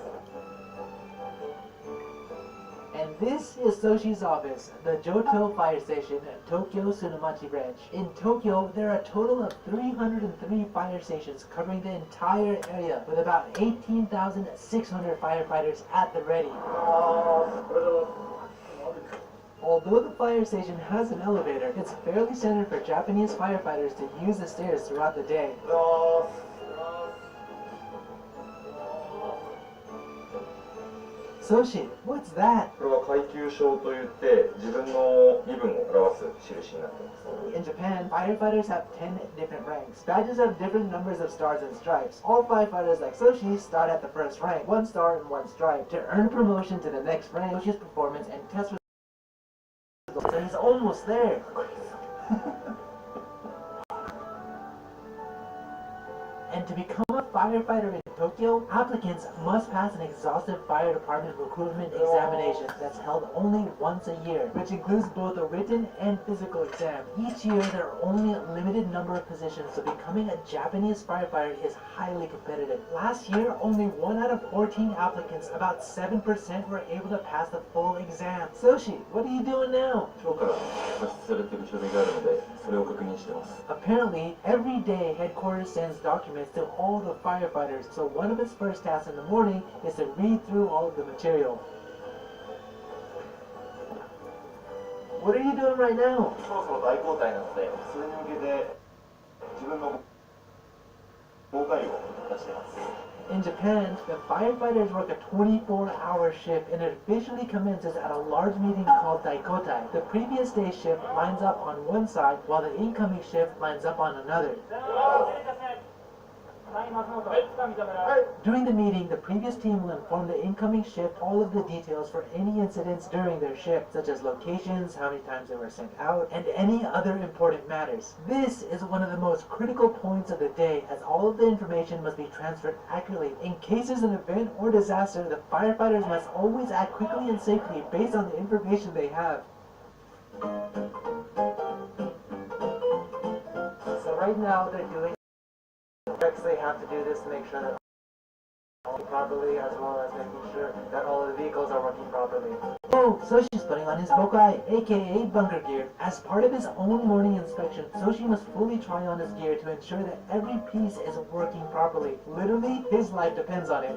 And this is Soshi's office, the Johto Fire Station at Tokyo Tsunamachi Branch. In Tokyo, there are a total of 303 fire stations covering the entire area, with about 18,600 firefighters at the ready. Although the fire station has an elevator, it's fairly standard for Japanese firefighters to use the stairs throughout the day. Soshi, what's that? これは階級章といって自分の身分を表す印になっています。 In Japan, firefighters have 10 different ranks. Badges have different numbers of stars and stripes. All firefighters like Soshi start at the first rank, 1 star and 1 stripe. To earn promotion to the next rank, Soshi's performance and test results, so he's almost there. And to become a firefighter in Tokyo, applicants must pass an exhaustive fire department recruitment examination that's held only once a year, which includes both a written and physical exam. Each year, there are only a limited number of positions, so becoming a Japanese firefighter is highly competitive. Last year, only 1 out of 14 applicants, about 7%, were able to pass the full exam. Soshi, what are you doing now? 今日から発出されている書類があるので、それを確認しています。 Apparently, every day headquarters sends documents to all the firefighters, so one of its first tasks in the morning is to read through all of the material. What are you doing right now? そろそろ大交代なので、それに向けて自分の防火力を出しています。 In Japan, the firefighters work a 24-hour shift and it officially commences at a large meeting called Daikotai. The previous day's shift lines up on one side while the incoming shift lines up on another. During the meeting, the previous team will inform the incoming shift all of the details for any incidents during their shift, such as locations, how many times they were sent out, and any other important matters. This is one of the most critical points of the day, as all of the information must be transferred accurately. In cases of an event or disaster, the firefighters must always act quickly and safely based on the information they have. So right now they're doing checks. They have to do this to make sure that all properly, as well as making sure that all of the vehicles are working properly. Oh, Soshi's putting on his bokai, aka bunker gear. As part of his own morning inspection, Soshi must fully try on his gear to ensure that every piece is working properly. Literally, his life depends on it.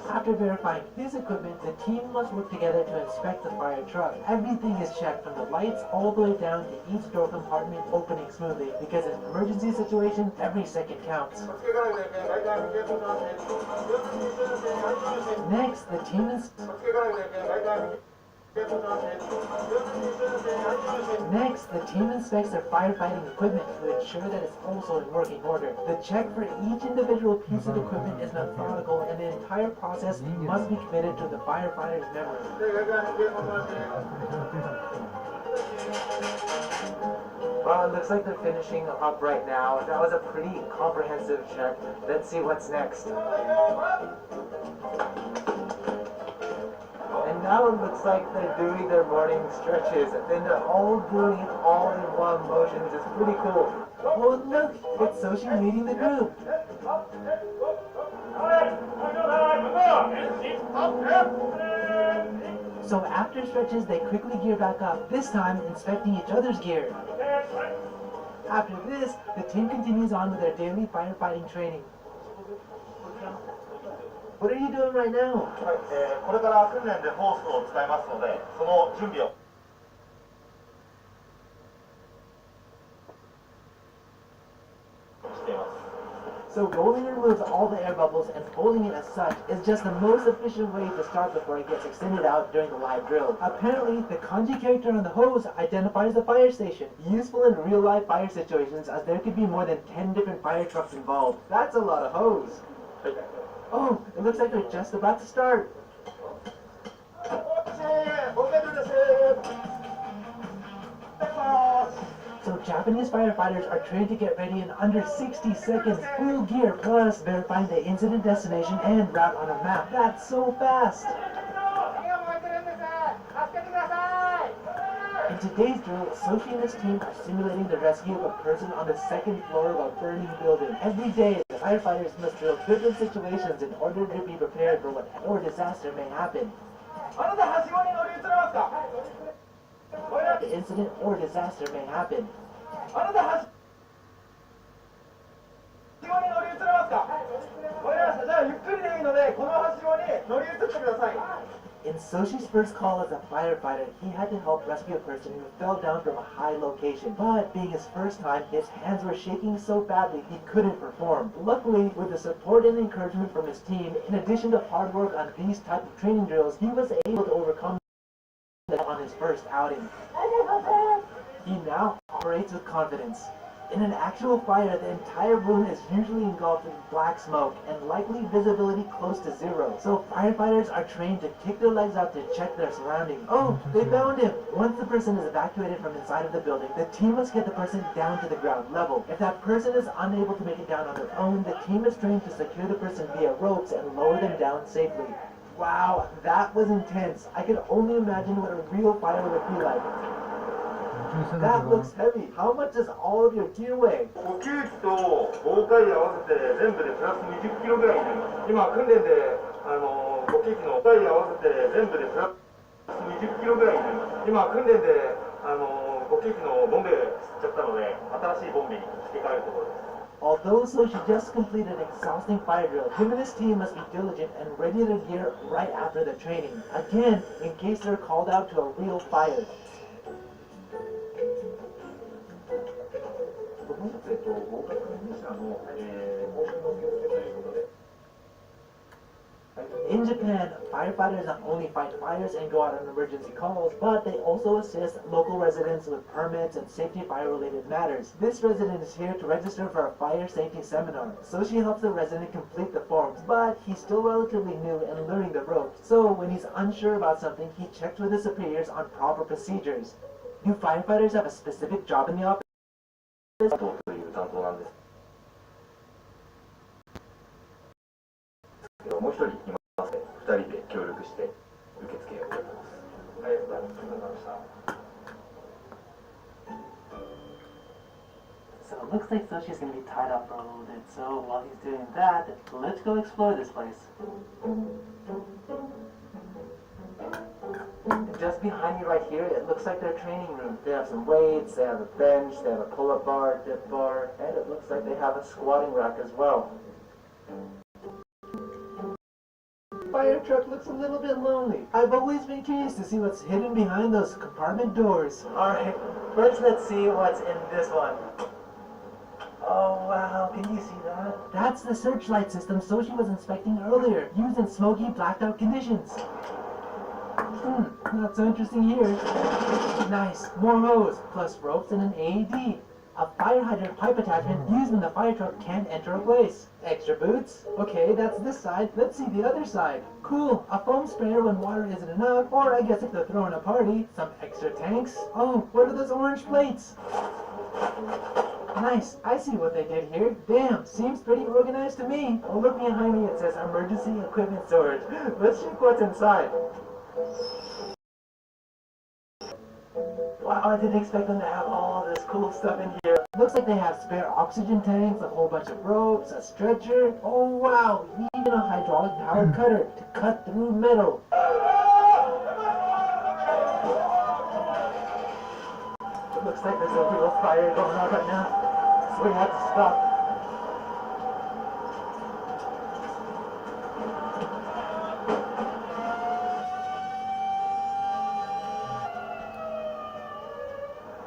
After verifying his equipment, the team must work together to inspect the fire truck. Everything is checked from the lights all the way down to each door compartment opening smoothly, because in an emergency situation, every second counts. Next, the team inspects their firefighting equipment to ensure that it's also in working order. The check for each individual piece of equipment is methodical, and the entire process must be committed to the firefighter's memory. Well, it looks like they're finishing up right now. That was a pretty comprehensive check. Let's see what's next. And now it looks like they're doing their morning stretches, and then they're all doing it all in one motion, which is pretty cool. Oh, look! It's Soshi leading the group! So after stretches, they quickly gear back up, this time inspecting each other's gear. After this, the team continues on with their daily firefighting training. What are you doing right now? これから訓練でホースを使いますので、その準備をしています。So rolling removes all the air bubbles and folding it as such is just the most efficient way to start before it gets extended out during the live drill. Apparently, the kanji character on the hose identifies the fire station, useful in real-life fire situations as there could be more than 10 different fire trucks involved. That's a lot of hose. Oh, it looks like they're just about to start. So Japanese firefighters are trained to get ready in under 60 seconds, full gear, plus verifying the incident destination and route on a map. That's so fast! In today's drill, Soshi and his team are simulating the rescue of a person on the second floor of a burning building. Every day, the firefighters must drill different situations in order to be prepared for whatever disaster may happen. The incident or disaster may happen. In Soshi's first call as a firefighter, he had to help rescue a person who fell down from a high location. But being his first time, his hands were shaking so badly he couldn't perform. Luckily, with the support and encouragement from his team, in addition to hard work on these type of training drills, he was able to overcome on his first outing. He now operates with confidence. In an actual fire, the entire room is usually engulfed in black smoke and likely visibility close to zero. So firefighters are trained to kick their legs out to check their surroundings. Oh, they found him! Once the person is evacuated from inside of the building, the team must get the person down to the ground level. If that person is unable to make it down on their own, the team is trained to secure the person via ropes and lower them down safely. Wow, that was intense. I could only imagine what a real fire would be like. That looks heavy. How much does all of your gear weigh? 呼吸器と防火衣合わせて全部でプラス20キロぐらいになります。今訓練で呼吸器の防火衣合わせて全部でプラス20キロぐらいになります。今訓練で呼吸器のボンベ吸っちゃったので新しいボンベにしていかれるところです。Although Soshi just completed an exhausting fire drill, him and his team must be diligent and ready their gear right after the training. Again, in case they're called out to a real fire. In Japan, firefighters not only fight fires and go out on emergency calls, but they also assist local residents with permits and safety fire-related matters. This resident is here to register for a fire safety seminar, so she helps the resident complete the forms, but he's still relatively new and learning the ropes. So when he's unsure about something, he checks with his superiors on proper procedures. Do firefighters have a specific job in the office? という担当なんですけど、もう一人いますね。2人で協力して受付をやってます。ありがとうございました。So it looks like Soshi's going to be tied up for a little bit, so while he's doing that, let's go explore this place. Just behind me right here, it looks like their training room. They have some weights, they have a bench, they have a pull-up bar, dip bar, and it looks like they have a squatting rack as well. Fire truck looks a little bit lonely. I've always been curious to see what's hidden behind those compartment doors. Alright, first let's see what's in this one. Oh wow, can you see that? That's the searchlight system Soshi was inspecting earlier, used in smoky, blacked out conditions. Not so interesting here. Nice, more hose, plus ropes and an AED. A fire hydrant pipe attachment used when the fire truck can't enter a place. Extra boots? Okay, that's this side. Let's see the other side. Cool, a foam sprayer when water isn't enough, or I guess if they're throwing a party. Some extra tanks. Oh, what are those orange plates? Nice, I see what they did here. Damn, seems pretty organized to me. Oh, look behind me, it says emergency equipment storage. Let's check what's inside. Wow, I didn't expect them to have all this cool stuff in here. Looks like they have spare oxygen tanks, a whole bunch of ropes, a stretcher. Oh wow, even a hydraulic powered cutter to cut through metal. It looks like there's a real fire going on right now, so we have to stop.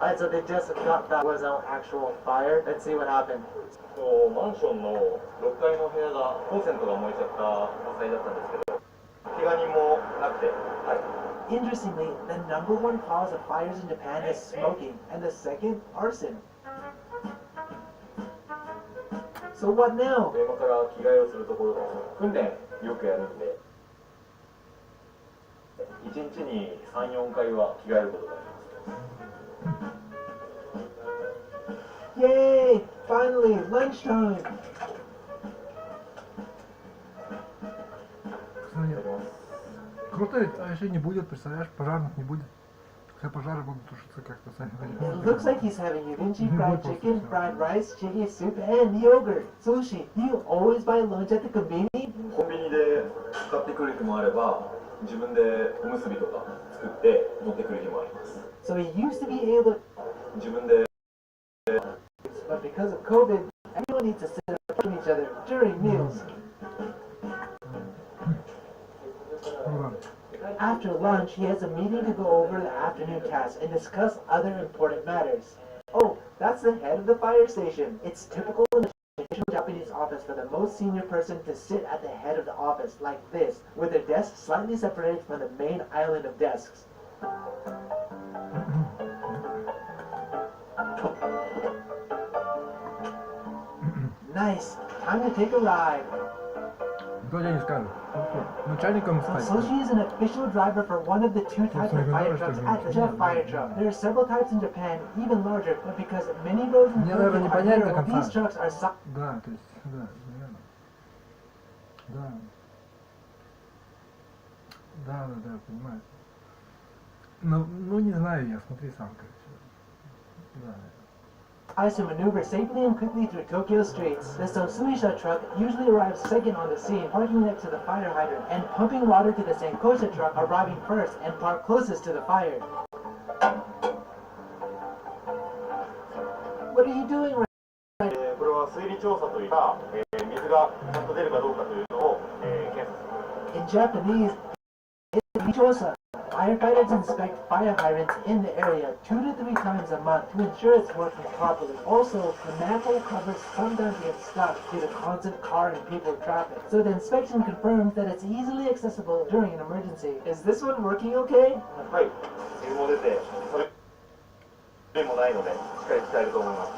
Alright, so they just got that was an actual fire. Let's see what happened. マンションの6階の部屋がコンセントが燃えちゃった火災だったんですけど、怪我人もなくて、はい。Interestingly, the number one cause of fires in Japan is smoking, and the second, arson. So what now? 今から着替えをするところです。訓練よくやるんで、1日に3、4回は着替えることがあります。Yay! Finally, lunchtime! Круто, а если не будет, представляешь, пожарных не будет. Все пожары будут тушиться как-то сами. It looks like he's having eVGENIY fried chicken, fried rice, chicken soup, and yogurt. Sushi, do you always buy lunch at the convenience? コンビニで買ってくる日もあれば、自分でおむすびとか作って持ってくる日もあります。So he used to be able to... 自分で But because of COVID, everyone needs to sit up from each other during meals. After lunch, he has a meeting to go over the afternoon tasks and discuss other important matters. Oh, that's the head of the fire station. It's typical in the traditional Japanese office for the most senior person to sit at the head of the office like this, with their desk slightly separated from the main island of desks. Nice. Time to take a ride. So she is an official driver for one of the two types of fire trucks at the Jet Fire Truck. There are several types in Japan, even larger, but because many roads in Tokyo are narrow, these trucks are Да, то есть, да, наверное. Да, понимаю. Ну, не знаю я, смотри сам, короче. Да. Tries to maneuver safely and quickly through Tokyo streets. The Sosuisha truck usually arrives second on the scene, parking next to the fire hydrant, and pumping water to the Senkosha truck, arriving first and parked closest to the fire. What are you doing right now? これは水利調査というか、水がちゃんと出るかどうかというのを、検査する。In Japanese, it's Michosa. Firefighters inspect fire hydrants in the area 2 to 3 times a month to ensure it's working properly. Also, the manhole covers sometimes get stuck due to constant car and people traffic. So the inspection confirms that it's easily accessible during an emergency. Is this one working okay? はい。水も出て、それもないので、しっかり使えると思います。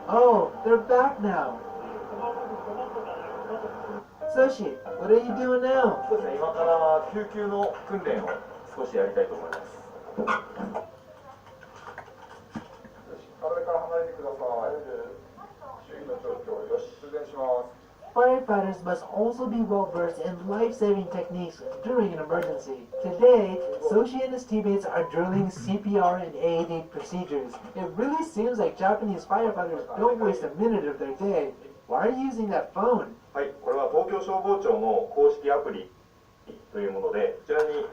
Oh, they're back now. Sushi, what are you doing now? そうですね、今から救急の訓練を少しやりたいと思います。体から離れてください。周囲の状況、よし、通電します。Firefighters must also be well versed in life-saving techniques during an emergency. Today, Soshi and his teammates are drilling CPR and AED procedures. It really seems like Japanese firefighters don't waste a minute of their day. Why are you using that phone? はい、これは東京消防庁の公式アプリというもので、こちらに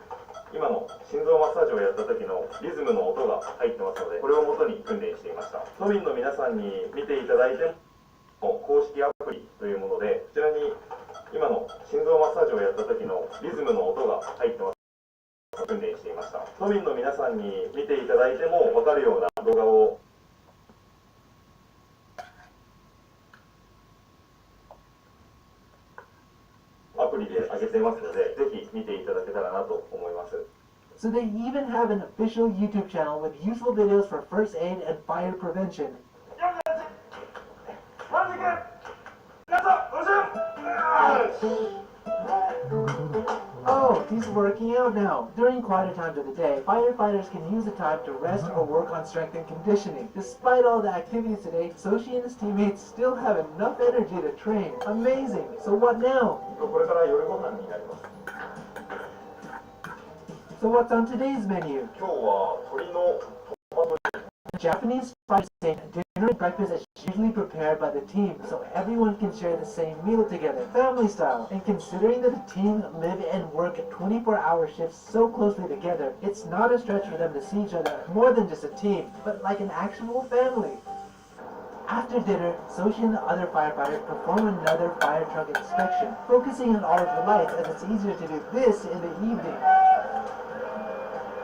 今の心臓マッサージをやった時のリズムの音が入ってますので、これを元に訓練していました。都民の皆さんに見ていただいても公式アプリというもので、こちらに今の心臓マッサージをやった時のリズムの音が入ってます。訓練していました。都民の皆さんに見ていただいても分かるような動画をアプリで上げてますので、ぜひ見ていただけたらなと思います。 So they even have an official YouTube channel with useful videos for first aid and fire prevention. Oh, he's working out now. During quieter times of the day, firefighters can use the time to rest or work on strength and conditioning. Despite all the activities today, Soshi and his teammates still have enough energy to train. Amazing. So what now? これから夜ご飯になります。 So what's on today's menu? 今日は鶏のトマト。 Japanese fire station dinner and breakfast is usually prepared by the team, so everyone can share the same meal together, family style. And considering that the team live and work 24-hour shifts so closely together, it's not a stretch for them to see each other more than just a team, but like an actual family. After dinner, Soshi and the other firefighters perform another fire truck inspection, focusing on all of the lights, as it's easier to do this in the evening.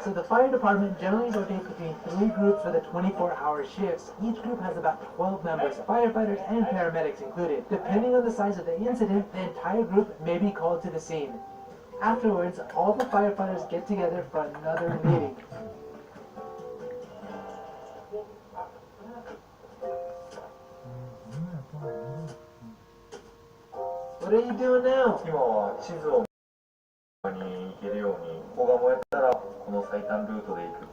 So the fire department generally rotates between 3 groups for the 24-hour shifts. Each group has about 12 members, firefighters and paramedics included. Depending on the size of the incident, the entire group may be called to the scene. Afterwards, all the firefighters get together for another meeting. What are you doing now? 今は地図をに行けるように、ここが燃えたらこの最短ルートで行く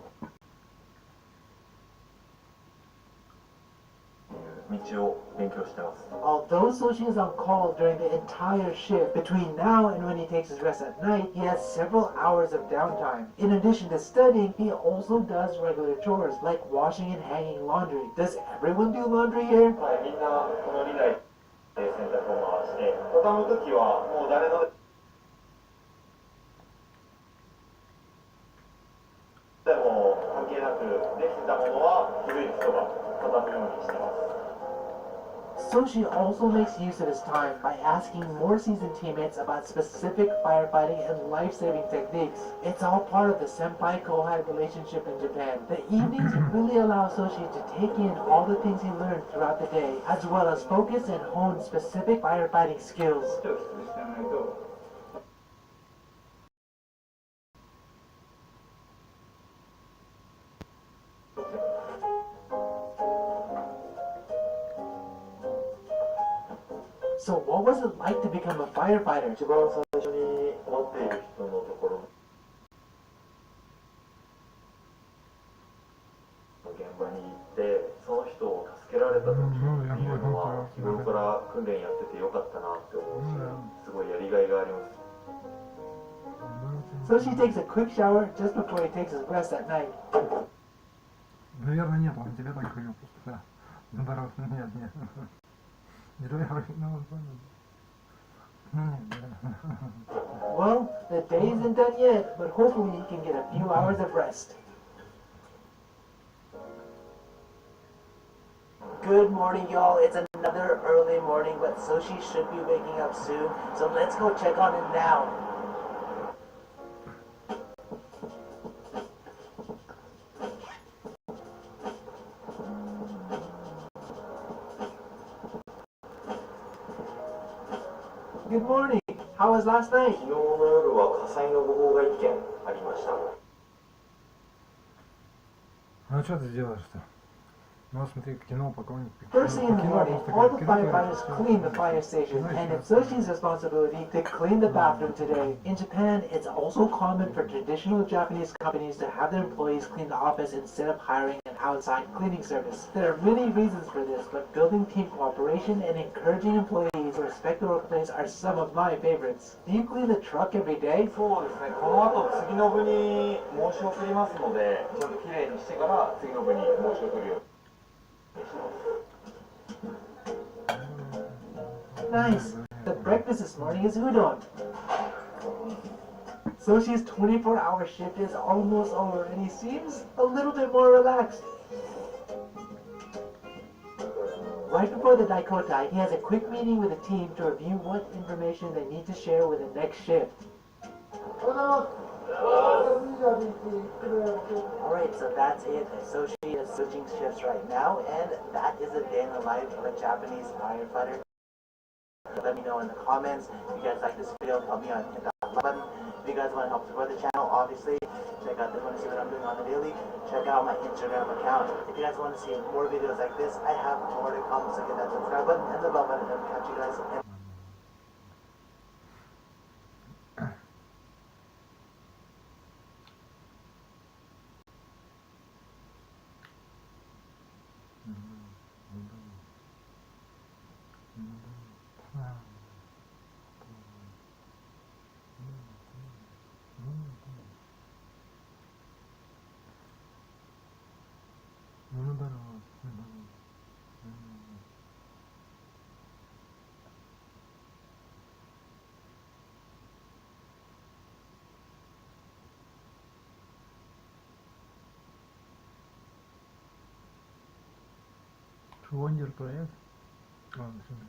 道を勉強してます。 Although Soshi is on call during the entire shift, between now and when he takes his rest at night, he has several hours of downtime. In addition to studying, he also does regular chores like washing and hanging laundry. Does everyone do laundry here? はい、みんなこの2台で洗濯を回して、畳むときはもう誰のでも関係なくできてたものは古い人が畳むようにしてます。 Soshi also makes use of his time by asking more seasoned teammates about specific firefighting and life-saving techniques. It's all part of the senpai-kohai relationship in Japan. The evenings really allow Soshi to take in all the things he learned throughout the day, as well as focus and hone specific firefighting skills. So what was it like to become a firefighter? 一番最初に困っている人のところの現場に行ってその人を助けられた時っていうのは日頃から訓練やっててよかったなって思うし、すごいやりがいがあります。 So she takes a quick shower just before he takes his rest at night. Наверное, нет, он тебе так говорил, просто, да. Наоборот, нет, нет. Well, the day isn't done yet, but hopefully he can get a few hours of rest. Good morning, y'all. It's another early morning, but Soshi should be waking up soon, so let's go check on him now. Good morning. How was last night? 昨日の夜は火災の誤報が1件ありました。 Ну что ты сделаешь-то? Ну смотри, кино полковник. First thing in the morning, all the firefighters clean the fire station, and it's Soshi's responsibility to clean the bathroom today. In Japan, it's also common for traditional Japanese companies to have their employees clean the office instead of hiring an outside cleaning service. There are many reasons for this, but building team cooperation and encouraging employees to respect the workplace are some of my favorites. Do you clean the truck every day? そうですね。この後次の部に申し送りますので、ちょっときれいにしてから次の部に申し送るように。 Nice. The breakfast this morning is udon. Soshi's 24-hour shift is almost over and he seems a little bit more relaxed. Right before the Daikotai, he has a quick meeting with the team to review what information they need to share with the next shift. Alright, so that's it. Soshi is switching shifts right now, and that is a day in the life of a Japanese firefighter. Let me know in the comments if you guys like this video. Help me out, hit that like button. If you guys want to help support the channel, obviously, check out this one to see what I'm doing on the daily. Check out my Instagram account. If you guys want to see more videos like this, I have more to come, so hit that subscribe button and the bell button, and I'll catch you guys in Вондер проект. Ладно, сюда.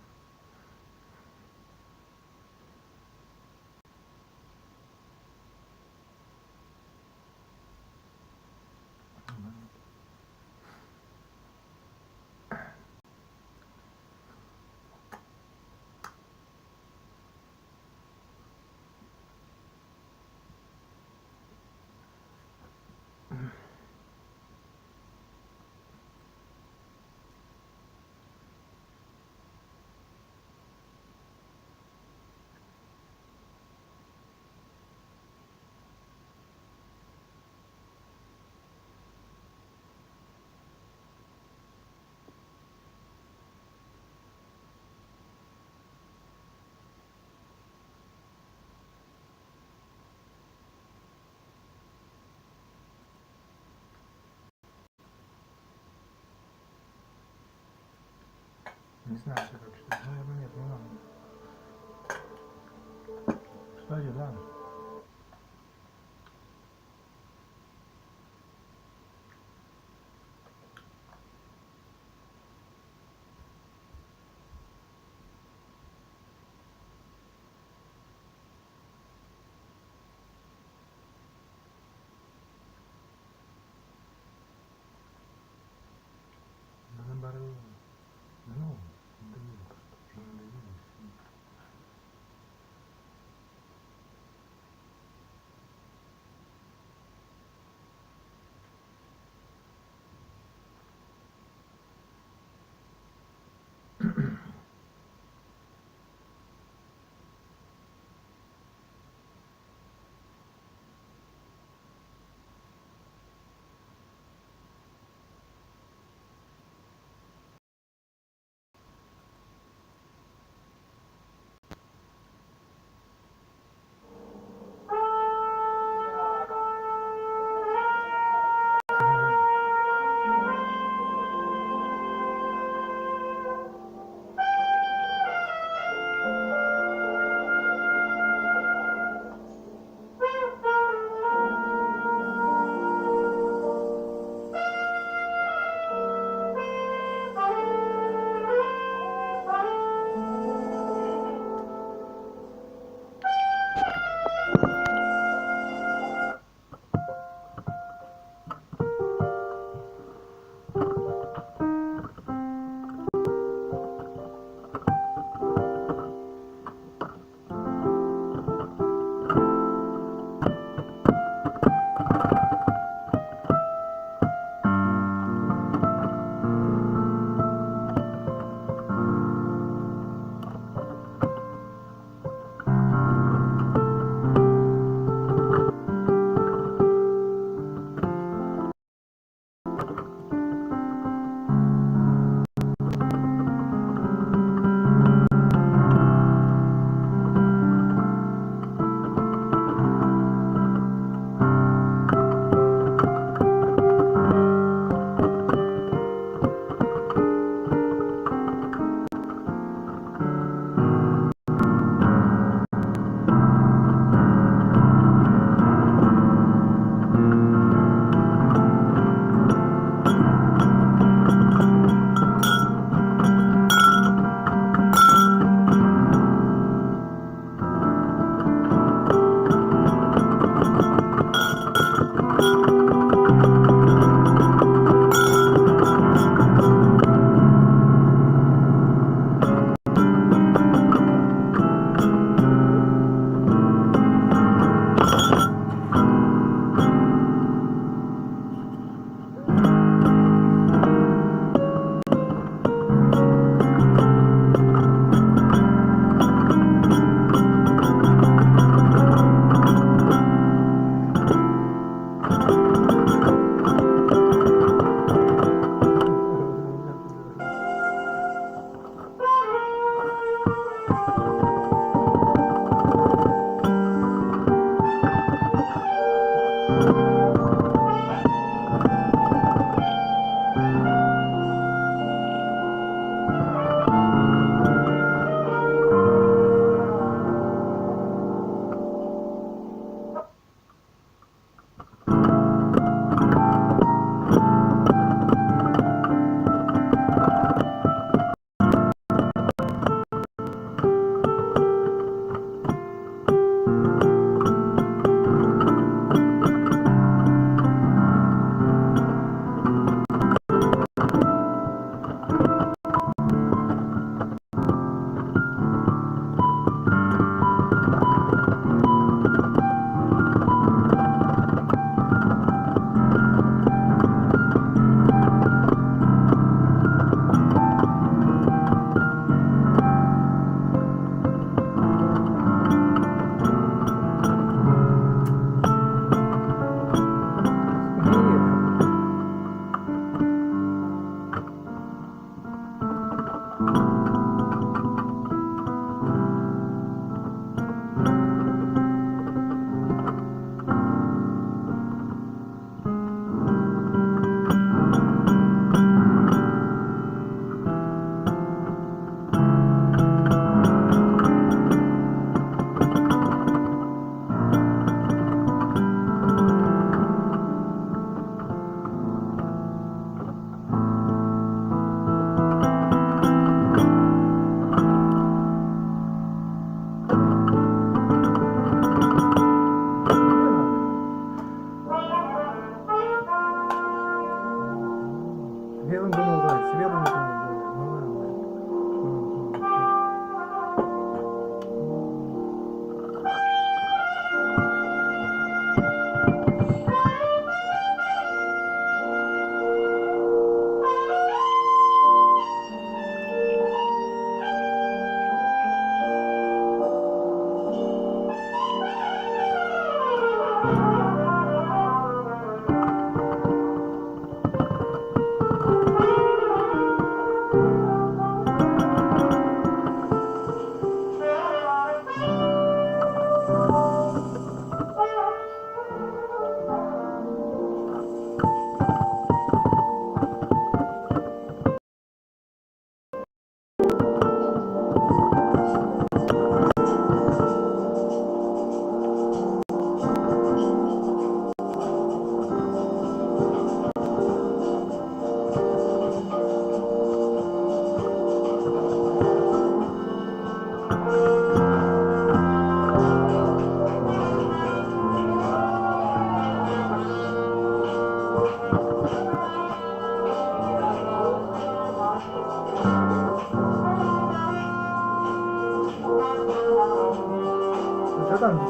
Не знаю, что как читать. Наверное, нет, не надо. Что идет, да? Наоборот. Ну, надоело как-то. Уже надоело.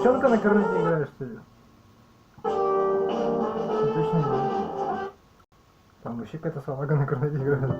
девчонка на корнете играет, что ли? Точно не знаю. Там вообще какая-то салага на корнете играет.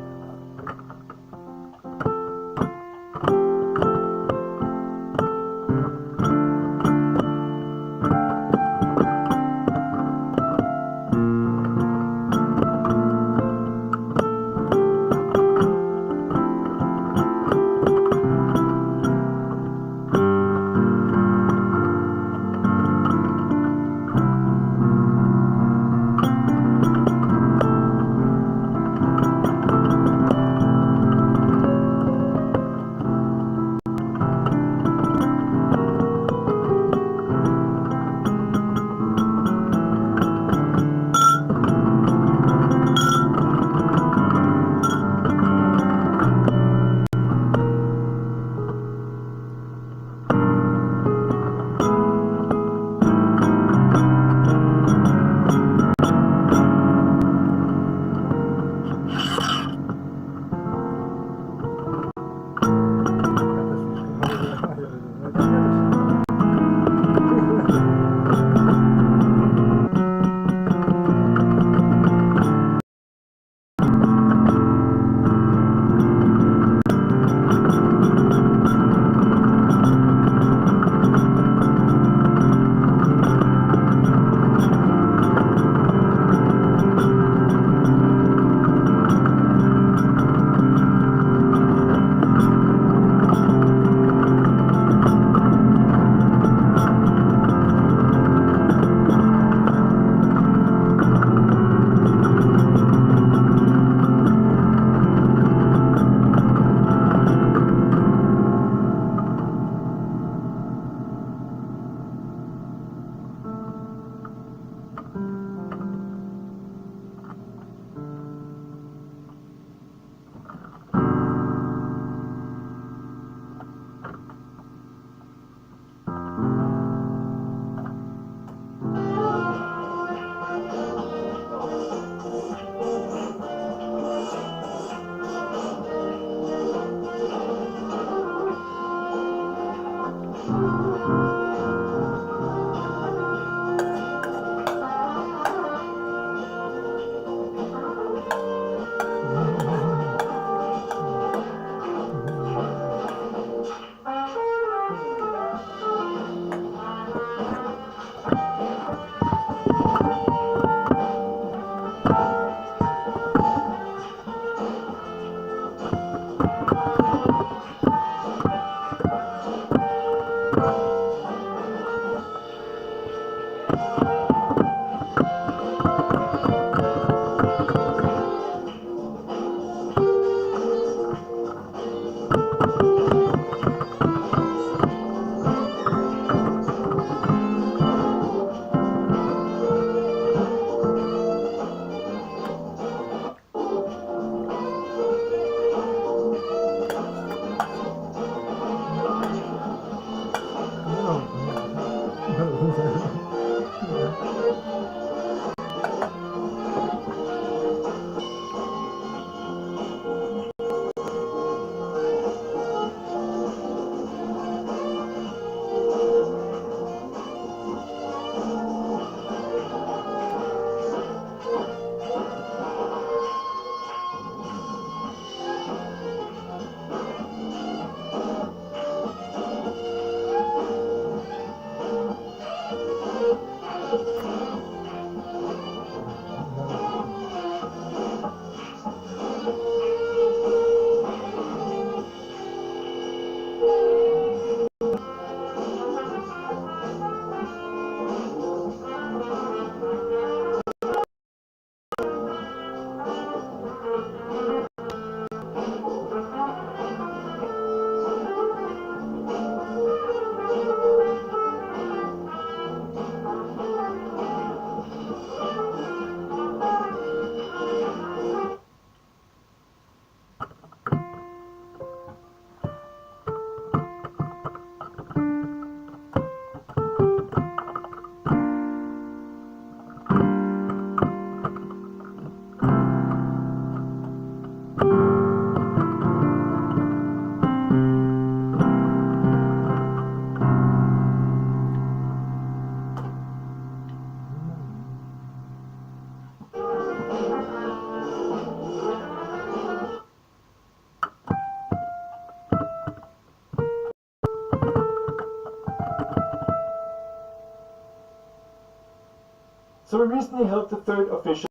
So we recently held the third official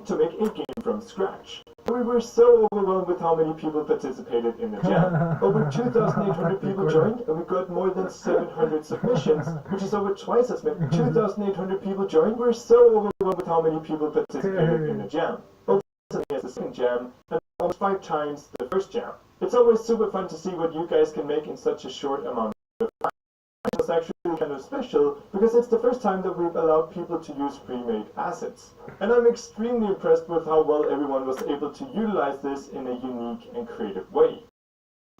to make a game from scratch. We were so overwhelmed with how many people participated in the jam. Over 2,800 people joined, and we got more than 700 submissions, which is over twice as many. 2,800 people joined. We're so overwhelmed with how many people participated in the jam. Over as the second jam, and almost 5 times the first jam. It's always super fun to see what you guys can make in such a short amount of time. It's actually kind of special because it's the first time that we've allowed people to use pre-made assets. And I'm extremely impressed with how well everyone was able to utilize this in a unique and creative way.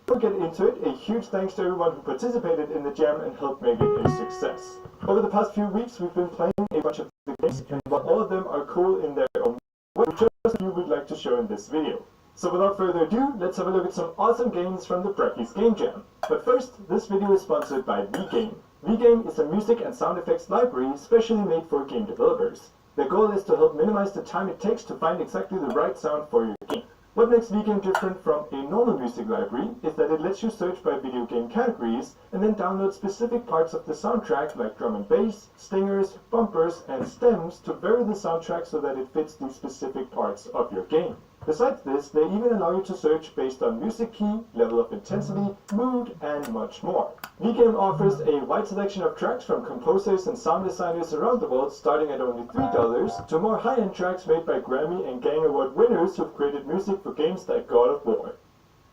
Before we get into it, a huge thanks to everyone who participated in the jam and helped make it a success. Over the past few weeks, we've been playing a bunch of the games, and while all of them are cool in their own way, just a few we'd like to show in this video. So without further ado, let's have a look at some awesome games from the Brackeys Game Jam. But first, this video is sponsored by eVGENIY. eVGENIY is a music and sound effects library specially made for game developers. Their goal is to help minimize the time it takes to find exactly the right sound for your game. What makes eVGENIY different from a normal music library is that it lets you search by video game categories and then download specific parts of the soundtrack like drum and bass, stingers, bumpers, and stems to vary the soundtrack so that it fits the specific parts of your game. Besides this, they even allow you to search based on music key, level of intensity, mood, and much more. eVGENIY offers a wide selection of tracks from composers and sound designers around the world starting at only $3 to more high-end tracks made by Grammy and Gang Award winners who've created music for games like God of War.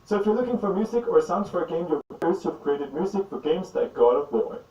So if you're looking for music or sounds for a game, you're who've created music for games like God of War.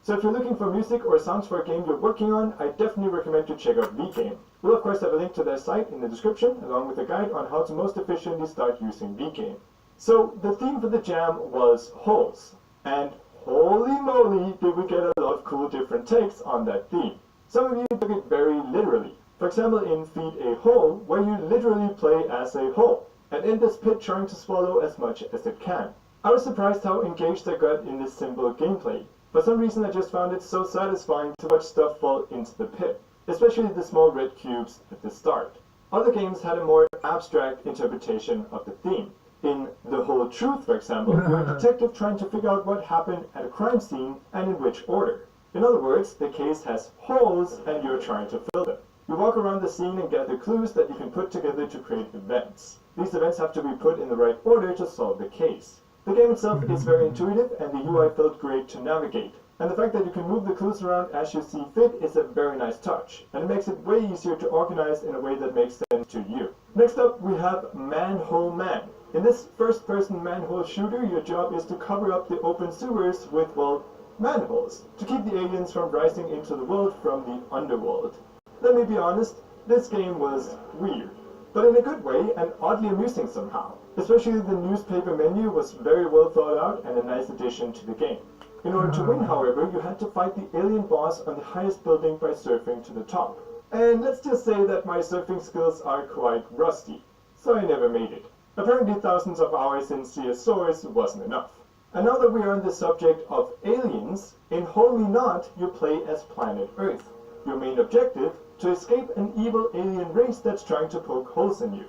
So if you're looking for music or sounds for a game you're working on, I definitely recommend to check out eVGENIY. We'll of course have a link to their site in the description, along with a guide on how to most efficiently start using eVGENIY. So the theme for the jam was holes, and holy moly did we get a lot of cool different takes on that theme. Some of you took it very literally. For example in Feed a Hole, where you literally play as a hole, and in this pit trying to swallow as much as it can. I was surprised how engaged I got in this simple gameplay. For some reason I just found it so satisfying to watch stuff fall into the pit, especially the small red cubes at the start. Other games had a more abstract interpretation of the theme. In The Whole Truth, for example, you're a detective trying to figure out what happened at a crime scene and in which order. In other words, the case has holes and you're trying to fill them. You walk around the scene and gather clues that you can put together to create events. These events have to be put in the right order to solve the case. The game itself is very intuitive and the UI felt great to navigate. And the fact that you can move the clues around as you see fit is a very nice touch. And it makes it way easier to organize in a way that makes sense to you. Next up we have Manhole Man. In this first-person manhole shooter, your job is to cover up the open sewers with, well, manholes, to keep the aliens from rising into the world from the underworld. Let me be honest, this game was weird, but in a good way and oddly amusing somehow. Especially the newspaper menu was very well thought out and a nice addition to the game. In order to win, however, you had to fight the alien boss on the highest building by surfing to the top. And let's just say that my surfing skills are quite rusty, so I never made it. Apparently thousands of hours in CSOs wasn't enough. And now that we are on the subject of aliens, in Wholly Not you play as Planet Earth. Your main objective, to escape an evil alien race that's trying to poke holes in you.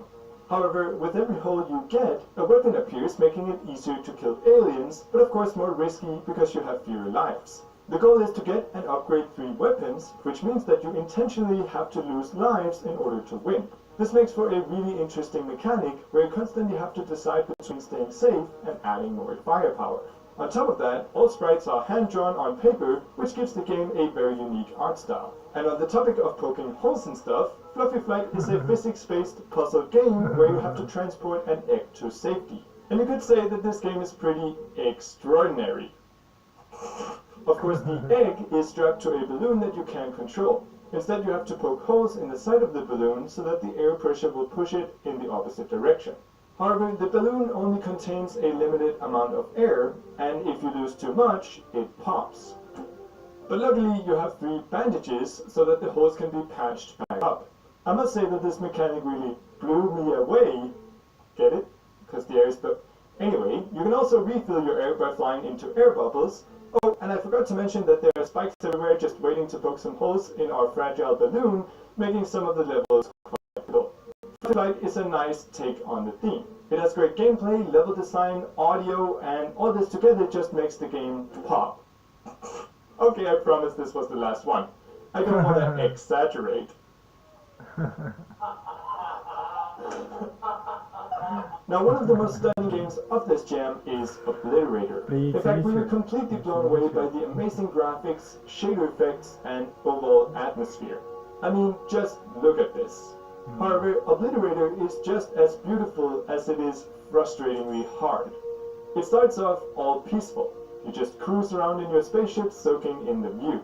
However, with every hole you get, a weapon appears making it easier to kill aliens, but of course more risky because you have fewer lives. The goal is to get and upgrade 3 weapons, which means that you intentionally have to lose lives in order to win. This makes for a really interesting mechanic where you constantly have to decide between staying safe and adding more firepower. On top of that, all sprites are hand-drawn on paper, which gives the game a very unique art style. And on the topic of poking holes and stuff, Fluffy Flight is a physics-based puzzle game where you have to transport an egg to safety. And you could say that this game is pretty extraordinary. Of course, the egg is strapped to a balloon that you can't control. Instead, you have to poke holes in the side of the balloon so that the air pressure will push it in the opposite direction. However, the balloon only contains a limited amount of air, and if you lose too much, it pops. But luckily, you have 3 bandages so that the holes can be patched back up. I must say that this mechanic really blew me away. Get it? Because the air is Anyway, you can also refill your air by flying into air bubbles. Oh, and I forgot to mention that there are spikes everywhere just waiting to poke some holes in our fragile balloon, making some of the levels quite cool. Flight is a nice take on the theme. It has great gameplay, level design, audio, and all this together just makes the game pop. Okay, I promise this was the last one. I don't want to exaggerate. Now, one of the most stunning games of this jam is Obliterator. In fact, we were completely blown away by the amazing graphics, shader effects, and overall atmosphere. I mean, just look at this. However, Obliterator is just as beautiful as it is frustratingly hard. It starts off all peaceful. You just cruise around in your spaceship soaking in the view.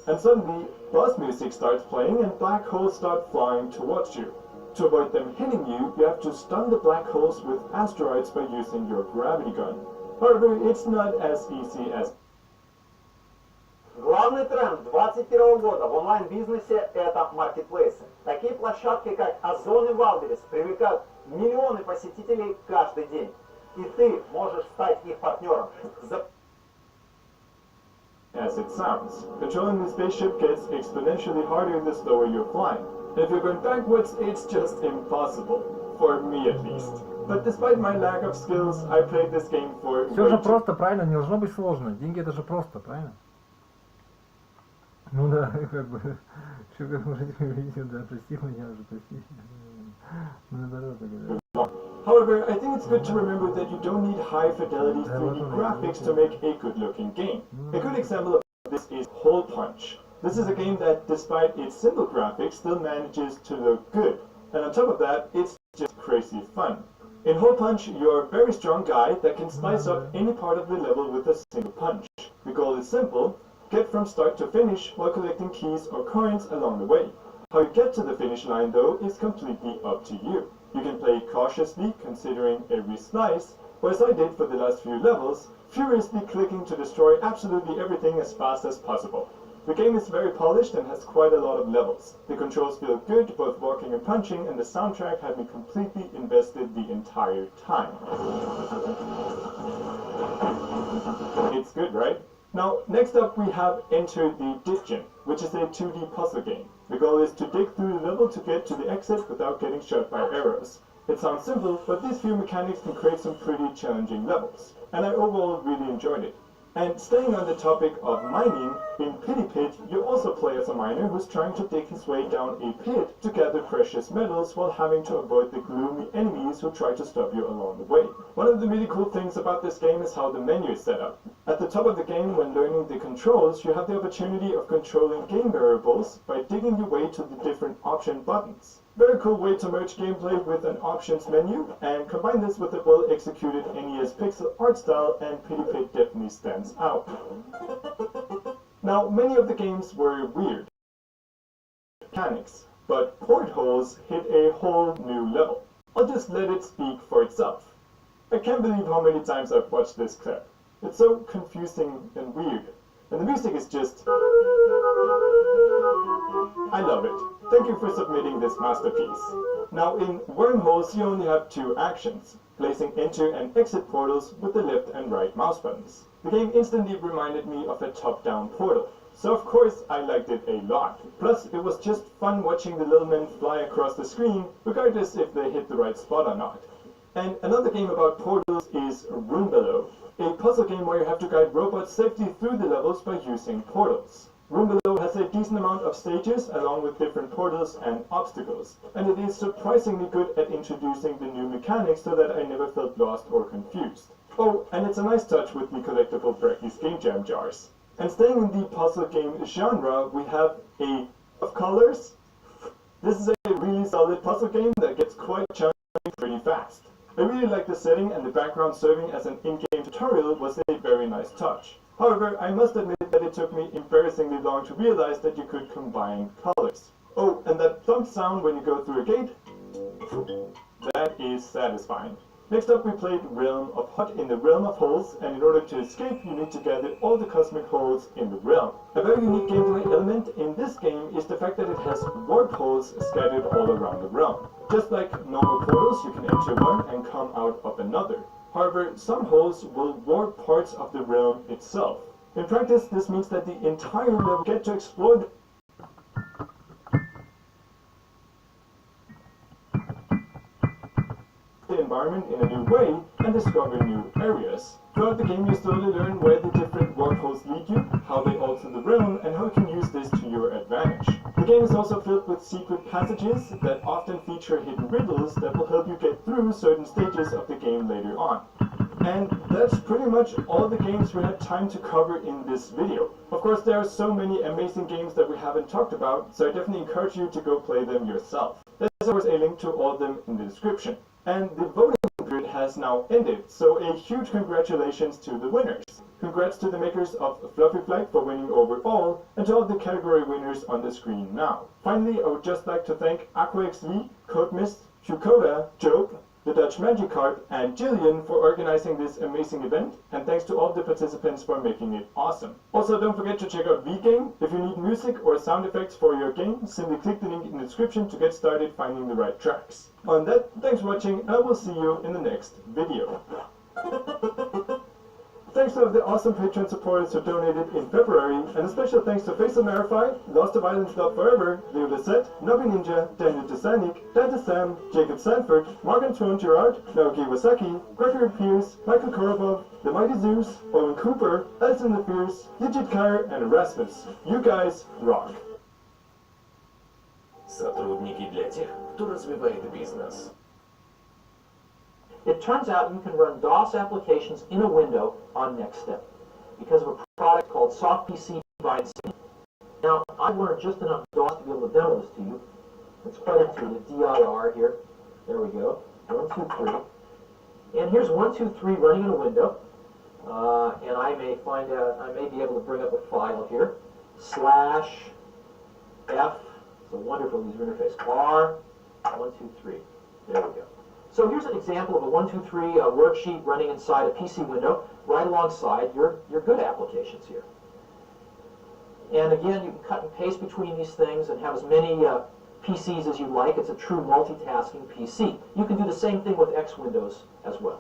And suddenly, boss music starts playing and black holes start flying towards you. To avoid them hitting you, you have to stun the black holes with asteroids by using your gravity gun. However, it's not as easy as... Главный тренд 2021 года в онлайн-бизнесе – это маркетплейсы. Такие площадки, как Озон и Wildberries, привлекают миллионы посетителей каждый день. И ты можешь стать их партнером. As it sounds, controlling the spaceship gets exponentially harder the slower you're flying. If you're going backwards, it's just impossible. For me at least. But despite my lack of skills, I played this game for... Все же просто, правильно? Не должно быть сложно. Деньги это же просто, правильно? Ну да, как бы... Что как можете увидеть, да, прости меня уже, прости. Ну наоборот, тогда. However, I think it's good to remember that you don't need high fidelity 3D graphics to make a good looking game. A good example of this is Hole Punch. This is a game that, despite its simple graphics, still manages to look good. And on top of that, it's just crazy fun. In Hole Punch, you're a very strong guy that can slice up any part of the level with a single punch. The goal is simple: get from start to finish while collecting keys or coins along the way. How you get to the finish line, though, is completely up to you. You can play cautiously, considering every slice, or as I did for the last few levels, furiously clicking to destroy absolutely everything as fast as possible. The game is very polished and has quite a lot of levels. The controls feel good, both walking and punching, and the soundtrack had me completely invested the entire time. It's good, right? Now, next up we have Enter the Ditchen, which is a 2D puzzle game. The goal is to dig through the level to get to the exit without getting shot by arrows. It sounds simple, but these few mechanics can create some pretty challenging levels, and I overall really enjoyed it. And staying on the topic of mining, in Pity Pit, you also play as a miner who's trying to dig his way down a pit to gather precious metals while having to avoid the gloomy enemies who try to stop you along the way. One of the really cool things about this game is how the menu is set up. At the top of the game, when learning the controls, you have the opportunity of controlling game variables by digging your way to the different option buttons. Very cool way to merge gameplay with an options menu, and combine this with a well-executed NES pixel art style, and Pity Pit definitely stands out. Now, many of the games were weird mechanics, but Portholes hit a whole new level. I'll just let it speak for itself. I can't believe how many times I've watched this clip. It's so confusing and weird, and the music is just... I love it. Thank you for submitting this masterpiece. Now, in Wormholes, you only have two actions: placing enter and exit portals with the left and right mouse buttons. The game instantly reminded me of a top-down Portal, so of course I liked it a lot. Plus, it was just fun watching the little men fly across the screen, regardless if they hit the right spot or not. And another game about portals is Room Below, a puzzle game where you have to guide robots safely through the levels by using portals. Room Below has a decent amount of stages along with different portals and obstacles, and it is surprisingly good at introducing the new mechanics so that I never felt lost or confused. Oh, and it's a nice touch with the collectible Brecky's Game Jam jars. And staying in the puzzle game genre, we have a of Colors. This is a really solid puzzle game that gets quite challenging pretty fast. I really like the setting, and the background serving as an in-game tutorial was a very nice touch. However, I must admit that it took me embarrassingly long to realize that you could combine colors. Oh, and that thump sound when you go through a gate? That is satisfying. Next up we played Realm of Hot in the Realm of Holes, and in order to escape you need to gather all the cosmic holes in the realm. A very unique gameplay element in this game is the fact that it has warp holes scattered all around the realm. Just like normal portals, you can enter one and come out of another. However, some holes will warp parts of the realm itself. In practice, this means that the entire level get to explore the environment in a new way and discover new areas. Throughout the game, you slowly learn where the different warp holes lead you, how they alter the realm, and how you can use this to your your advantage. The game is also filled with secret passages that often feature hidden riddles that will help you get through certain stages of the game later on. And that's pretty much all the games we had time to cover in this video. Of course, there are so many amazing games that we haven't talked about, so I definitely encourage you to go play them yourself. There's of course a link to all of them in the description. And the voting period has now ended, so a huge congratulations to the winners. Congrats to the makers of Fluffy Flag for winning overall, and to all the category winners on the screen now. Finally, I would just like to thank AquaXV, CodeMist, Hukoda, Job, the Dutch Magikarp, and Jillian for organizing this amazing event, and thanks to all the participants for making it awesome. Also, don't forget to check out eVGENIY. If you need music or sound effects for your game, simply click the link in the description to get started finding the right tracks. On that, thanks for watching, and I will see you in the next video. Thanks to all of the awesome Patreon supporters who donated in February, and a special thanks to Faisal Marify, Lost of Islands Love Forever, Leo Lisette, Nobby Ninja, Daniel Desanik, Dante Sam, Jacob Sanford, Marc-Antoine Girard, Naoki Iwasaki, Gregory Pierce, Michael Korobov, The Mighty Zeus, Owen Cooper, Edson the Fierce, Digit Kyre, and Erasmus. You guys rock! Сотрудники для тех, кто развивает бизнес. It turns out you can run DOS applications in a window on NextStep because of a product called SoftPC by C. Now, I've learned just enough DOS to be able to demo this to you. It's quite intuitive. DIR here. There we go. 1, 2, 3. And here's 1, 2, 3 running in a window. And I may be able to bring up a file here. /F. It's a wonderful user interface. R 1, 2, 3. There we go. So here's an example of a 1, 2, 3 worksheet running inside a PC window, right alongside your good applications here. And again, you can cut and paste between these things and have as many PCs as you like. It's a true multitasking PC. You can do the same thing with X Windows as well.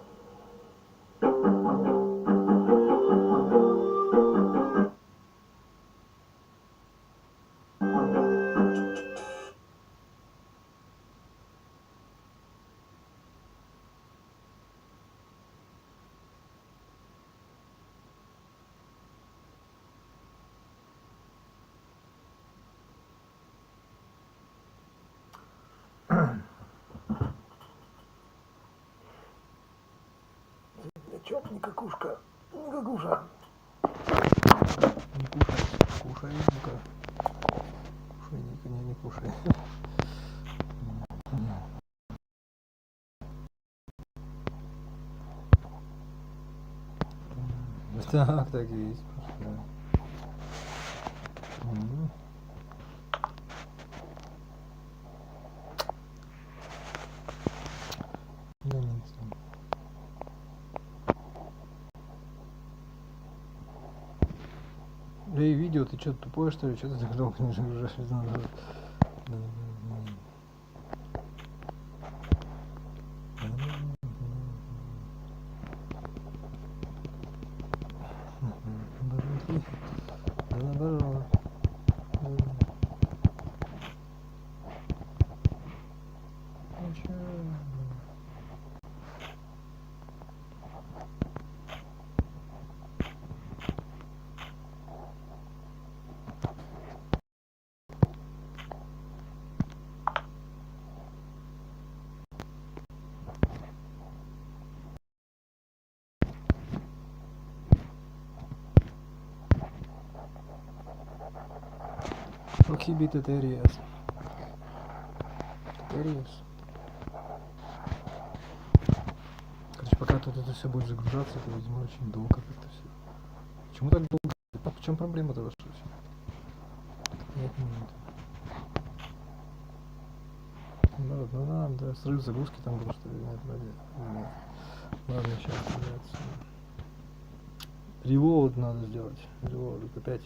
Чоп, не какушка, не какуша. Не кушай, кушай, ну-ка. Кушай, не кушай. Так и есть. Эй, видео, ты что, тупой, что ли? Что ты так долго не загружаешь? Prohibitatorias. Короче, пока тут это все будет загружаться, это, видимо, очень долго как-то все. Почему так долго? В чем проблема-то ваша? 5 минут. Ну да, да, срыв загрузки там был, что ли? Нет, вроде. Нет. Ладно, сейчас. Револд надо сделать. Револд, это 5